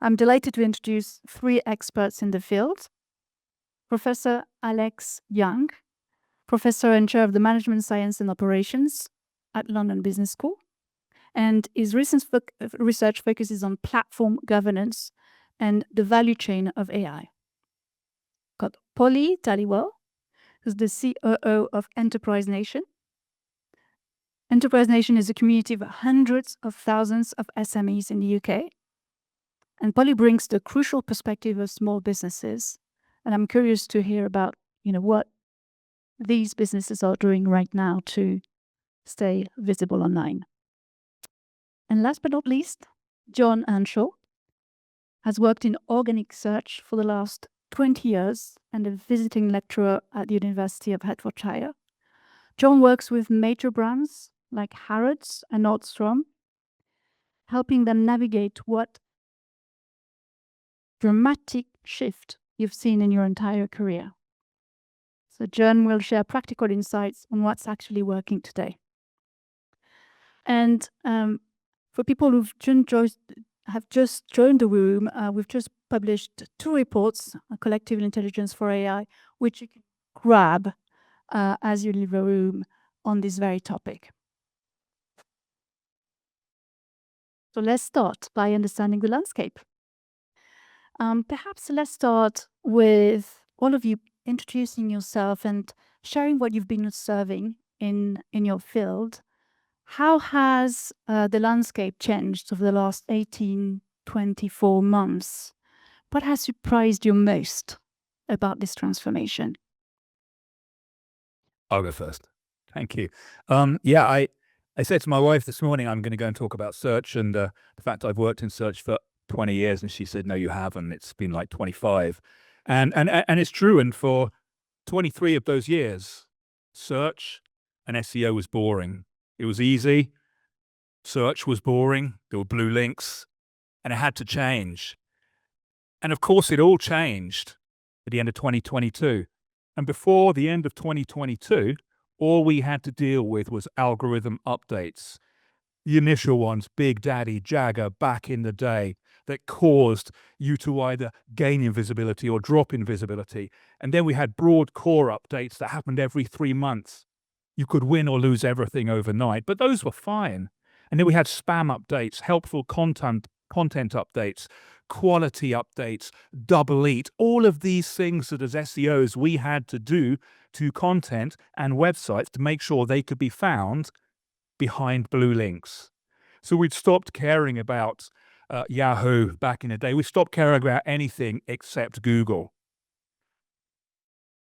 I'm delighted to introduce three experts in the field. Professor Alex Young, Professor and Chair of the Management Science and Operations at London Business School. And his recent research focuses on platform governance and the value chain of AI. Got Polly Taliwell, who's the COO of Enterprise Nation. Enterprise Nation is a community of hundreds of thousands of SMEs in the UK. And Polly brings the crucial perspective of small businesses. And I'm curious to hear about, what these businesses are doing right now to stay visible online. And last but not least, John Anshaw has worked in organic search for the last 20 years and a visiting lecturer at the University of Hertfordshire. John works with major brands like Harrods and Nordstrom, helping them navigate what dramatic shift you've seen in your entire career. So John will share practical insights on what's actually working today. And for people who've have just joined the room, we've just published 2 reports, Collective Intelligence for AI, which you can grab as you leave the room on this very topic. So let's start by understanding the landscape. Perhaps let's start with all of you introducing yourself and sharing what you've been observing in your field. How has the landscape changed over the last 18, 24 months? What has surprised you most about this transformation? I'll go first. Thank you. Yeah, I said to my wife this morning, I'm going to go and talk about search and the fact I've worked in search for 20 years. And she said, no, you haven't. It's been like 25. And it's true. And for 23 of those years, search and SEO was boring. It was easy. Search was boring. There were blue links and it had to change. And of course, it all changed at the end of 2022. And before the end of 2022, all we had to deal with was algorithm updates. The initial ones, Big Daddy, Jagger, back in the day, that caused you to either gain in visibility or drop in visibility. And then we had broad core updates that happened every 3 months. You could win or lose everything overnight, but those were fine. And then we had spam updates, helpful content updates, quality updates, double eat, all of these things that as SEOs we had to do to content and websites to make sure they could be found behind blue links. So we'd stopped caring about Yahoo back in the day. We stopped caring about anything except Google.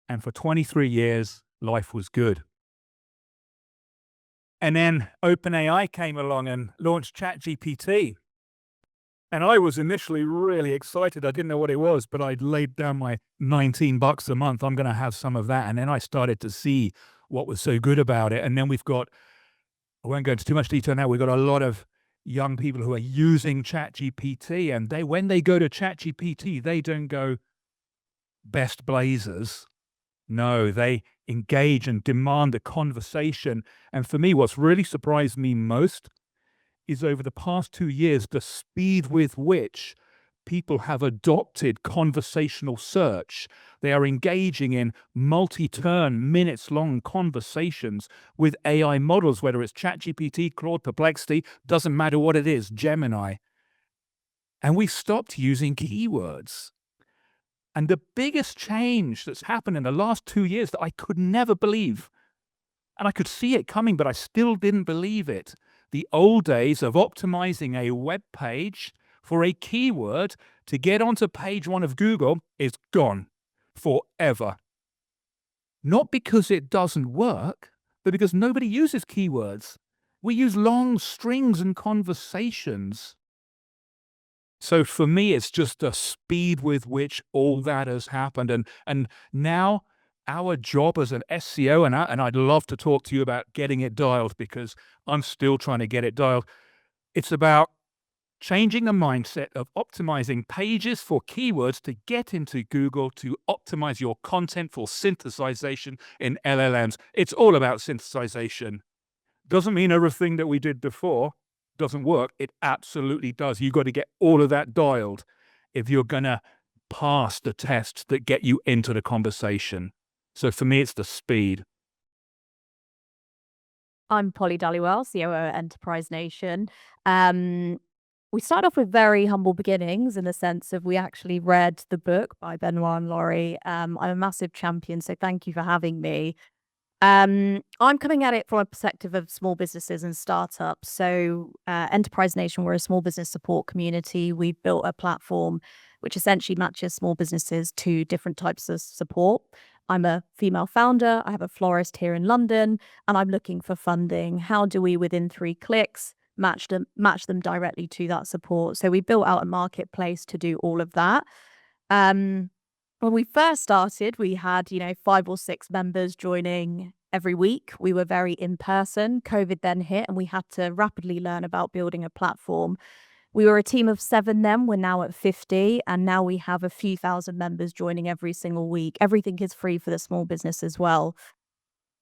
And for 23 years, life was good. And then OpenAI came along and launched ChatGPT. And I was initially really excited. I didn't know what it was, but I'd laid down my $19 a month. I'm going to have some of that. And then I started to see what was so good about it. And then we've got, I won't go into too much detail now, we've got a lot of young people who are using ChatGPT. And when they go to ChatGPT, they don't go best blazers. No, they engage and demand a conversation. And for me, what's really surprised me most is over the past 2 years, the speed with which people have adopted conversational search. They are engaging in multi-turn, minutes-long conversations with AI models, whether it's ChatGPT, Claude, Perplexity, doesn't matter what it is, Gemini. And we stopped using keywords. And the biggest change that's happened in the last 2 years that I could never believe, and I could see it coming, but I still didn't believe it. The old days of optimizing a web page for a keyword to get onto page 1 of Google is gone forever. Not because it doesn't work, but because nobody uses keywords. We use long strings and conversations. So for me, it's just the speed with which all that has happened. And now our job as an SEO, and I'd love to talk to you about getting it dialed because I'm still trying to get it dialed. It's about changing the mindset of optimizing pages for keywords to get into Google to optimize your content for synthesization in LLMs. It's all about synthesization. Doesn't mean everything that we did before doesn't work. It absolutely does. You've got to get all of that dialed if you're going to pass the tests that get you into the conversation. So for me, it's the speed. I'm Polly Dhaliwal, COO at Enterprise Nation. We start off with very humble beginnings in the sense of we actually read the book by Benoit and Laure. I'm a massive champion, so thank you for having me. I'm coming at it from a perspective of small businesses and startups. So Enterprise Nation, we're a small business support community. We've built a platform which essentially matches small businesses to different types of support. I'm a female founder, I have a florist here in London, and I'm looking for funding. How do we, within 3 clicks, match them directly to that support? So we built out a marketplace to do all of that. When we first started, we had, 5 or 6 members joining every week. We were very in person. COVID then hit, and we had to rapidly learn about building a platform. We were a team of 7 then. We're now at 50, and now we have a few thousand members joining every single week. Everything is free for the small business as well.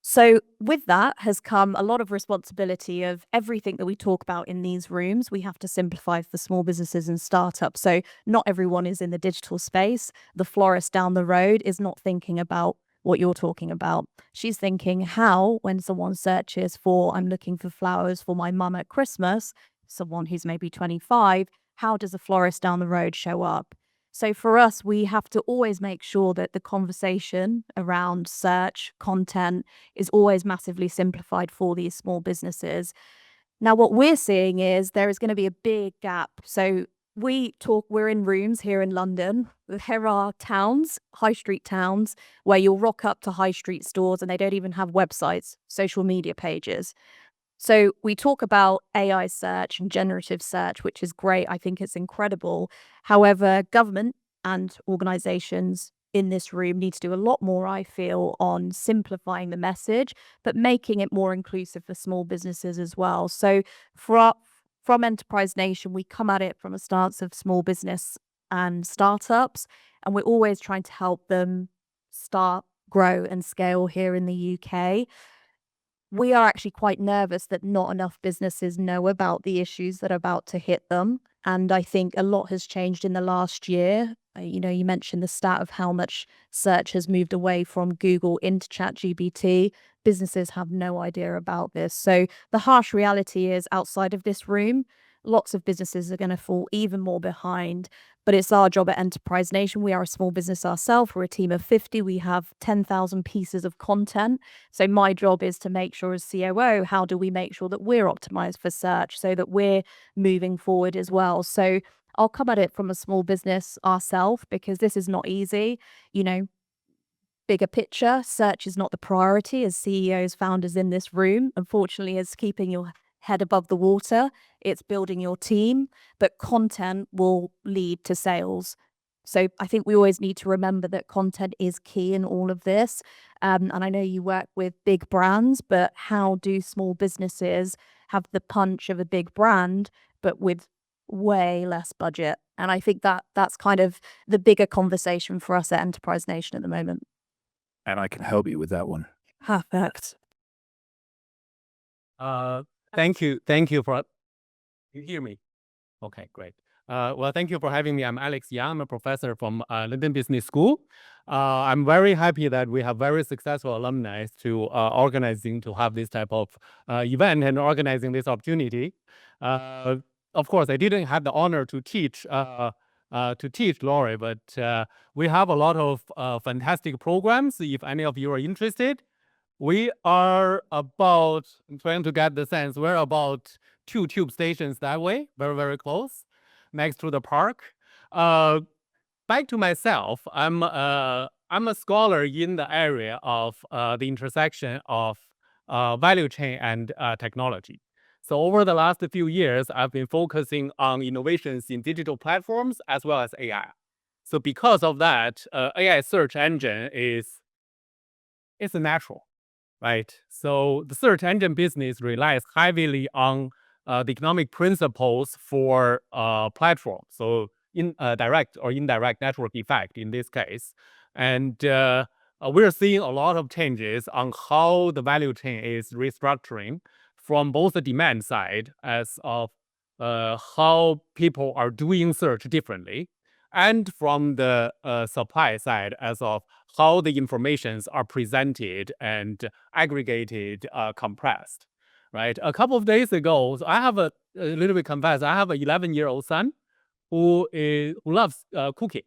So with that has come a lot of responsibility of everything that we talk about in these rooms. We have to simplify for small businesses and startups. So not everyone is in the digital space. The florist down the road is not thinking about what you're talking about. She's thinking how, when someone searches for, I'm looking for flowers for my mum at Christmas, someone who's maybe 25, how does a florist down the road show up? So for us, we have to always make sure that the conversation around search content is always massively simplified for these small businesses. Now, what we're seeing is there is going to be a big gap. So we're in rooms here in London. There are towns, high street towns, where you'll rock up to high street stores and they don't even have websites, social media pages. So we talk about AI search and generative search, which is great. I think it's incredible. However, government and organizations in this room need to do a lot more, I feel, on simplifying the message, but making it more inclusive for small businesses as well. So from Enterprise Nation, we come at it from a stance of small business and startups, and we're always trying to help them start, grow, and scale here in the UK. We are actually quite nervous that not enough businesses know about the issues that are about to hit them. And I think a lot has changed in the last year. You mentioned the stat of how much search has moved away from Google into ChatGPT. Businesses have no idea about this. So the harsh reality is, outside of this room, lots of businesses are going to fall even more behind. But it's our job at Enterprise Nation. We are a small business ourselves. We're a team of 50. We have 10,000 pieces of content. So my job is to make sure, as COO, how do we make sure that we're optimized for search so that we're moving forward as well? So I'll come at it from a small business ourselves, because this is not easy. Bigger picture, search is not the priority as CEOs, founders in this room. Unfortunately, it's keeping your head above the water. It's building your team, but content will lead to sales. So I think we always need to remember that content is key in all of this. And I know you work with big brands, but how do small businesses have the punch of a big brand, but with way less budget? And I think that's kind of the bigger conversation for us at Enterprise Nation at the moment. And I can help you with that one. Perfect. Thank you for. You hear me? Okay, great. Well, thank you for having me. I'm Alex Yang. I'm a professor from London Business School. I'm very happy that we have very successful alumni to organizing to have this type of event and organizing this opportunity. Of course, I didn't have the honor to teach Laure, but we have a lot of fantastic programs. If any of you are interested, we are about, I'm trying to get the sense, we're about 2 tube stations that way, very, very close, next to the park. Back to myself, I'm a scholar in the area of the intersection of value chain and technology. So over the last few years, I've been focusing on innovations in digital platforms as well as AI. So because of that, AI search engine is a natural, right? So the search engine business relies heavily on the economic principles for platforms. So in direct or indirect network effect in this case. And we're seeing a lot of changes on how the value chain is restructuring from both the demand side as of how people are doing search differently, and from the supply side as of how the informations are presented and aggregated, compressed, right? A couple of days ago, so I have a little bit confess, I have an 11-year-old son who loves cooking.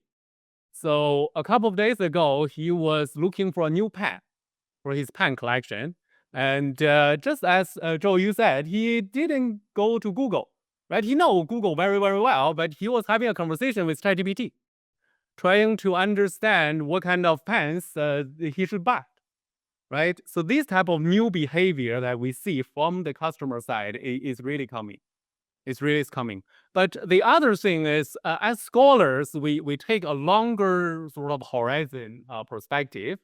So a couple of days ago, he was looking for a new pen for his pen collection. And just as Joe, you said, he didn't go to Google, right? He knows Google very, very well, but he was having a conversation with ChatGPT. trying to understand what kind of pants he should buy, right? So this type of new behavior that we see from the customer side is really coming. It's really coming. But the other thing is, as scholars, we take a longer sort of horizon perspective.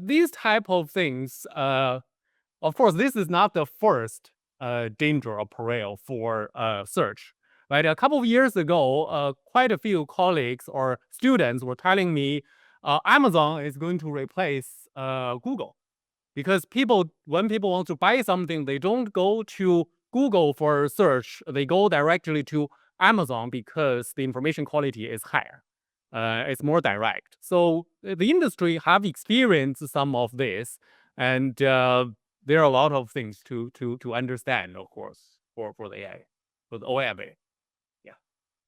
These type of things, of course, this is not the first danger or peril for search. Right? A couple of years ago, quite a few colleagues or students were telling me Amazon is going to replace Google, because when people want to buy something, they don't go to Google for search. They go directly to Amazon because the information quality is higher. It's more direct. So the industry have experienced some of this, and there are a lot of things to understand, of course, for the AI, for the OAV. Yeah.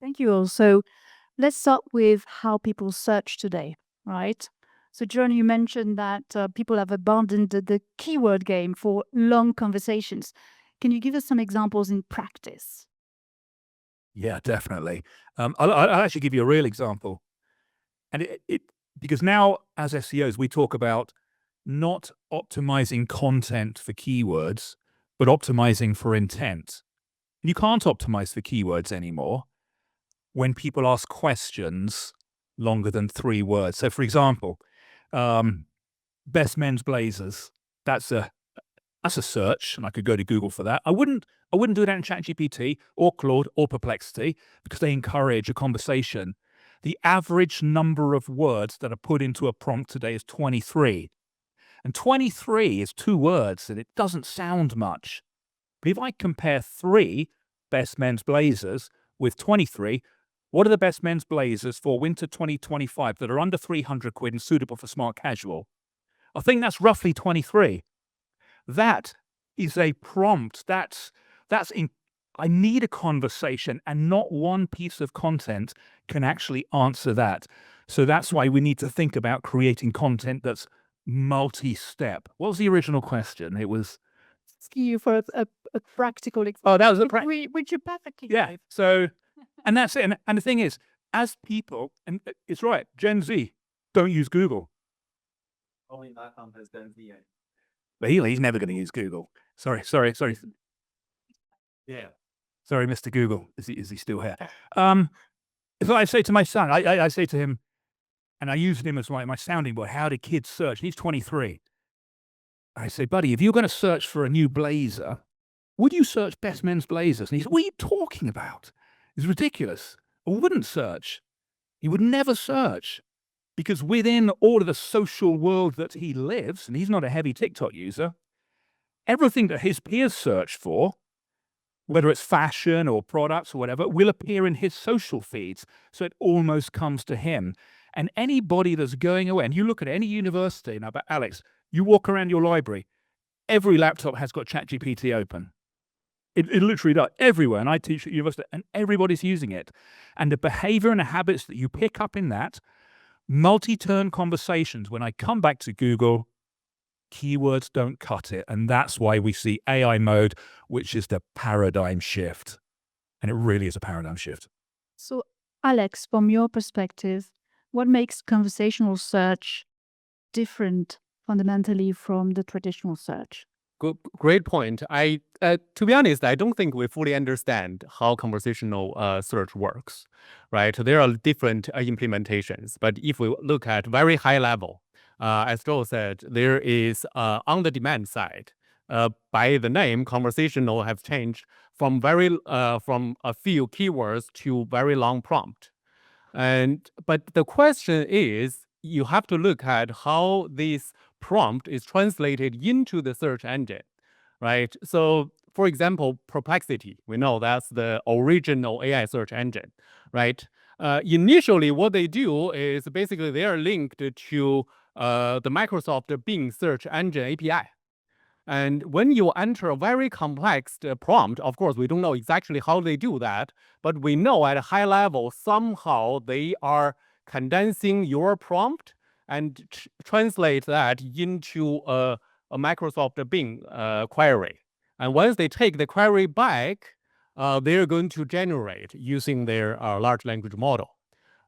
Thank you all. So let's start with how people search today, right? So John, you mentioned that people have abandoned the keyword game for long conversations. Can you give us some examples in practice? Yeah, definitely. I'll actually give you a real example. And because now as SEOs, we talk about not optimizing content for keywords, but optimizing for intent. You can't optimize for keywords anymore when people ask questions longer than 3 words. So for example, best men's blazers, that's a search, and I could go to Google for that. I wouldn't do that in ChatGPT or Claude or Perplexity because they encourage a conversation. The average number of words that are put into a prompt today is 23. And 23 is 2 words, and it doesn't sound much. But if I compare 3 best men's blazers with 23, what are the best men's blazers for winter 2025 that are under 300 quid and suitable for smart casual? I think that's roughly 23. That is a prompt. I need a conversation, and not one piece of content can actually answer that. So that's why we need to think about creating content that's multi-step. What was the original question? It was Asking you for a practical example. Oh, that was a Which you perfectly yeah. gave. So, and that's it. And the thing is, as people, and it's right, Gen Z don't use Google. Only Malcolm has done VA. But he's never going to use Google. Sorry. Yeah. Sorry, Mr. Google. Is he still here? So I say to my son, I say to him, and I used him as my sounding board, how do kids search? And he's 23. I say, buddy, if you're going to search for a new blazer, would you search best men's blazers? And he said, what are you talking about? It's ridiculous. I wouldn't search. He would never search. Because within all of the social world that he lives, and he's not a heavy TikTok user, everything that his peers search for, whether it's fashion or products or whatever, will appear in his social feeds. So it almost comes to him. And anybody that's going away, and you look at any university, now, but Alex, you walk around your library, every laptop has got ChatGPT open. It literally does, everywhere. And I teach at university, and everybody's using it. And the behavior and the habits that you pick up in that, multi-turn conversations, when I come back to Google, keywords don't cut it. And that's why we see AI mode, which is the paradigm shift. And it really is a paradigm shift. So, Alex, from your perspective, what makes conversational search different fundamentally from the traditional search? Great point. To be honest, I don't think we fully understand how conversational search works, right? There are different implementations, but if we look at very high level, as Joe said, there is on the demand side. By the name, conversational have changed from a few keywords to very long prompt. But the question is, you have to look at how this prompt is translated into the search engine, right? So, for example, Perplexity, we know that's the original AI search engine, right? Initially, what they do is basically they are linked to the Microsoft Bing search engine API. And when you enter a very complex prompt, of course, we don't know exactly how they do that, but we know at a high level, somehow they are condensing your prompt and translate that into a Microsoft Bing query. And once they take the query back, they're going to generate using their large language model.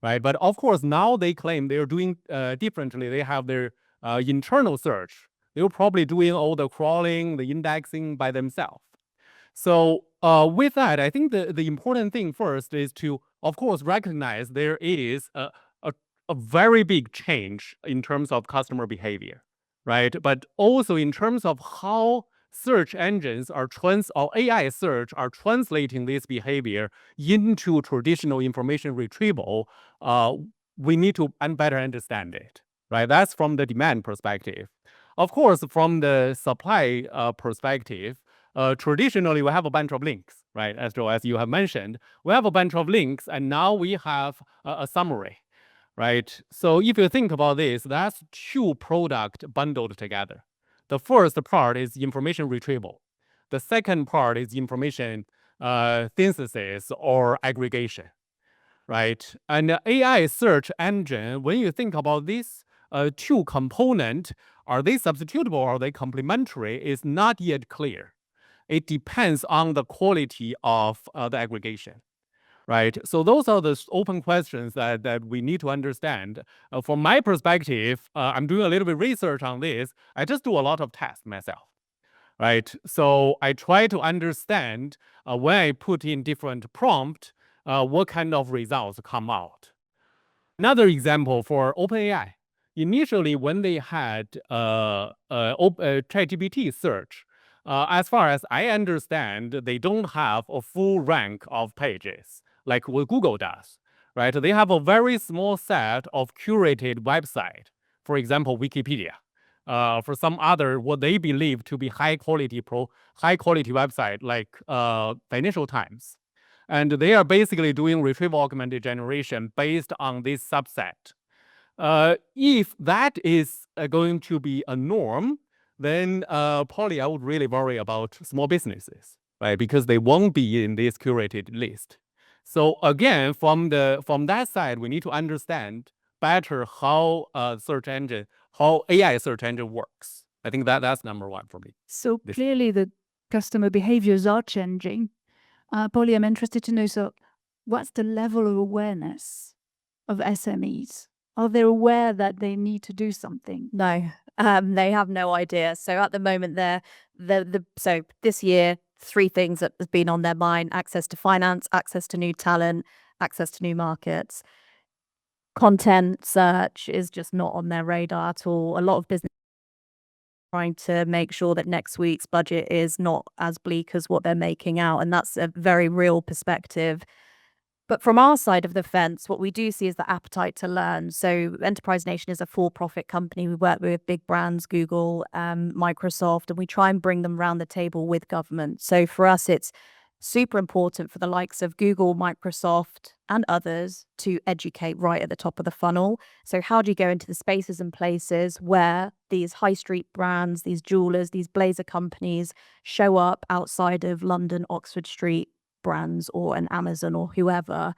right? But of course, now they claim they're doing differently. They have their internal search. They're probably doing all the crawling, the indexing by themselves. So with that, I think the important thing first is to, of course, recognize there is a very big change in terms of customer behavior, right? But also in terms of how search engines or AI search are translating this behavior into traditional information retrieval, we need to better understand it, right? That's from the demand perspective. Of course, from the supply perspective, traditionally we have a bunch of links, right? As you have mentioned, we have a bunch of links, and now we have a summary, right? So if you think about this, that's two products bundled together. The first part is information retrieval. The second part is information synthesis or aggregation, right? And AI search engine, when you think about these two components, are they substitutable or are they complementary, is not yet clear. It depends on the quality of the aggregation, right? So those are the open questions that we need to understand. From my perspective, I'm doing a little bit research on this. I just do a lot of tests myself, right? So I try to understand when I put in different prompt, what kind of results come out. Another example for OpenAI. Initially, when they had ChatGPT search, as far as I understand, they don't have a full rank of pages like what Google does, right? They have a very small set of curated website, for example, Wikipedia. For some other, what they believe to be high quality website like Financial Times. And they are basically doing retrieval augmented generation based on this subset. If that is going to be a norm, then probably I would really worry about small businesses, right? Because they won't be in this curated list. So again, from that side, we need to understand better how how AI search engine works. I think that's number one for me. So clearly the customer behaviors are changing. Polly, I'm interested to know, so what's the level of awareness of SMEs? Are they aware that they need to do something? No, they have no idea. So at the moment, so this year, 3 things that have been on their mind: access to finance, access to new talent, access to new markets. Content search is just not on their radar at all. A lot of business trying to make sure that next week's budget is not as bleak as what they're making out, and that's a very real perspective. But from our side of the fence, what we do see is the appetite to learn. So Enterprise Nation is a for-profit company. We work with big brands, Google, Microsoft, and we try and bring them around the table with government. So for us, it's super important for the likes of Google, Microsoft, and others to educate right at the top of the funnel. So how do you go into the spaces and places where these high street brands, these jewelers, these blazer companies show up outside of London, Oxford Street brands or an Amazon or whoever?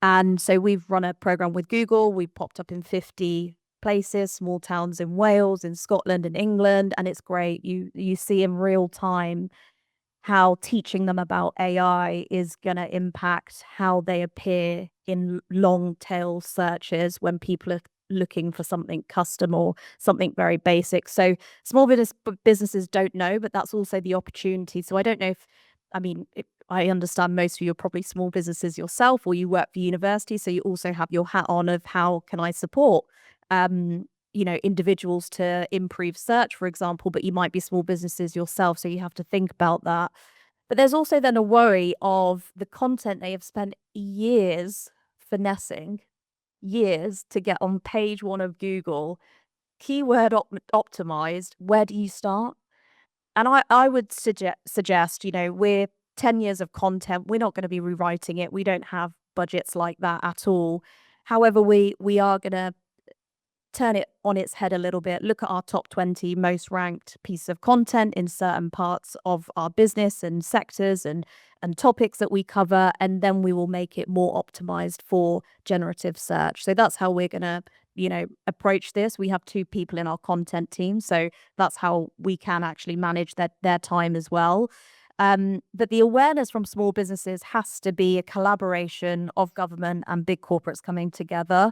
And so we've run a program with Google. We popped up in 50 places, small towns in Wales, in Scotland, in England, and it's great. You see in real time how teaching them about AI is going to impact how they appear in long tail searches when people are looking for something custom or something very basic. So small businesses don't know, but that's also the opportunity. So I don't know if I understand most of you are probably small businesses yourself, or you work for university, so you also have your hat on of how can I support individuals to improve search, for example, but you might be small businesses yourself, so you have to think about that. But there's also then a worry of the content they have spent years finessing, years to get on page 1 of Google, keyword optimized. Where do you start? And I would suggest, we're 10 years of content. We're not going to be rewriting it. We don't have budgets like that at all. However, we are going to turn it on its head a little bit, look at our top 20 most ranked pieces of content in certain parts of our business and sectors and topics that we cover, and then we will make it more optimized for generative search. So that's how we're going to approach this. We have 2 people in our content team, so that's how we can actually manage their time as well. But the awareness from small businesses has to be a collaboration of government and big corporates coming together.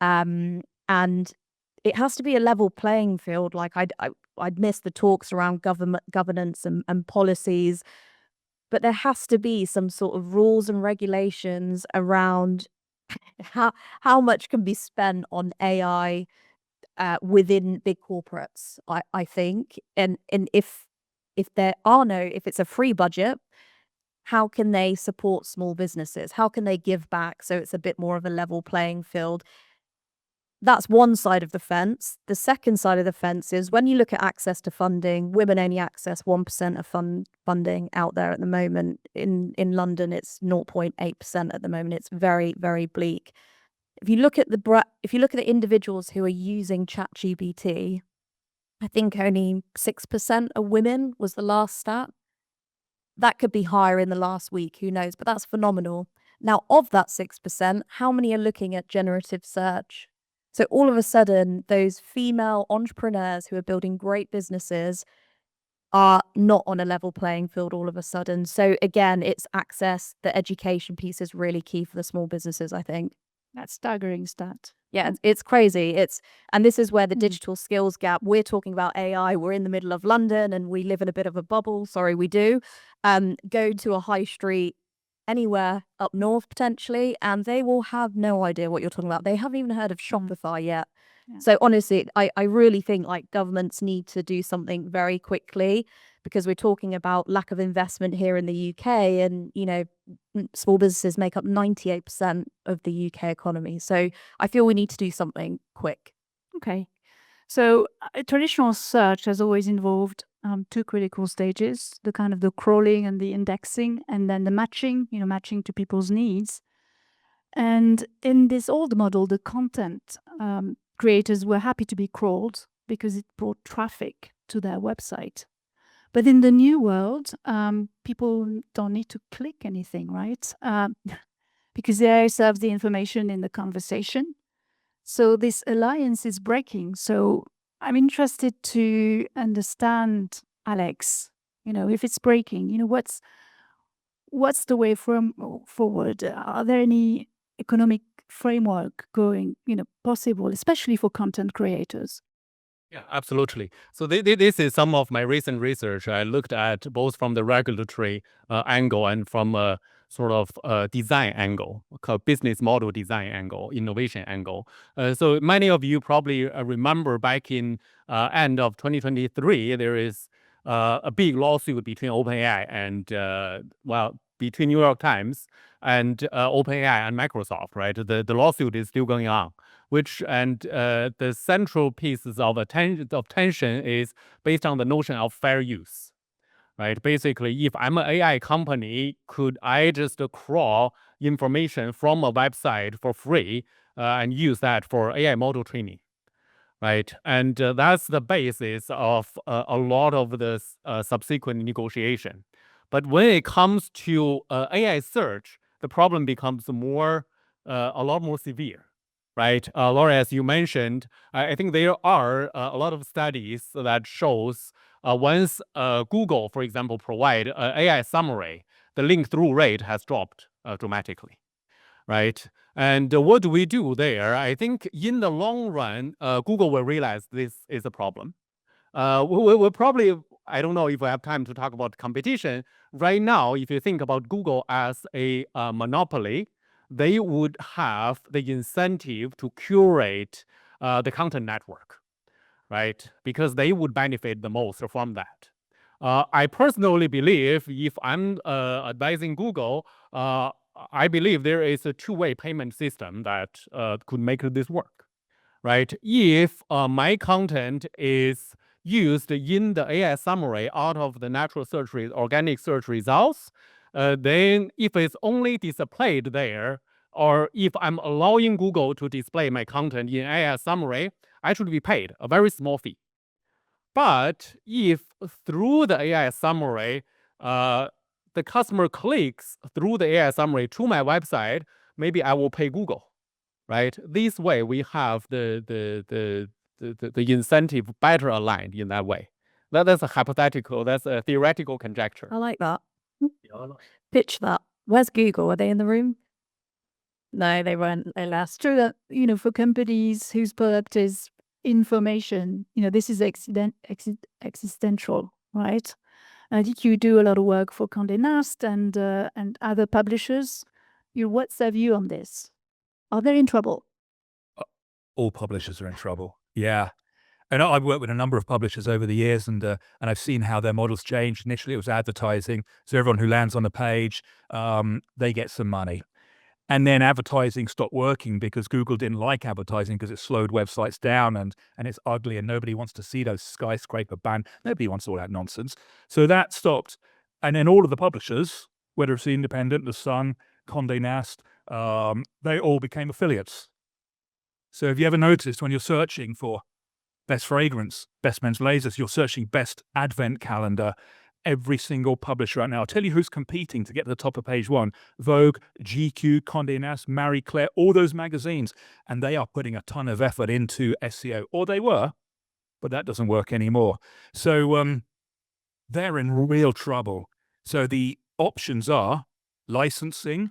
And it has to be a level playing field. Like I'd miss the talks around governance and policies, but there has to be some sort of rules and regulations around how much can be spent on AI within big corporates, I think. And if it's a free budget, how can they support small businesses? How can they give back so it's a bit more of a level playing field? That's one side of the fence. The second side of the fence is when you look at access to funding, women only access 1% of funding out there at the moment. In London, it's 0.8% at the moment. It's very, very bleak. If you look at the individuals who are using ChatGPT, I think only 6% are women was the last stat. That could be higher in the last week, who knows, but that's phenomenal. Now, of that 6%, how many are looking at generative search? So all of a sudden, those female entrepreneurs who are building great businesses are not on a level playing field all of a sudden. So again, it's access. The education piece is really key for the small businesses, I think. That's staggering stat. Yeah, it's crazy. And this is where the digital skills gap, we're talking about AI, we're in the middle of London and we live in a bit of a bubble. Sorry, we do. Go to a high street anywhere up north potentially, and they will have no idea what you're talking about. They haven't even heard of Shopify yet. Yeah. So honestly, I really think like governments need to do something very quickly, because we're talking about lack of investment here in the UK, and small businesses make up 98% of the UK economy. So I feel we need to do something quick. Okay. So traditional search has always involved two critical stages, the kind of the crawling and the indexing, and then the matching, matching to people's needs. And in this old model, the content creators were happy to be crawled because it brought traffic to their website. But in the new world, people don't need to click anything, right? Because AI serves the information in the conversation. So this alliance is breaking. So I'm interested to understand, Alex, if it's breaking, what's the way forward? Are there any economic framework going, possible, especially for content creators? Yeah, absolutely. So this is some of my recent research. I looked at both from the regulatory angle and from a sort of design angle, business model design angle, innovation angle. So many of you probably remember back in end of 2023, there is a big lawsuit between OpenAI and, between New York Times and OpenAI and Microsoft, right? The lawsuit is still going on. The central pieces of tension is based on the notion of fair use, right? Basically, if I'm an AI company, could I just crawl information from a website for free and use that for AI model training, right? And that's the basis of a lot of the subsequent negotiation. But when it comes to AI search, the problem becomes a lot more severe. Right, Laure, as you mentioned, I think there are a lot of studies that shows once Google, for example, provide AI summary, the link-through rate has dropped dramatically, right? And what do we do there? I think in the long run, Google will realize this is a problem. We'll probably, I don't know if we have time to talk about competition. Right now, if you think about Google as a monopoly, they would have the incentive to curate the content network, right? Because they would benefit the most from that. I personally believe if I'm advising Google, I believe there is a two-way payment system that could make this work, right? If my content is used in the AI summary out of the natural search, organic search results, then if it's only displayed there, or if I'm allowing Google to display my content in AI summary, I should be paid a very small fee. But if through the AI summary, the customer clicks through the AI summary to my website, maybe I will pay Google, right? This way we have the incentive better aligned in that way. That's a hypothetical. That's a theoretical conjecture. I like that. Pitch that. Where's Google? Are they in the room? No, they weren't. They last. True that, for companies whose product is information, this is existential, right? And I think you do a lot of work for Condé Nast and other publishers. What's their view on this? Are they in trouble? All publishers are in trouble. Yeah. And I've worked with a number of publishers over the years, and I've seen how their models changed. Initially, it was advertising. So everyone who lands on the page, they get some money. And then advertising stopped working because Google didn't like advertising because it slowed websites down and it's ugly and nobody wants to see those skyscraper band. Nobody wants all that nonsense. So that stopped. And then all of the publishers, whether it's The Independent, The Sun, Condé Nast, they all became affiliates. So have you ever noticed when you're searching for best fragrance, best men's lasers, you're searching best advent calendar, every single publisher right now. I'll tell you who's competing to get to the top of page one. Vogue, GQ, Condé Nast, Marie Claire, all those magazines. And they are putting a ton of effort into SEO. Or they were, but that doesn't work anymore. So they're in real trouble. So the options are licensing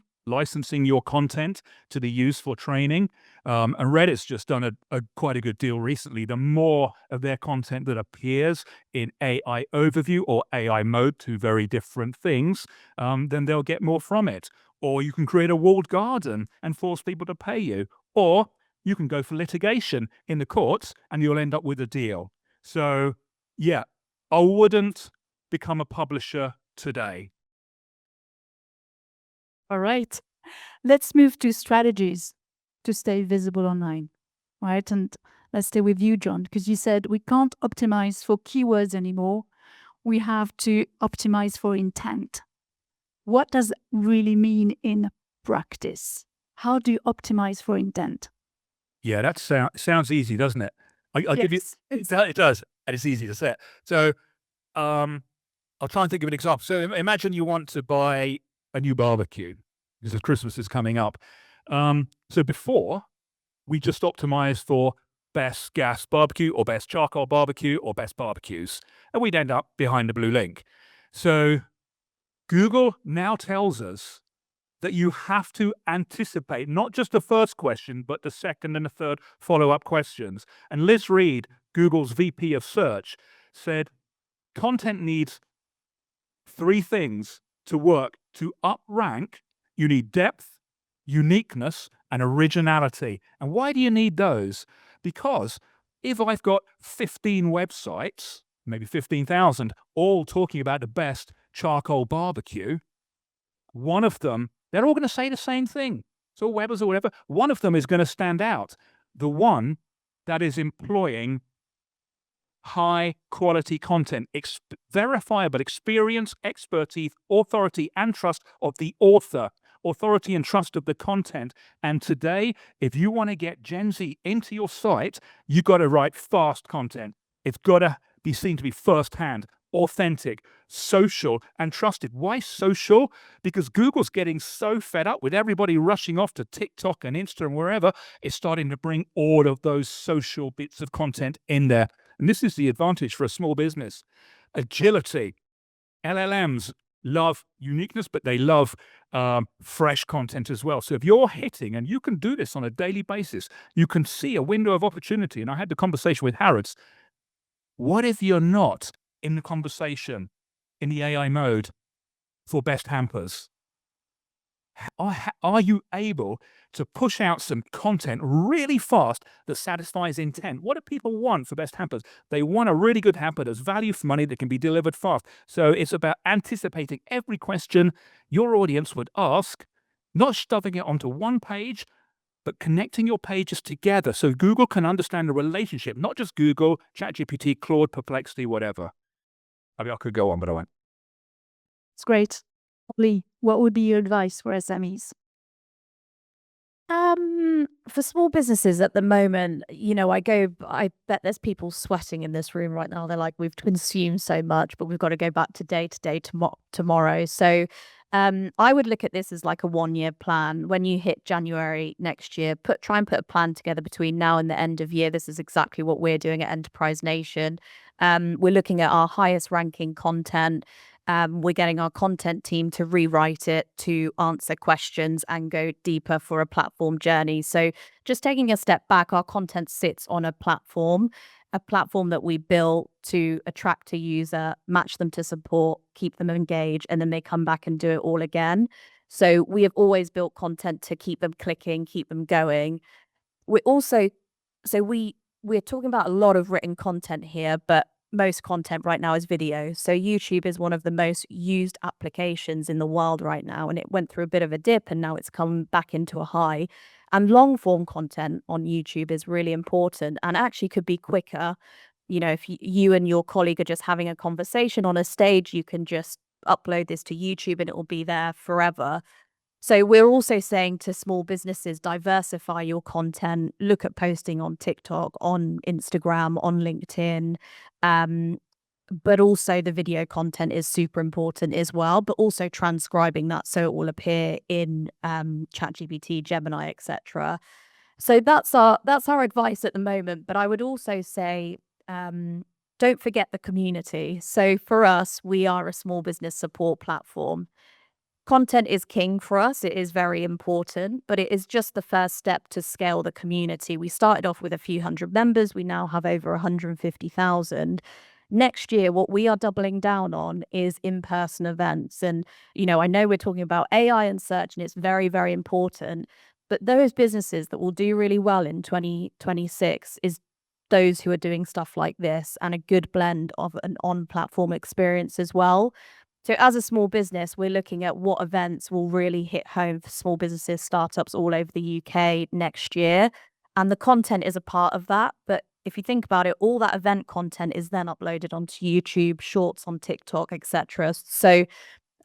your content to be used for training. And Reddit's just done quite a good deal recently. The more of their content that appears in AI overview or AI mode, two very different things, then they'll get more from it. Or you can create a walled garden and force people to pay you. Or you can go for litigation in the courts and you'll end up with a deal. So yeah, I wouldn't become a publisher today. All right. Let's move to strategies to stay visible online, right? And let's stay with you, John, because you said we can't optimize for keywords anymore. We have to optimize for intent. What does that really mean in practice? How do you optimize for intent? Yeah, that sounds easy, doesn't it? I'll give you. It does, and it's easy to say. So I'll try and think of an example. So imagine you want to buy a new barbecue because Christmas is coming up. So before, we just optimized for best gas barbecue or best charcoal barbecue or best barbecues, and we'd end up behind the blue link. So Google now tells us that you have to anticipate not just the first question, but the second and the third follow-up questions. And Liz Reed, Google's VP of Search, said content needs three things to work. To up rank, you need depth, uniqueness, and originality. And why do you need those? Because if I've got 15 websites, maybe 15,000, all talking about the best charcoal barbecue, one of them, they're all going to say the same thing. So Webbers or whatever, one of them is going to stand out. The one that is employing high quality content, verifiable experience, expertise, authority and trust of the author, authority and trust of the content. And today, if you want to get Gen Z into your site, you've got to write fast content. It's got to be seen to be firsthand, authentic, social, and trusted. Why social? Because Google's getting so fed up with everybody rushing off to TikTok and Insta and wherever, it's starting to bring all of those social bits of content in there. And this is the advantage for a small business. Agility. LLMs love uniqueness, but they love fresh content as well. So if you're hitting, and you can do this on a daily basis, you can see a window of opportunity. And I had the conversation with Harrods. What if you're not in the conversation in the AI mode for best hampers? Are you able to push out some content really fast that satisfies intent? What do people want for best hampers? They want a really good hamper that's value for money that can be delivered fast. So it's about anticipating every question your audience would ask, not stuffing it onto one page, but connecting your pages together so Google can understand the relationship, not just Google, ChatGPT, Claude, Perplexity, whatever. I mean, I could go on, but I won't. It's great. Lee, what would be your advice for SMEs? For small businesses at the moment, I bet there's people sweating in this room right now. They're like, we've consumed so much, but we've got to go back to day tomorrow. So I would look at this as like a 1-year plan. When you hit January next year, try and put a plan together between now and the end of year. This is exactly what we're doing at Enterprise Nation. We're looking at our highest ranking content. We're getting our content team to rewrite it to answer questions and go deeper for a platform journey. So just taking a step back, our content sits on a platform that we built to attract a user, match them to support, keep them engaged, and then they come back and do it all again. So we have always built content to keep them clicking, keep them going. We're talking about a lot of written content here, but most content right now is video. So YouTube is one of the most used applications in the world right now, and it went through a bit of a dip and now it's come back into a high. And long form content on YouTube is really important and actually could be quicker. You know, if you and your colleague are just having a conversation on a stage, you can just upload this to YouTube and it will be there forever. So we're also saying to small businesses, diversify your content, look at posting on TikTok, on Instagram, on LinkedIn. But also the video content is super important as well, but also transcribing that so it will appear in ChatGPT, Gemini, etc. So that's our advice at the moment. But I would also say, don't forget the community. So for us, we are a small business support platform. Content is king for us. It is very important, but it is just the first step to scale the community. We started off with a few hundred members. We now have over 150,000. Next year, what we are doubling down on is in-person events. And, you know, I know we're talking about AI and search, and it's very, very important. But those businesses that will do really well in 2026 is those who are doing stuff like this and a good blend of an on-platform experience as well. So as a small business, we're looking at what events will really hit home for small businesses, startups all over the UK next year. And the content is a part of that. But if you think about it, all that event content is then uploaded onto YouTube, shorts on TikTok, etc. So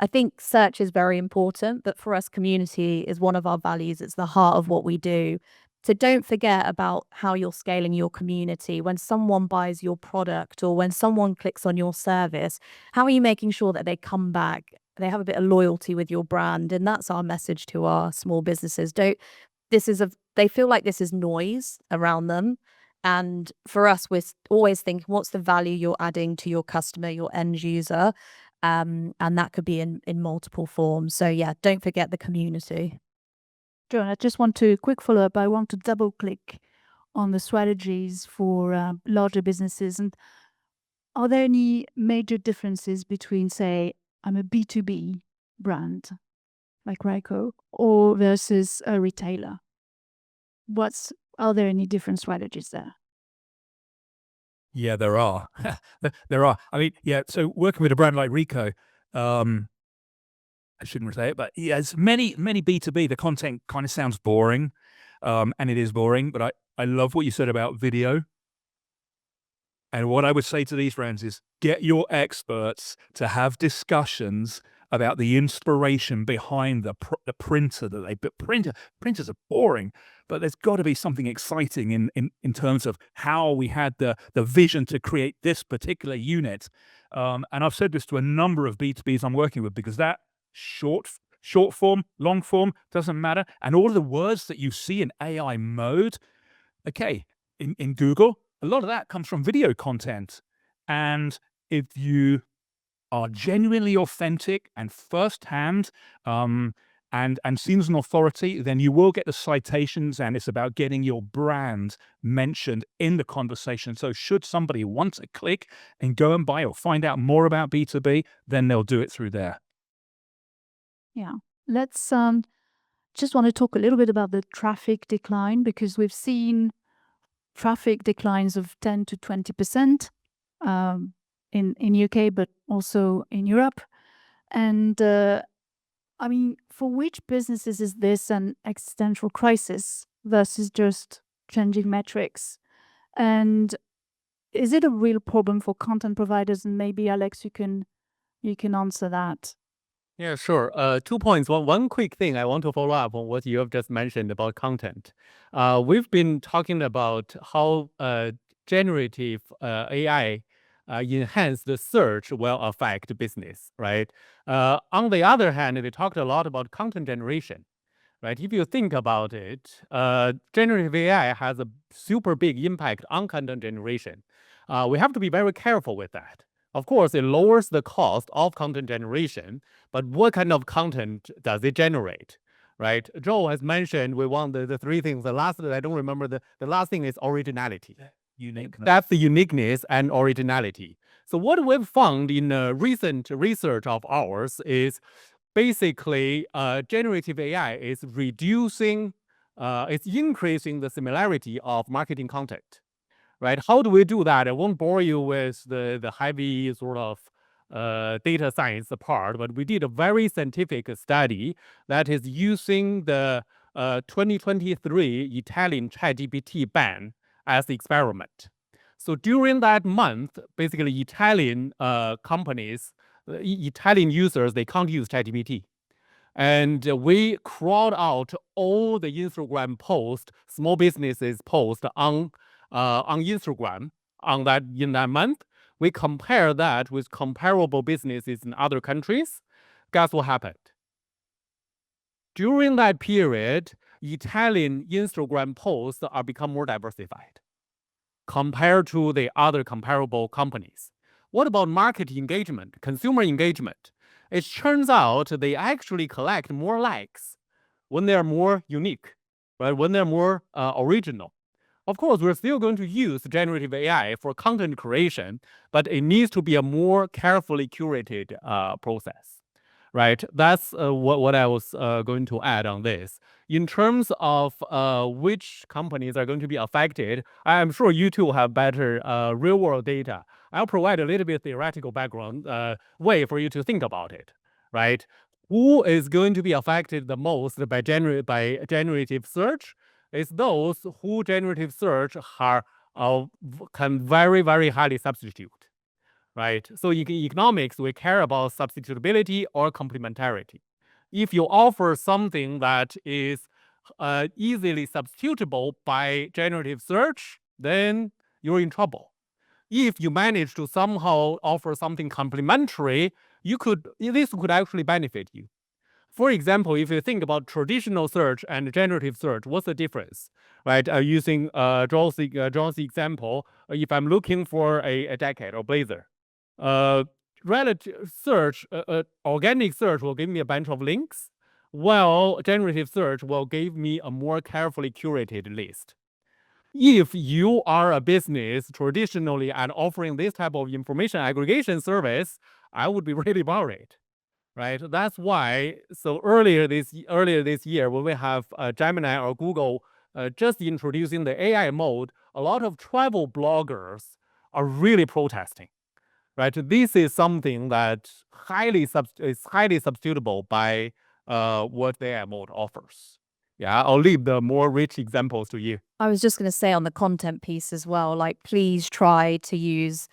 I think search is very important, but for us, community is one of our values. It's the heart of what we do. So don't forget about how you're scaling your community. When someone buys your product or when someone clicks on your service, how are you making sure that they come back? They have a bit of loyalty with your brand. And that's our message to our small businesses. They feel like this is noise around them. And for us, we're always thinking, what's the value you're adding to your customer, your end user? And that could be in multiple forms. So yeah, don't forget the community. John, I just want to quick follow up. I want to double click on the strategies for larger businesses. And are there any major differences between, say, I'm a B2B brand like Ryco or versus a retailer? Are there any different strategies there? Yeah, there are. There are. I mean, yeah, so working with a brand like Ricoh, I shouldn't say it, but yes, many B2B, the content kind of sounds boring, and it is boring, but I love what you said about video. And what I would say to these brands is get your experts to have discussions about the inspiration behind the printer that they put. Printers are boring, but there's got to be something exciting in terms of how we had the vision to create this particular unit. And I've said this to a number of B2Bs I'm working with, because that short form, long form, doesn't matter. And all of the words that you see in AI mode, okay, in Google, a lot of that comes from video content. And if you are genuinely authentic and firsthand, and seen as an authority, then you will get the citations, and it's about getting your brand mentioned in the conversation. So should somebody want to click and go and buy or find out more about B2B, then they'll do it through there. Yeah. Let's just want to talk a little bit about the traffic decline, because we've seen traffic declines of 10 to 20% in UK, but also in Europe. And I mean, for which businesses is this an existential crisis versus just changing metrics? And is it a real problem for content providers? And maybe Alex, you can answer that. Yeah, sure. 2 points. One quick thing I want to follow up on what you have just mentioned about content. We've been talking about how generative AI enhance the search will affect business, right? On the other hand, we talked a lot about content generation, right? If you think about it, generative AI has a super big impact on content generation. We have to be very careful with that. Of course, it lowers the cost of content generation, but what kind of content does it generate? Right? Joe has mentioned we want the three things. The last, I don't remember, the last thing is originality. Uniqueness. That's the uniqueness and originality. So what we've found in recent research of ours is basically generative AI is reducing, it's increasing the similarity of marketing content. Right? How do we do that? I won't bore you with the heavy sort of data science part, but we did a very scientific study that is using the 2023 Italian ChatGPT ban as the experiment. So during that month, basically Italian companies, Italian users, they can't use ChatGPT. And we crawled out all the Instagram posts, small businesses post on Instagram in that month. We compare that with comparable businesses in other countries. Guess what happened? During that period, Italian Instagram posts are become more diversified compared to the other comparable companies. What about market engagement, consumer engagement? It turns out they actually collect more likes when they're more unique, right? When they're more original. Of course, we're still going to use generative AI for content creation, but it needs to be a more carefully curated process, right? That's what I was going to add on this. In terms of which companies are going to be affected, I'm sure you two have better real-world data. I'll provide a little bit theoretical background way for you to think about it, right? Who is going to be affected the most by generative search? Is those who generative search can very, very highly substitute, right? So in economics, we care about substitutability or complementarity. If you offer something that is easily substitutable by generative search, then you're in trouble. If you manage to somehow offer something complementary, this could actually benefit you. For example, if you think about traditional search and generative search, what's the difference, right? Using John's example, if I'm looking for a jacket or blazer, relative search, organic search will give me a bunch of links, while generative search will give me a more carefully curated list. If you are a business traditionally and offering this type of information aggregation service, I would be really worried. Right. That's why. So earlier this year, when we have Gemini or Google just introducing the AI mode, a lot of travel bloggers are really protesting. Right. This is something that is highly substitutable by what the AI mode offers. Yeah, I'll leave the more rich examples to you. I was just going to say on the content piece as well, like please try to use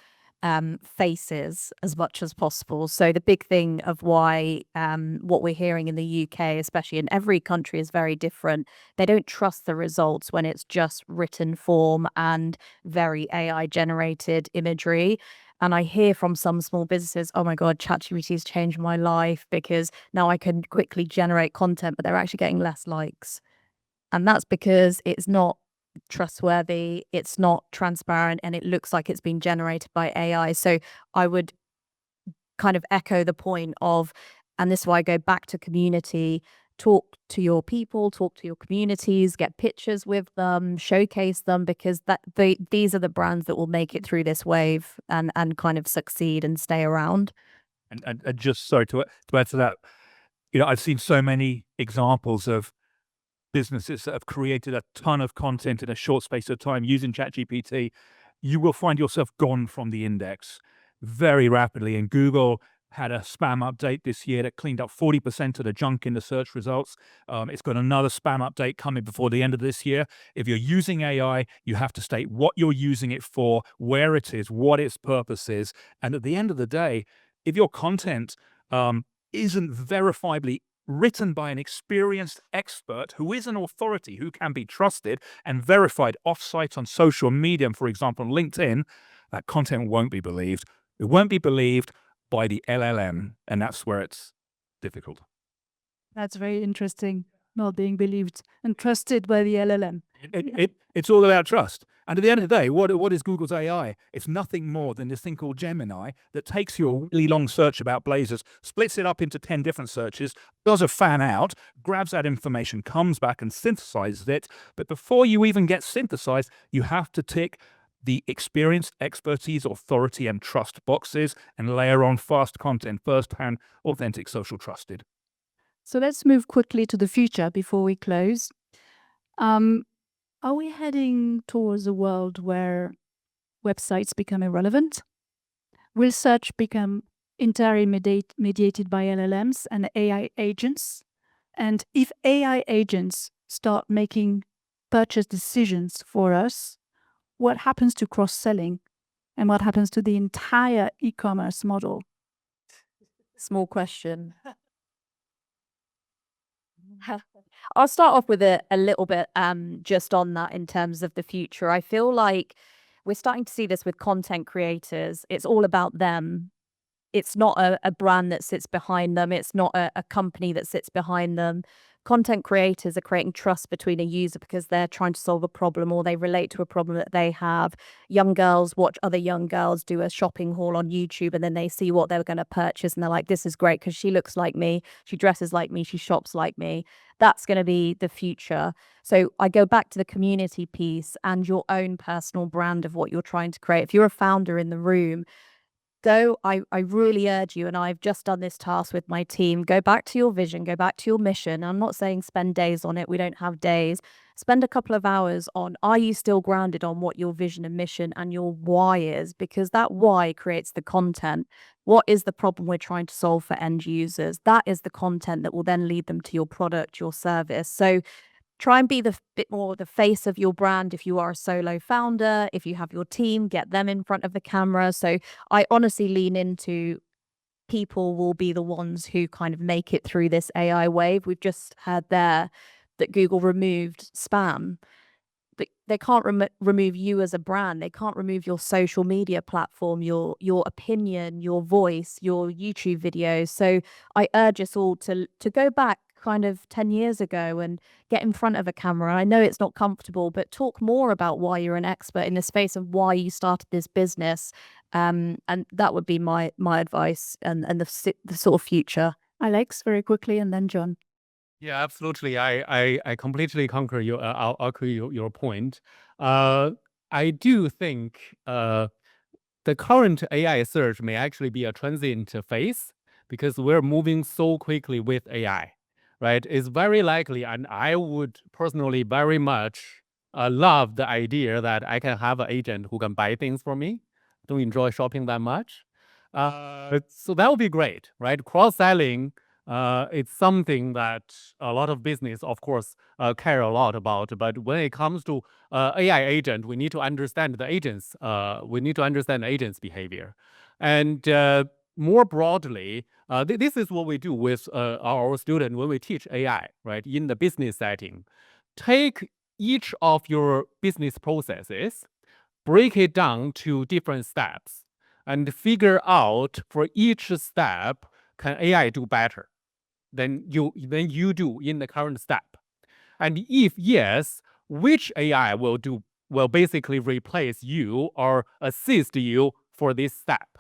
faces as much as possible. So the big thing of why what we're hearing in the UK, especially in every country, is very different. They don't trust the results when it's just written form and very AI generated imagery. And I hear from some small businesses, oh my God, ChatGPT has changed my life because now I can quickly generate content, but they're actually getting less likes. And that's because it's not trustworthy, it's not transparent, and it looks like it's been generated by AI. So I would kind of echo the point of, and this is why I go back to community, talk to your people, talk to your communities, get pictures with them, showcase them, because these are the brands that will make it through this wave and kind of succeed and stay around. And just sorry to add to that, I've seen so many examples of businesses that have created a ton of content in a short space of time using ChatGPT. You will find yourself gone from the index very rapidly. And Google had a spam update this year that cleaned up 40% of the junk in the search results. It's got another spam update coming before the end of this year. If you're using AI, you have to state what you're using it for, where it is, what its purpose is. And at the end of the day, if your content isn't verifiably written by an experienced expert who is an authority, who can be trusted and verified off-site on social media, for example, on LinkedIn, that content won't be believed. It won't be believed by the LLM, and that's where it's difficult. That's very interesting, not being believed and trusted by the LLM. It's all about trust. And at the end of the day, what is Google's AI? It's nothing more than this thing called Gemini that takes your really long search about blazers, splits it up into 10 different searches, does a fan out, grabs that information, comes back and synthesizes it. But before you even get synthesized, you have to tick the experience, expertise, authority, and trust boxes and layer on fast content, first-hand, authentic, social trusted. So let's move quickly to the future before we close. Are we heading towards a world where websites become irrelevant? Will search become entirely mediated by LLMs and AI agents? And if AI agents start making purchase decisions for us, what happens to cross-selling? And what happens to the entire e-commerce model? Small question. I'll start off with a little bit just on that in terms of the future. I feel like we're starting to see this with content creators. It's all about them. It's not a brand that sits behind them. It's not a company that sits behind them. Content creators are creating trust between a user because they're trying to solve a problem or they relate to a problem that they have. Young girls watch other young girls do a shopping haul on YouTube and then they see what they're going to purchase and they're like, this is great because she looks like me, she dresses like me, she shops like me. That's going to be the future. So I go back to the community piece and your own personal brand of what you're trying to create. If you're a founder in the room, I really urge you, and I've just done this task with my team, go back to your vision, go back to your mission. I'm not saying spend days on it. We don't have days. Spend a couple of hours on, are you still grounded on what your vision and mission and your why is? Because that why creates the content. What is the problem we're trying to solve for end users? That is the content that will then lead them to your product, your service. So try and be the bit more the face of your brand. If you are a solo founder, if you have your team, get them in front of the camera. So I honestly lean into people will be the ones who kind of make it through this AI wave. We've just heard there that Google removed spam, but they can't remove you as a brand. They can't remove your social media platform, your opinion, your voice, your YouTube videos. So I urge us all to go back kind of 10 years ago and get in front of a camera. I know it's not comfortable, but talk more about why you're an expert in the space of why you started this business. And that would be my advice and the sort of future. Alex, very quickly, and then John. Yeah, absolutely. I completely concur I'll echo your point. I do think the current AI search may actually be a transient phase because we're moving so quickly with AI, right? It's very likely, and I would personally very much love the idea that I can have an agent who can buy things for me. Don't enjoy shopping that much. So that would be great, right? Cross-selling, it's something that a lot of business, of course, care a lot about. But when it comes to AI agent, we need to understand the agents. We need to understand the agent's behavior. And more broadly, this is what we do with our students when we teach AI, right? In the business setting, take each of your business processes, break it down to different steps, and figure out for each step, can AI do better than you do in the current step? And if yes, which AI will basically replace you or assist you for this step,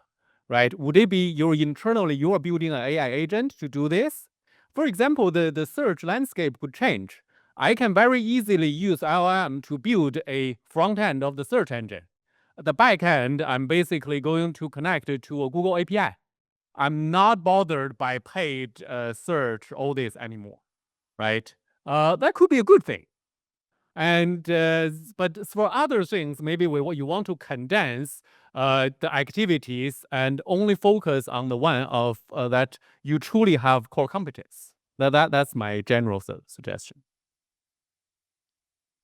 right? Would it be you are building an AI agent to do this? For example, the search landscape could change. I can very easily use LLM to build a front end of the search engine. The back end, I'm basically going to connect it to a Google API. I'm not bothered by paid search, all this anymore, right? That could be a good thing. And but for other things, maybe you want to condense the activities and only focus on the one of that you truly have core competence. That's my general suggestion.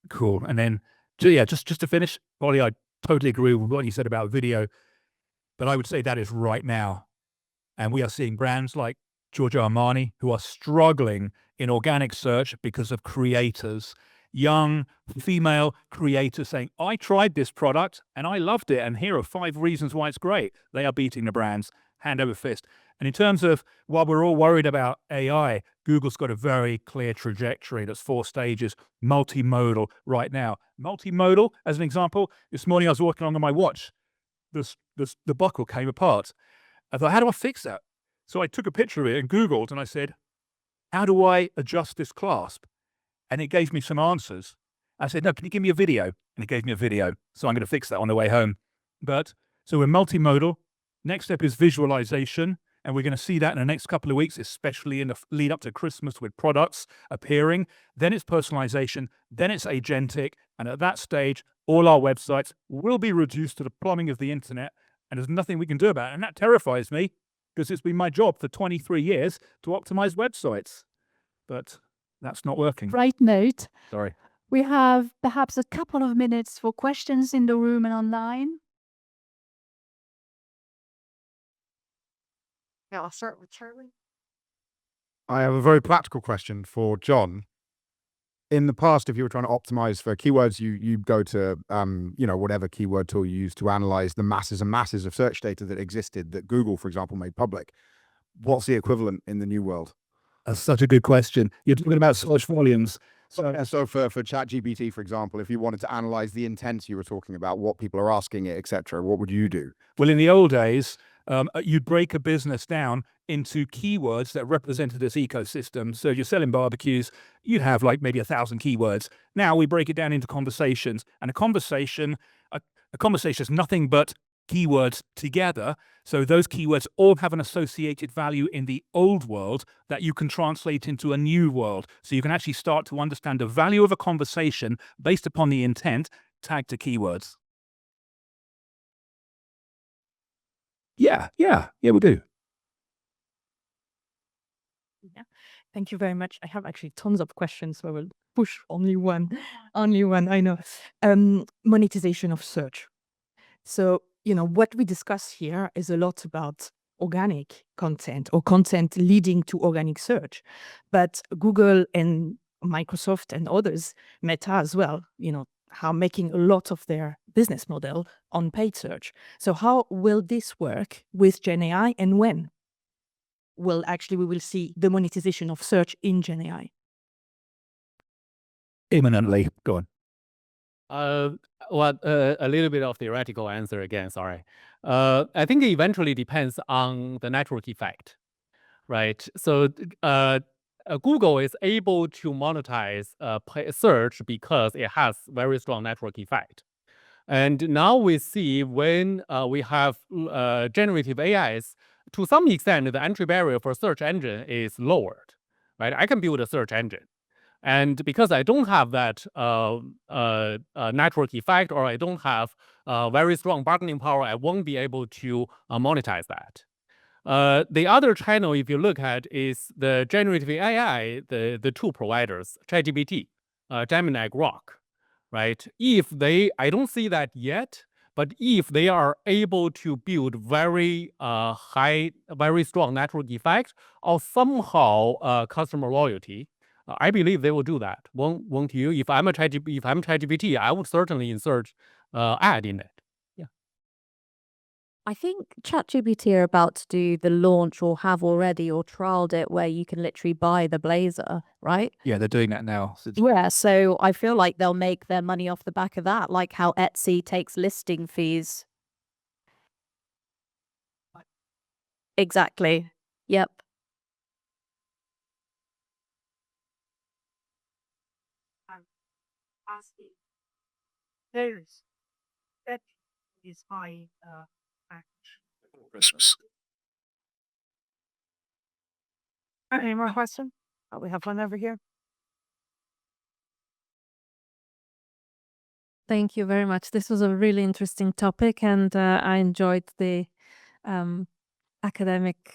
Cool. And then, just to finish, Ollie, I totally agree with what you said about video, but I would say that is right now. And we are seeing brands like Giorgio Armani who are struggling in organic search because of creators, young female creators saying, I tried this product and I loved it, and here are 5 reasons why it's great. They are beating the brands hand over fist. And in terms of, while we're all worried about AI, Google's got a very clear trajectory that's 4 stages, multimodal right now. Multimodal, as an example, this morning I was walking along on my watch. The buckle came apart. I thought, how do I fix that? So I took a picture of it and Googled and I said, how do I adjust this clasp? And it gave me some answers. I said, no, can you give me a video? And it gave me a video. So I'm going to fix that on the way home. So we're multimodal. Next step is visualization. And we're going to see that in the next couple of weeks, especially in the lead up to Christmas with products appearing. Then it's personalization. Then it's agentic. And at that stage, all our websites will be reduced to the plumbing of the internet. And there's nothing we can do about it. And that terrifies me because it's been my job for 23 years to optimize websites. But that's not working. Right note. Sorry. We have perhaps a couple of minutes for questions in the room and online. Yeah, I'll start with Charlie. I have a very practical question for John. In the past, if you were trying to optimize for keywords, you go to whatever keyword tool you use to analyze the masses and masses of search data that existed that Google, for example, made public. What's the equivalent in the new world? That's such a good question. You're talking about search volumes. So for ChatGPT, for example, if you wanted to analyze the intent you were talking about, what people are asking it, etc., what would you do? Well, in the old days, you'd break a business down into keywords that represented this ecosystem. So if you're selling barbecues, you'd have like maybe 1,000 keywords. Now we break it down into conversations, and a conversation is nothing but keywords together. So those keywords all have an associated value in the old world that you can translate into a new world. So you can actually start to understand the value of a conversation based upon the intent tagged to keywords. Yeah, we do. Yeah. Thank you very much. I have actually tons of questions, so I will push only one. Only one, I know. Monetization of search. So, what we discuss here is a lot about organic content or content leading to organic search. But Google and Microsoft and others, Meta as well, how making a lot of their business model on paid search. So how will this work with Gen AI, and when we will see the monetization of search in Gen AI? Imminently. Go on. A little bit of theoretical answer again, sorry. I think it eventually depends on the network effect, right? So Google is able to monetize search because it has very strong network effect. And now we see when we have generative AIs, to some extent, the entry barrier for search engine is lowered, right? I can build a search engine. And because I don't have that network effect, or I don't have very strong bargaining power, I won't be able to monetize that. The other channel, if you look at, is the generative AI, the two providers, ChatGPT, Gemini, Grok, right? I don't see that yet, but if they are able to build very very strong network effect, or somehow customer loyalty, I believe they will do that. Won't you? If I'm ChatGPT, I would certainly insert ad in it. Yeah. I think ChatGPT are about to do the launch, or have already, or trialed it, where you can literally buy the blazer, right? Yeah, they're doing that now. Yeah, so I feel like they'll make their money off the back of that, like how Etsy takes listing fees. Exactly. Yep. That is my Christmas. any more questions? Oh, we have one over here. Thank you very much. This was a really interesting topic, and I enjoyed the academic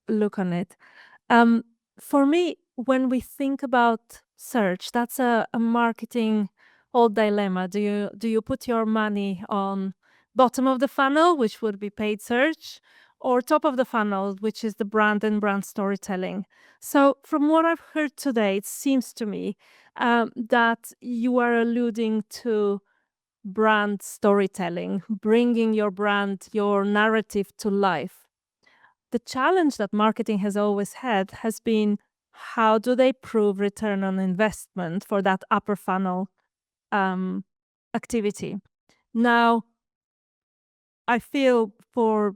look on it. For me, when we think about search, that's a marketing whole dilemma. Do you put your money on bottom of the funnel, which would be paid search, or top of the funnel, which is the brand and brand storytelling? So from what I've heard today, it seems to me that you are alluding to brand storytelling, bringing your brand, your narrative to life. The challenge that marketing has always had has been how do they prove return on investment for that upper funnel activity? Now, I feel for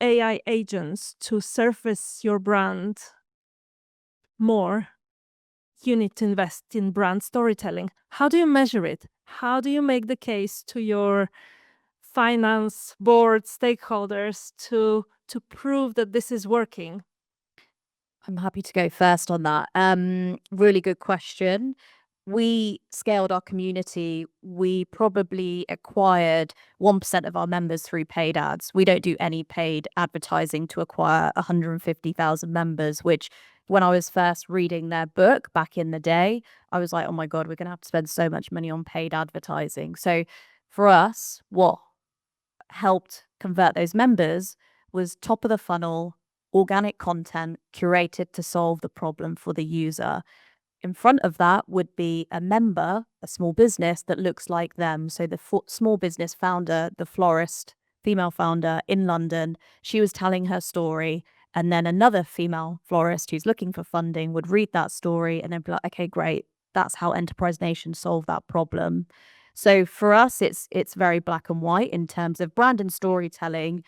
AI agents to surface your brand more, you need to invest in brand storytelling. How do you measure it? How do you make the case to your finance board stakeholders to prove that this is working? I'm happy to go first on that. Really good question. We scaled our community. We probably acquired 1% of our members through paid ads. We don't do any paid advertising to acquire 150,000 members, which when I was first reading their book back in the day, I was like, oh my God, we're going to have to spend so much money on paid advertising. So for us, what helped convert those members was top of the funnel, organic content curated to solve the problem for the user. In front of that would be a member, a small business that looks like them. So the small business founder, the florist, female founder in London, she was telling her story. And then another female florist who's looking for funding would read that story and then be like, okay, great. That's how Enterprise Nation solved that problem. So for us, it's very black and white in terms of brand and storytelling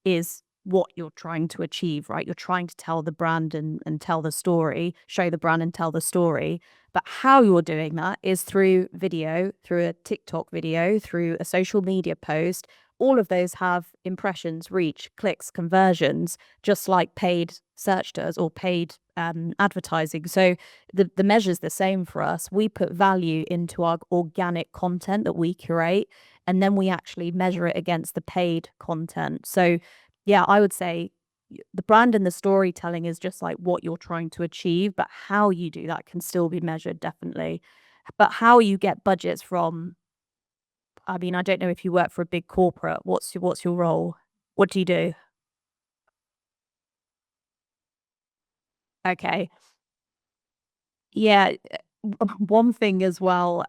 is what you're trying to achieve, right? You're trying to tell the brand and tell the story, show the brand and tell the story. But how you're doing that is through video, through a TikTok video, through a social media post. All of those have impressions, reach, clicks, conversions, just like paid search does or paid advertising. So the measure's the same for us. We put value into our organic content that we curate, and then we actually measure it against the paid content. So yeah, I would say the brand and the storytelling is just like what you're trying to achieve, but how you do that can still be measured, definitely. But how you get budgets from, I mean, I don't know if you work for a big corporate. What's your role? What do you do? Okay. Yeah, one thing as well,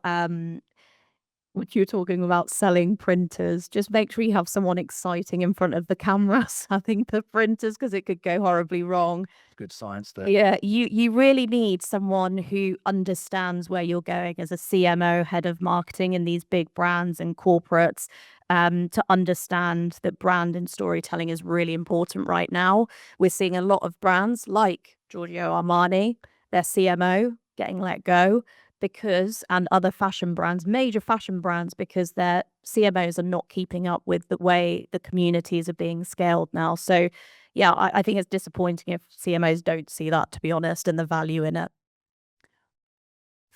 what you're talking about selling printers, just make sure you have someone exciting in front of the camera selling the printers because it could go horribly wrong. Good science there. Yeah, you really need someone who understands where you're going as a CMO, head of marketing in these big brands and corporates, to understand that brand and storytelling is really important right now. We're seeing a lot of brands like Giorgio Armani, their CMO getting let go because, and other fashion brands, major fashion brands, because their CMOs are not keeping up with the way the communities are being scaled now. So yeah, I think it's disappointing if CMOs don't see that, to be honest, and the value in it.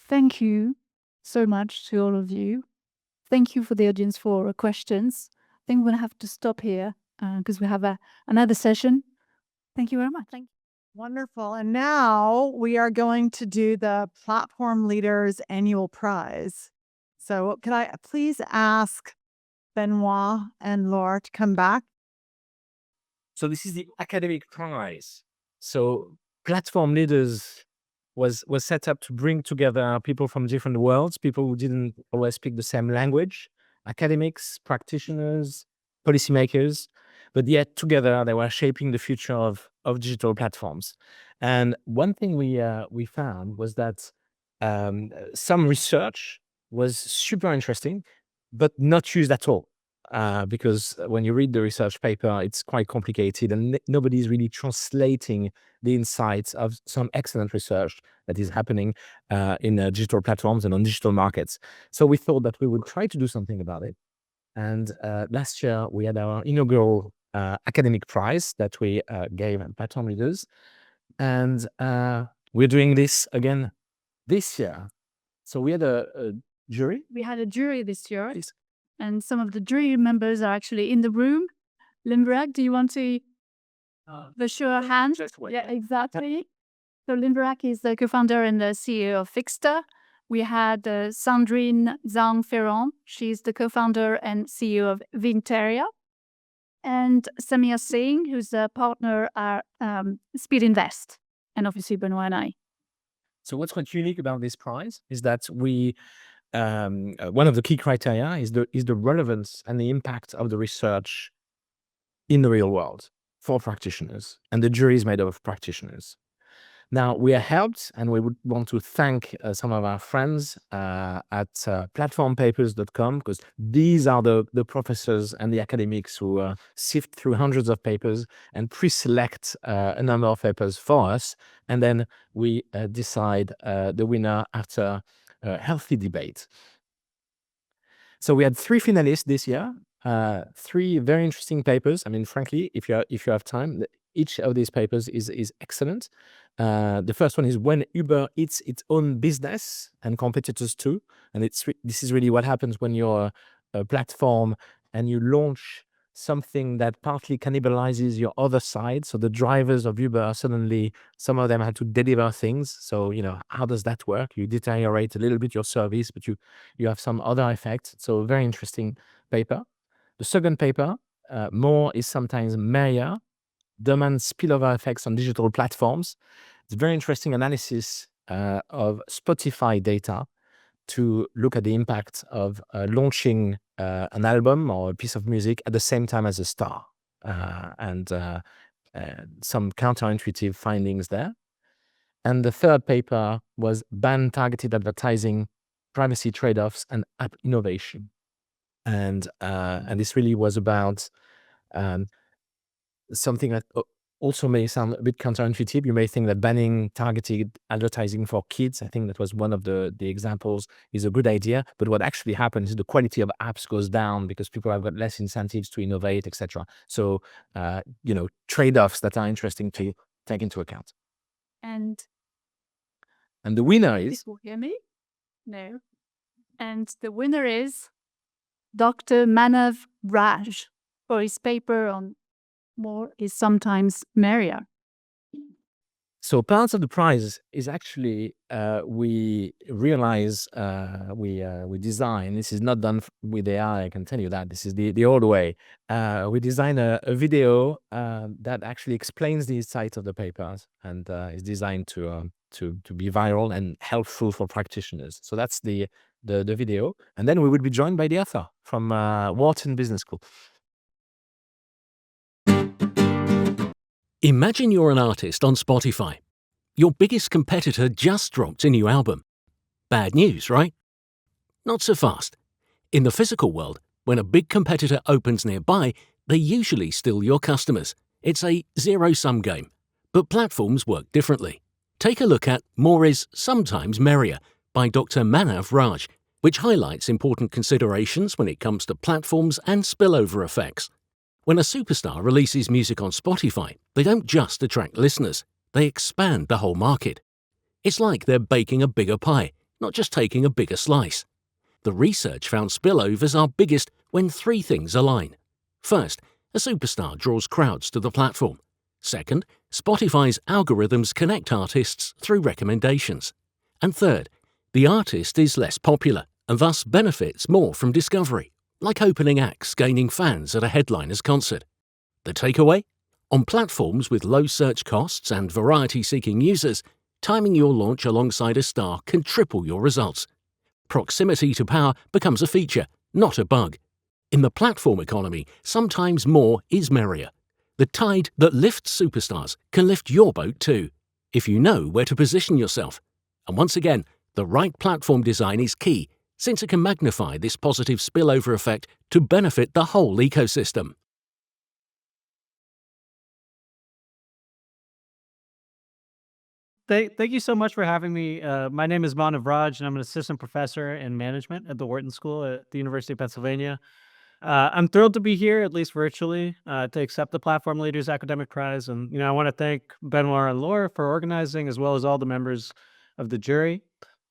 Thank you so much to all of you. Thank you for the audience for questions. I think we're going to have to stop here because we have another session. Thank you very much. Thank you. Wonderful. And now we are going to do the Platform Leaders Annual Prize. So could I please ask Benoit and Laure to come back? So this is the academic prize. So Platform Leaders was set up to bring together people from different worlds, people who didn't always speak the same language, academics, practitioners, policymakers, but yet together they were shaping the future of digital platforms. And one thing we found was that some research was super interesting, but not used at all. Because when you read the research paper, it's quite complicated and nobody's really translating the insights of some excellent research that is happening in digital platforms and on digital markets. So we thought that we would try to do something about it. And last year, we had our inaugural academic prize that we gave platform leaders. And we're doing this again this year. So we had a jury. We had a jury this year. And some of the jury members are actually in the room. Lindbergh, do you want to show a hand? Yeah, exactly. So Lindbergh is the co-founder and the CEO of Fixter. We had Sandrine Zhang-Ferrand. She's the co-founder and CEO of Vinteria. And Samir Singh, who's a partner at Speed Invest. And obviously Benoit and I. So what's quite unique about this prize is that we one of the key criteria is the relevance and the impact of the research in the real world for practitioners, and the jury is made up of practitioners. Now, we are helped, and we would want to thank some of our friends at platformpapers.com, because these are the professors and the academics who sift through hundreds of papers and pre-select a number of papers for us. And then we decide the winner after a healthy debate. So we had 3 finalists this year, 3 very interesting papers. I mean, frankly, if you have time, each of these papers is excellent. The first one is when Uber eats its own business and competitors too. And this is really what happens when you're a platform and you launch something that partly cannibalizes your other side. So the drivers of Uber, suddenly some of them had to deliver things. So, how does that work? You deteriorate a little bit your service, but you have some other effects. So very interesting paper. The second paper, more is sometimes merrier, demand spillover effects on digital platforms. It's very interesting analysis of Spotify data to look at the impact of launching an album or a piece of music at the same time as a star, and some counterintuitive findings there. And the third paper was ban targeted advertising, privacy trade-offs, and app innovation. And this really was about something that also may sound a bit counterintuitive. You may think that banning targeted advertising for kids, I think that was one of the examples, is a good idea. But what actually happens is the quality of apps goes down because people have got less incentives to innovate, etc. So, trade-offs that are interesting to take into account. And the winner is... People hear me? No. And the winner is Dr. Manav Raj for his paper on more is sometimes merrier. So part of the prize is actually we realize we design. This is not done with AI. I can tell you that this is the old way. We design a video that actually explains the insights of the papers and is designed to be viral and helpful for practitioners. So that's the video, and then we would be joined by the author from Wharton Business School. Imagine you're an artist on Spotify. Your biggest competitor just dropped a new album. Bad news, right? Not so fast. In the physical world, when a big competitor opens nearby, they usually steal your customers. It's a zero-sum game. But platforms work differently. Take a look at More is Sometimes Merrier by Dr. Manav Raj, which highlights important considerations when it comes to platforms and spillover effects. When a superstar releases music on Spotify, they don't just attract listeners, they expand the whole market. It's like they're baking a bigger pie, not just taking a bigger slice. The research found spillovers are biggest when 3 things align. First, a superstar draws crowds to the platform. Second, Spotify's algorithms connect artists through recommendations. And third, the artist is less popular and thus benefits more from discovery, like opening acts gaining fans at a headliner's concert. The takeaway? On platforms with low search costs and variety-seeking users, timing your launch alongside a star can triple your results. Proximity to power becomes a feature, not a bug. In the platform economy, sometimes more is merrier. The tide that lifts superstars can lift your boat too, if you know where to position yourself. And once again, the right platform design is key, since it can magnify this positive spillover effect to benefit the whole ecosystem. Thank you so much for having me. My name is Manav Raj, and I'm an assistant professor in management at the Wharton School at the University of Pennsylvania. I'm thrilled to be here, at least virtually, to accept the Platform Leaders Academic Prize. And, I want to thank Benoit and Laure for organizing, as well as all the members of the jury.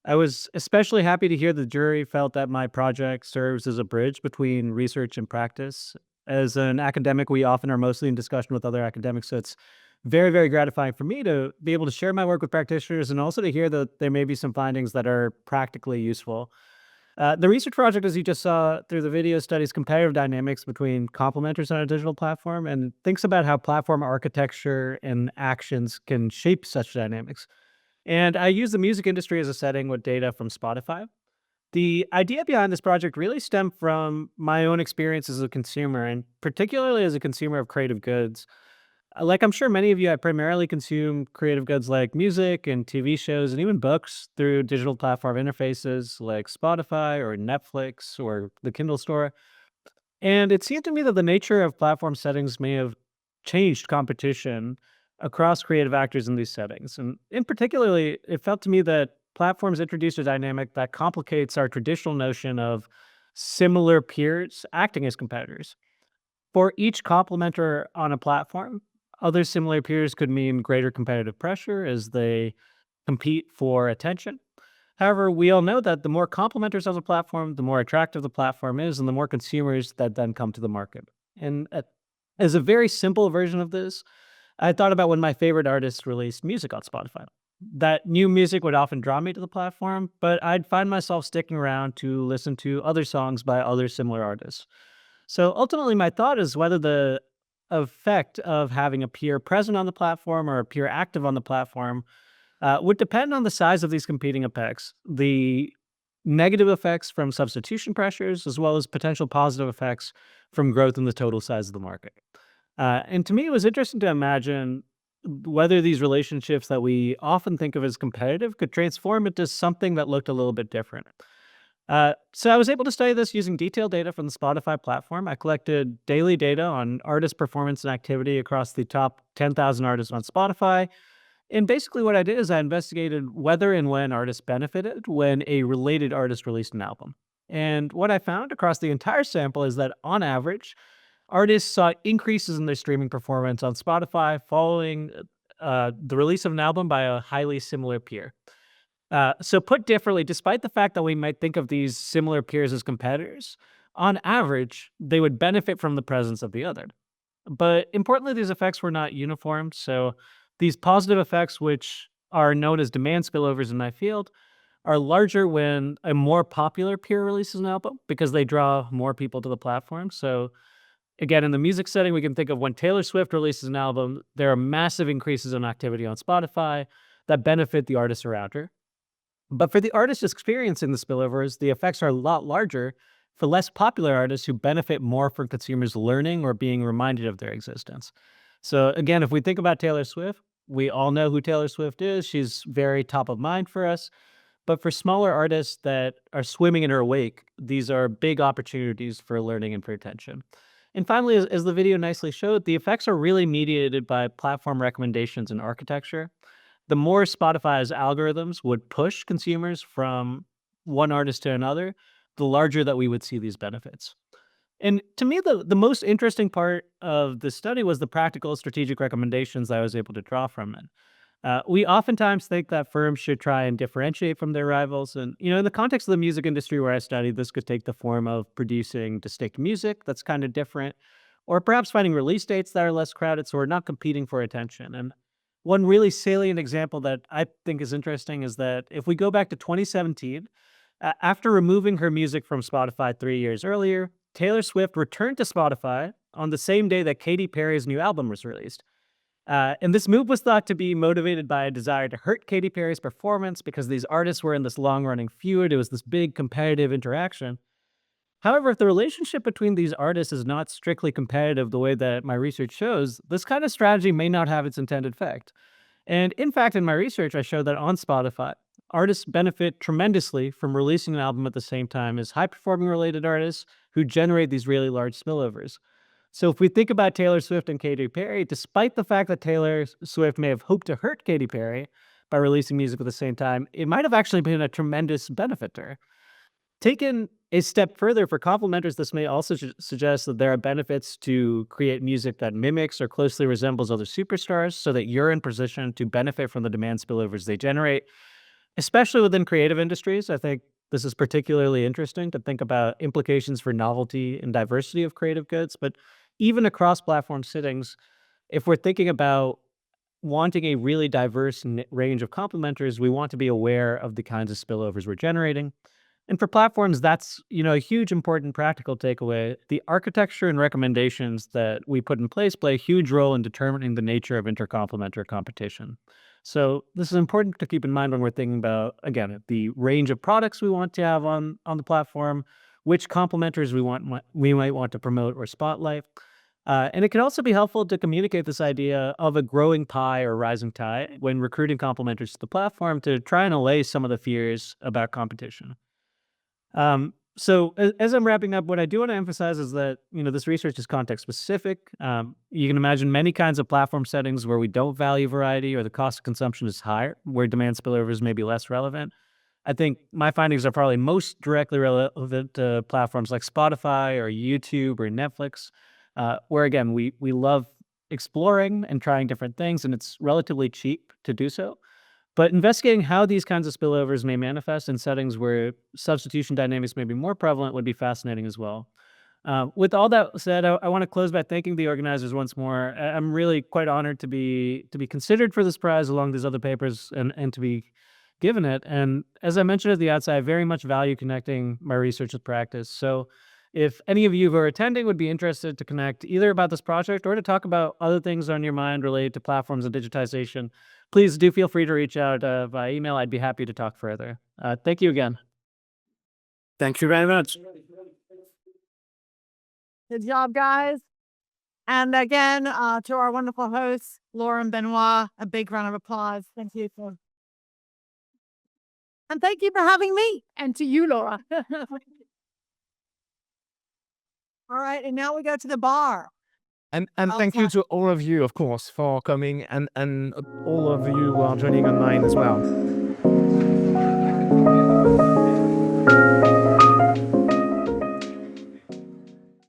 I was especially happy to hear the jury felt that my project serves as a bridge between research and practice. As an academic, we often are mostly in discussion with other academics, so it's very, very gratifying for me to be able to share my work with practitioners and also to hear that there may be some findings that are practically useful. The research project, as you just saw through the video, studies competitive dynamics between complementers on a digital platform and thinks about how platform architecture and actions can shape such dynamics. And I use the music industry as a setting with data from Spotify. The idea behind this project really stemmed from my own experience as a consumer, and particularly as a consumer of creative goods. Like I'm sure many of you, I primarily consume creative goods like music and TV shows and even books through digital platform interfaces like Spotify or Netflix or the Kindle store. And it seemed to me that the nature of platform settings may have changed competition across creative actors in these settings. And in particularly, it felt to me that platforms introduced a dynamic that complicates our traditional notion of similar peers acting as competitors. For each complementer on a platform, other similar peers could mean greater competitive pressure as they compete for attention. However, we all know that the more complementers on the platform, the more attractive the platform is, and the more consumers that then come to the market. And as a very simple version of this, I thought about when my favorite artists released music on Spotify. That new music would often draw me to the platform, but I'd find myself sticking around to listen to other songs by other similar artists. So ultimately, my thought is whether the effect of having a peer present on the platform or a peer active on the platform would depend on the size of these competing effects, the negative effects from substitution pressures, as well as potential positive effects from growth in the total size of the market. And to me, it was interesting to imagine whether these relationships that we often think of as competitive could transform into something that looked a little bit different. So I was able to study this using detailed data from the Spotify platform. I collected daily data on artist performance and activity across the top 10,000 artists on Spotify. And basically, what I did is I investigated whether and when artists benefited when a related artist released an album. And what I found across the entire sample is that on average, artists saw increases in their streaming performance on Spotify following the release of an album by a highly similar peer. So put differently, despite the fact that we might think of these similar peers as competitors, on average, they would benefit from the presence of the other. But importantly, these effects were not uniform. So these positive effects, which are known as demand spillovers in my field, are larger when a more popular peer releases an album because they draw more people to the platform. So again, in the music setting, we can think of when Taylor Swift releases an album, there are massive increases in activity on Spotify that benefit the artists around her. But for the artists experiencing the spillovers, the effects are a lot larger for less popular artists who benefit more from consumers learning or being reminded of their existence. So again, if we think about Taylor Swift, we all know who Taylor Swift is. She's very top of mind for us. But for smaller artists that are swimming in her wake, these are big opportunities for learning and for attention. And finally, as the video nicely showed, the effects are really mediated by platform recommendations and architecture. The more Spotify's algorithms would push consumers from one artist to another, the larger that we would see these benefits. And to me, the most interesting part of the study was the practical strategic recommendations I was able to draw from it. We oftentimes think that firms should try and differentiate from their rivals. And, in the context of the music industry where I studied, this could take the form of producing distinct music that's kind of different, or perhaps finding release dates that are less crowded so we're not competing for attention. And one really salient example that I think is interesting is that if we go back to 2017, after removing her music from Spotify 3 years earlier, Taylor Swift returned to Spotify on the same day that Katy Perry's new album was released. And this move was thought to be motivated by a desire to hurt Katy Perry's performance because these artists were in this long-running feud. It was this big competitive interaction. However, if the relationship between these artists is not strictly competitive the way that my research shows, this kind of strategy may not have its intended effect. And in fact, in my research, I showed that on Spotify, artists benefit tremendously from releasing an album at the same time as high-performing related artists who generate these really large spillovers. So if we think about Taylor Swift and Katy Perry, despite the fact that Taylor Swift may have hoped to hurt Katy Perry by releasing music at the same time, it might have actually been a tremendous benefit to her. Taken a step further for complementers, this may also suggest that there are benefits to create music that mimics or closely resembles other superstars so that you're in position to benefit from the demand spillovers they generate, especially within creative industries. I think this is particularly interesting to think about implications for novelty and diversity of creative goods, but even across platform settings, if we're thinking about wanting a really diverse range of complementers, we want to be aware of the kinds of spillovers we're generating. And for platforms, that's a huge important practical takeaway. The architecture and recommendations that we put in place play a huge role in determining the nature of intercomplementary competition. So this is important to keep in mind when we're thinking about, again, the range of products we want to have on the platform, which complementers we might want to promote or spotlight. And it can also be helpful to communicate this idea of a growing pie or rising tide when recruiting complementers to the platform to try and allay some of the fears about competition. So as I'm wrapping up, what I do want to emphasize is that, this research is context specific. You can imagine many kinds of platform settings where we don't value variety or the cost of consumption is higher, where demand spillovers may be less relevant. I think my findings are probably most directly relevant to platforms like Spotify or YouTube or Netflix, where again, we love exploring and trying different things, and it's relatively cheap to do so. But investigating how these kinds of spillovers may manifest in settings where substitution dynamics may be more prevalent would be fascinating as well. With all that said, I want to close by thanking the organizers once more. I'm really quite honored to be considered for this prize along these other papers and to be given it. And as I mentioned at the outset, I very much value connecting my research with practice. So if any of you who are attending would be interested to connect either about this project or to talk about other things on your mind related to platforms and digitization, please do feel free to reach out via email. I'd be happy to talk further. Thank you again. Thank you very much. Good job, guys. And again, to our wonderful hosts, Laure and Benoit, a big round of applause. Thank you. And thank you for having me. And to you, Laura. All right, and now we go to the bar. And thank you to all of you, of course, for coming and all of you who are joining online as well.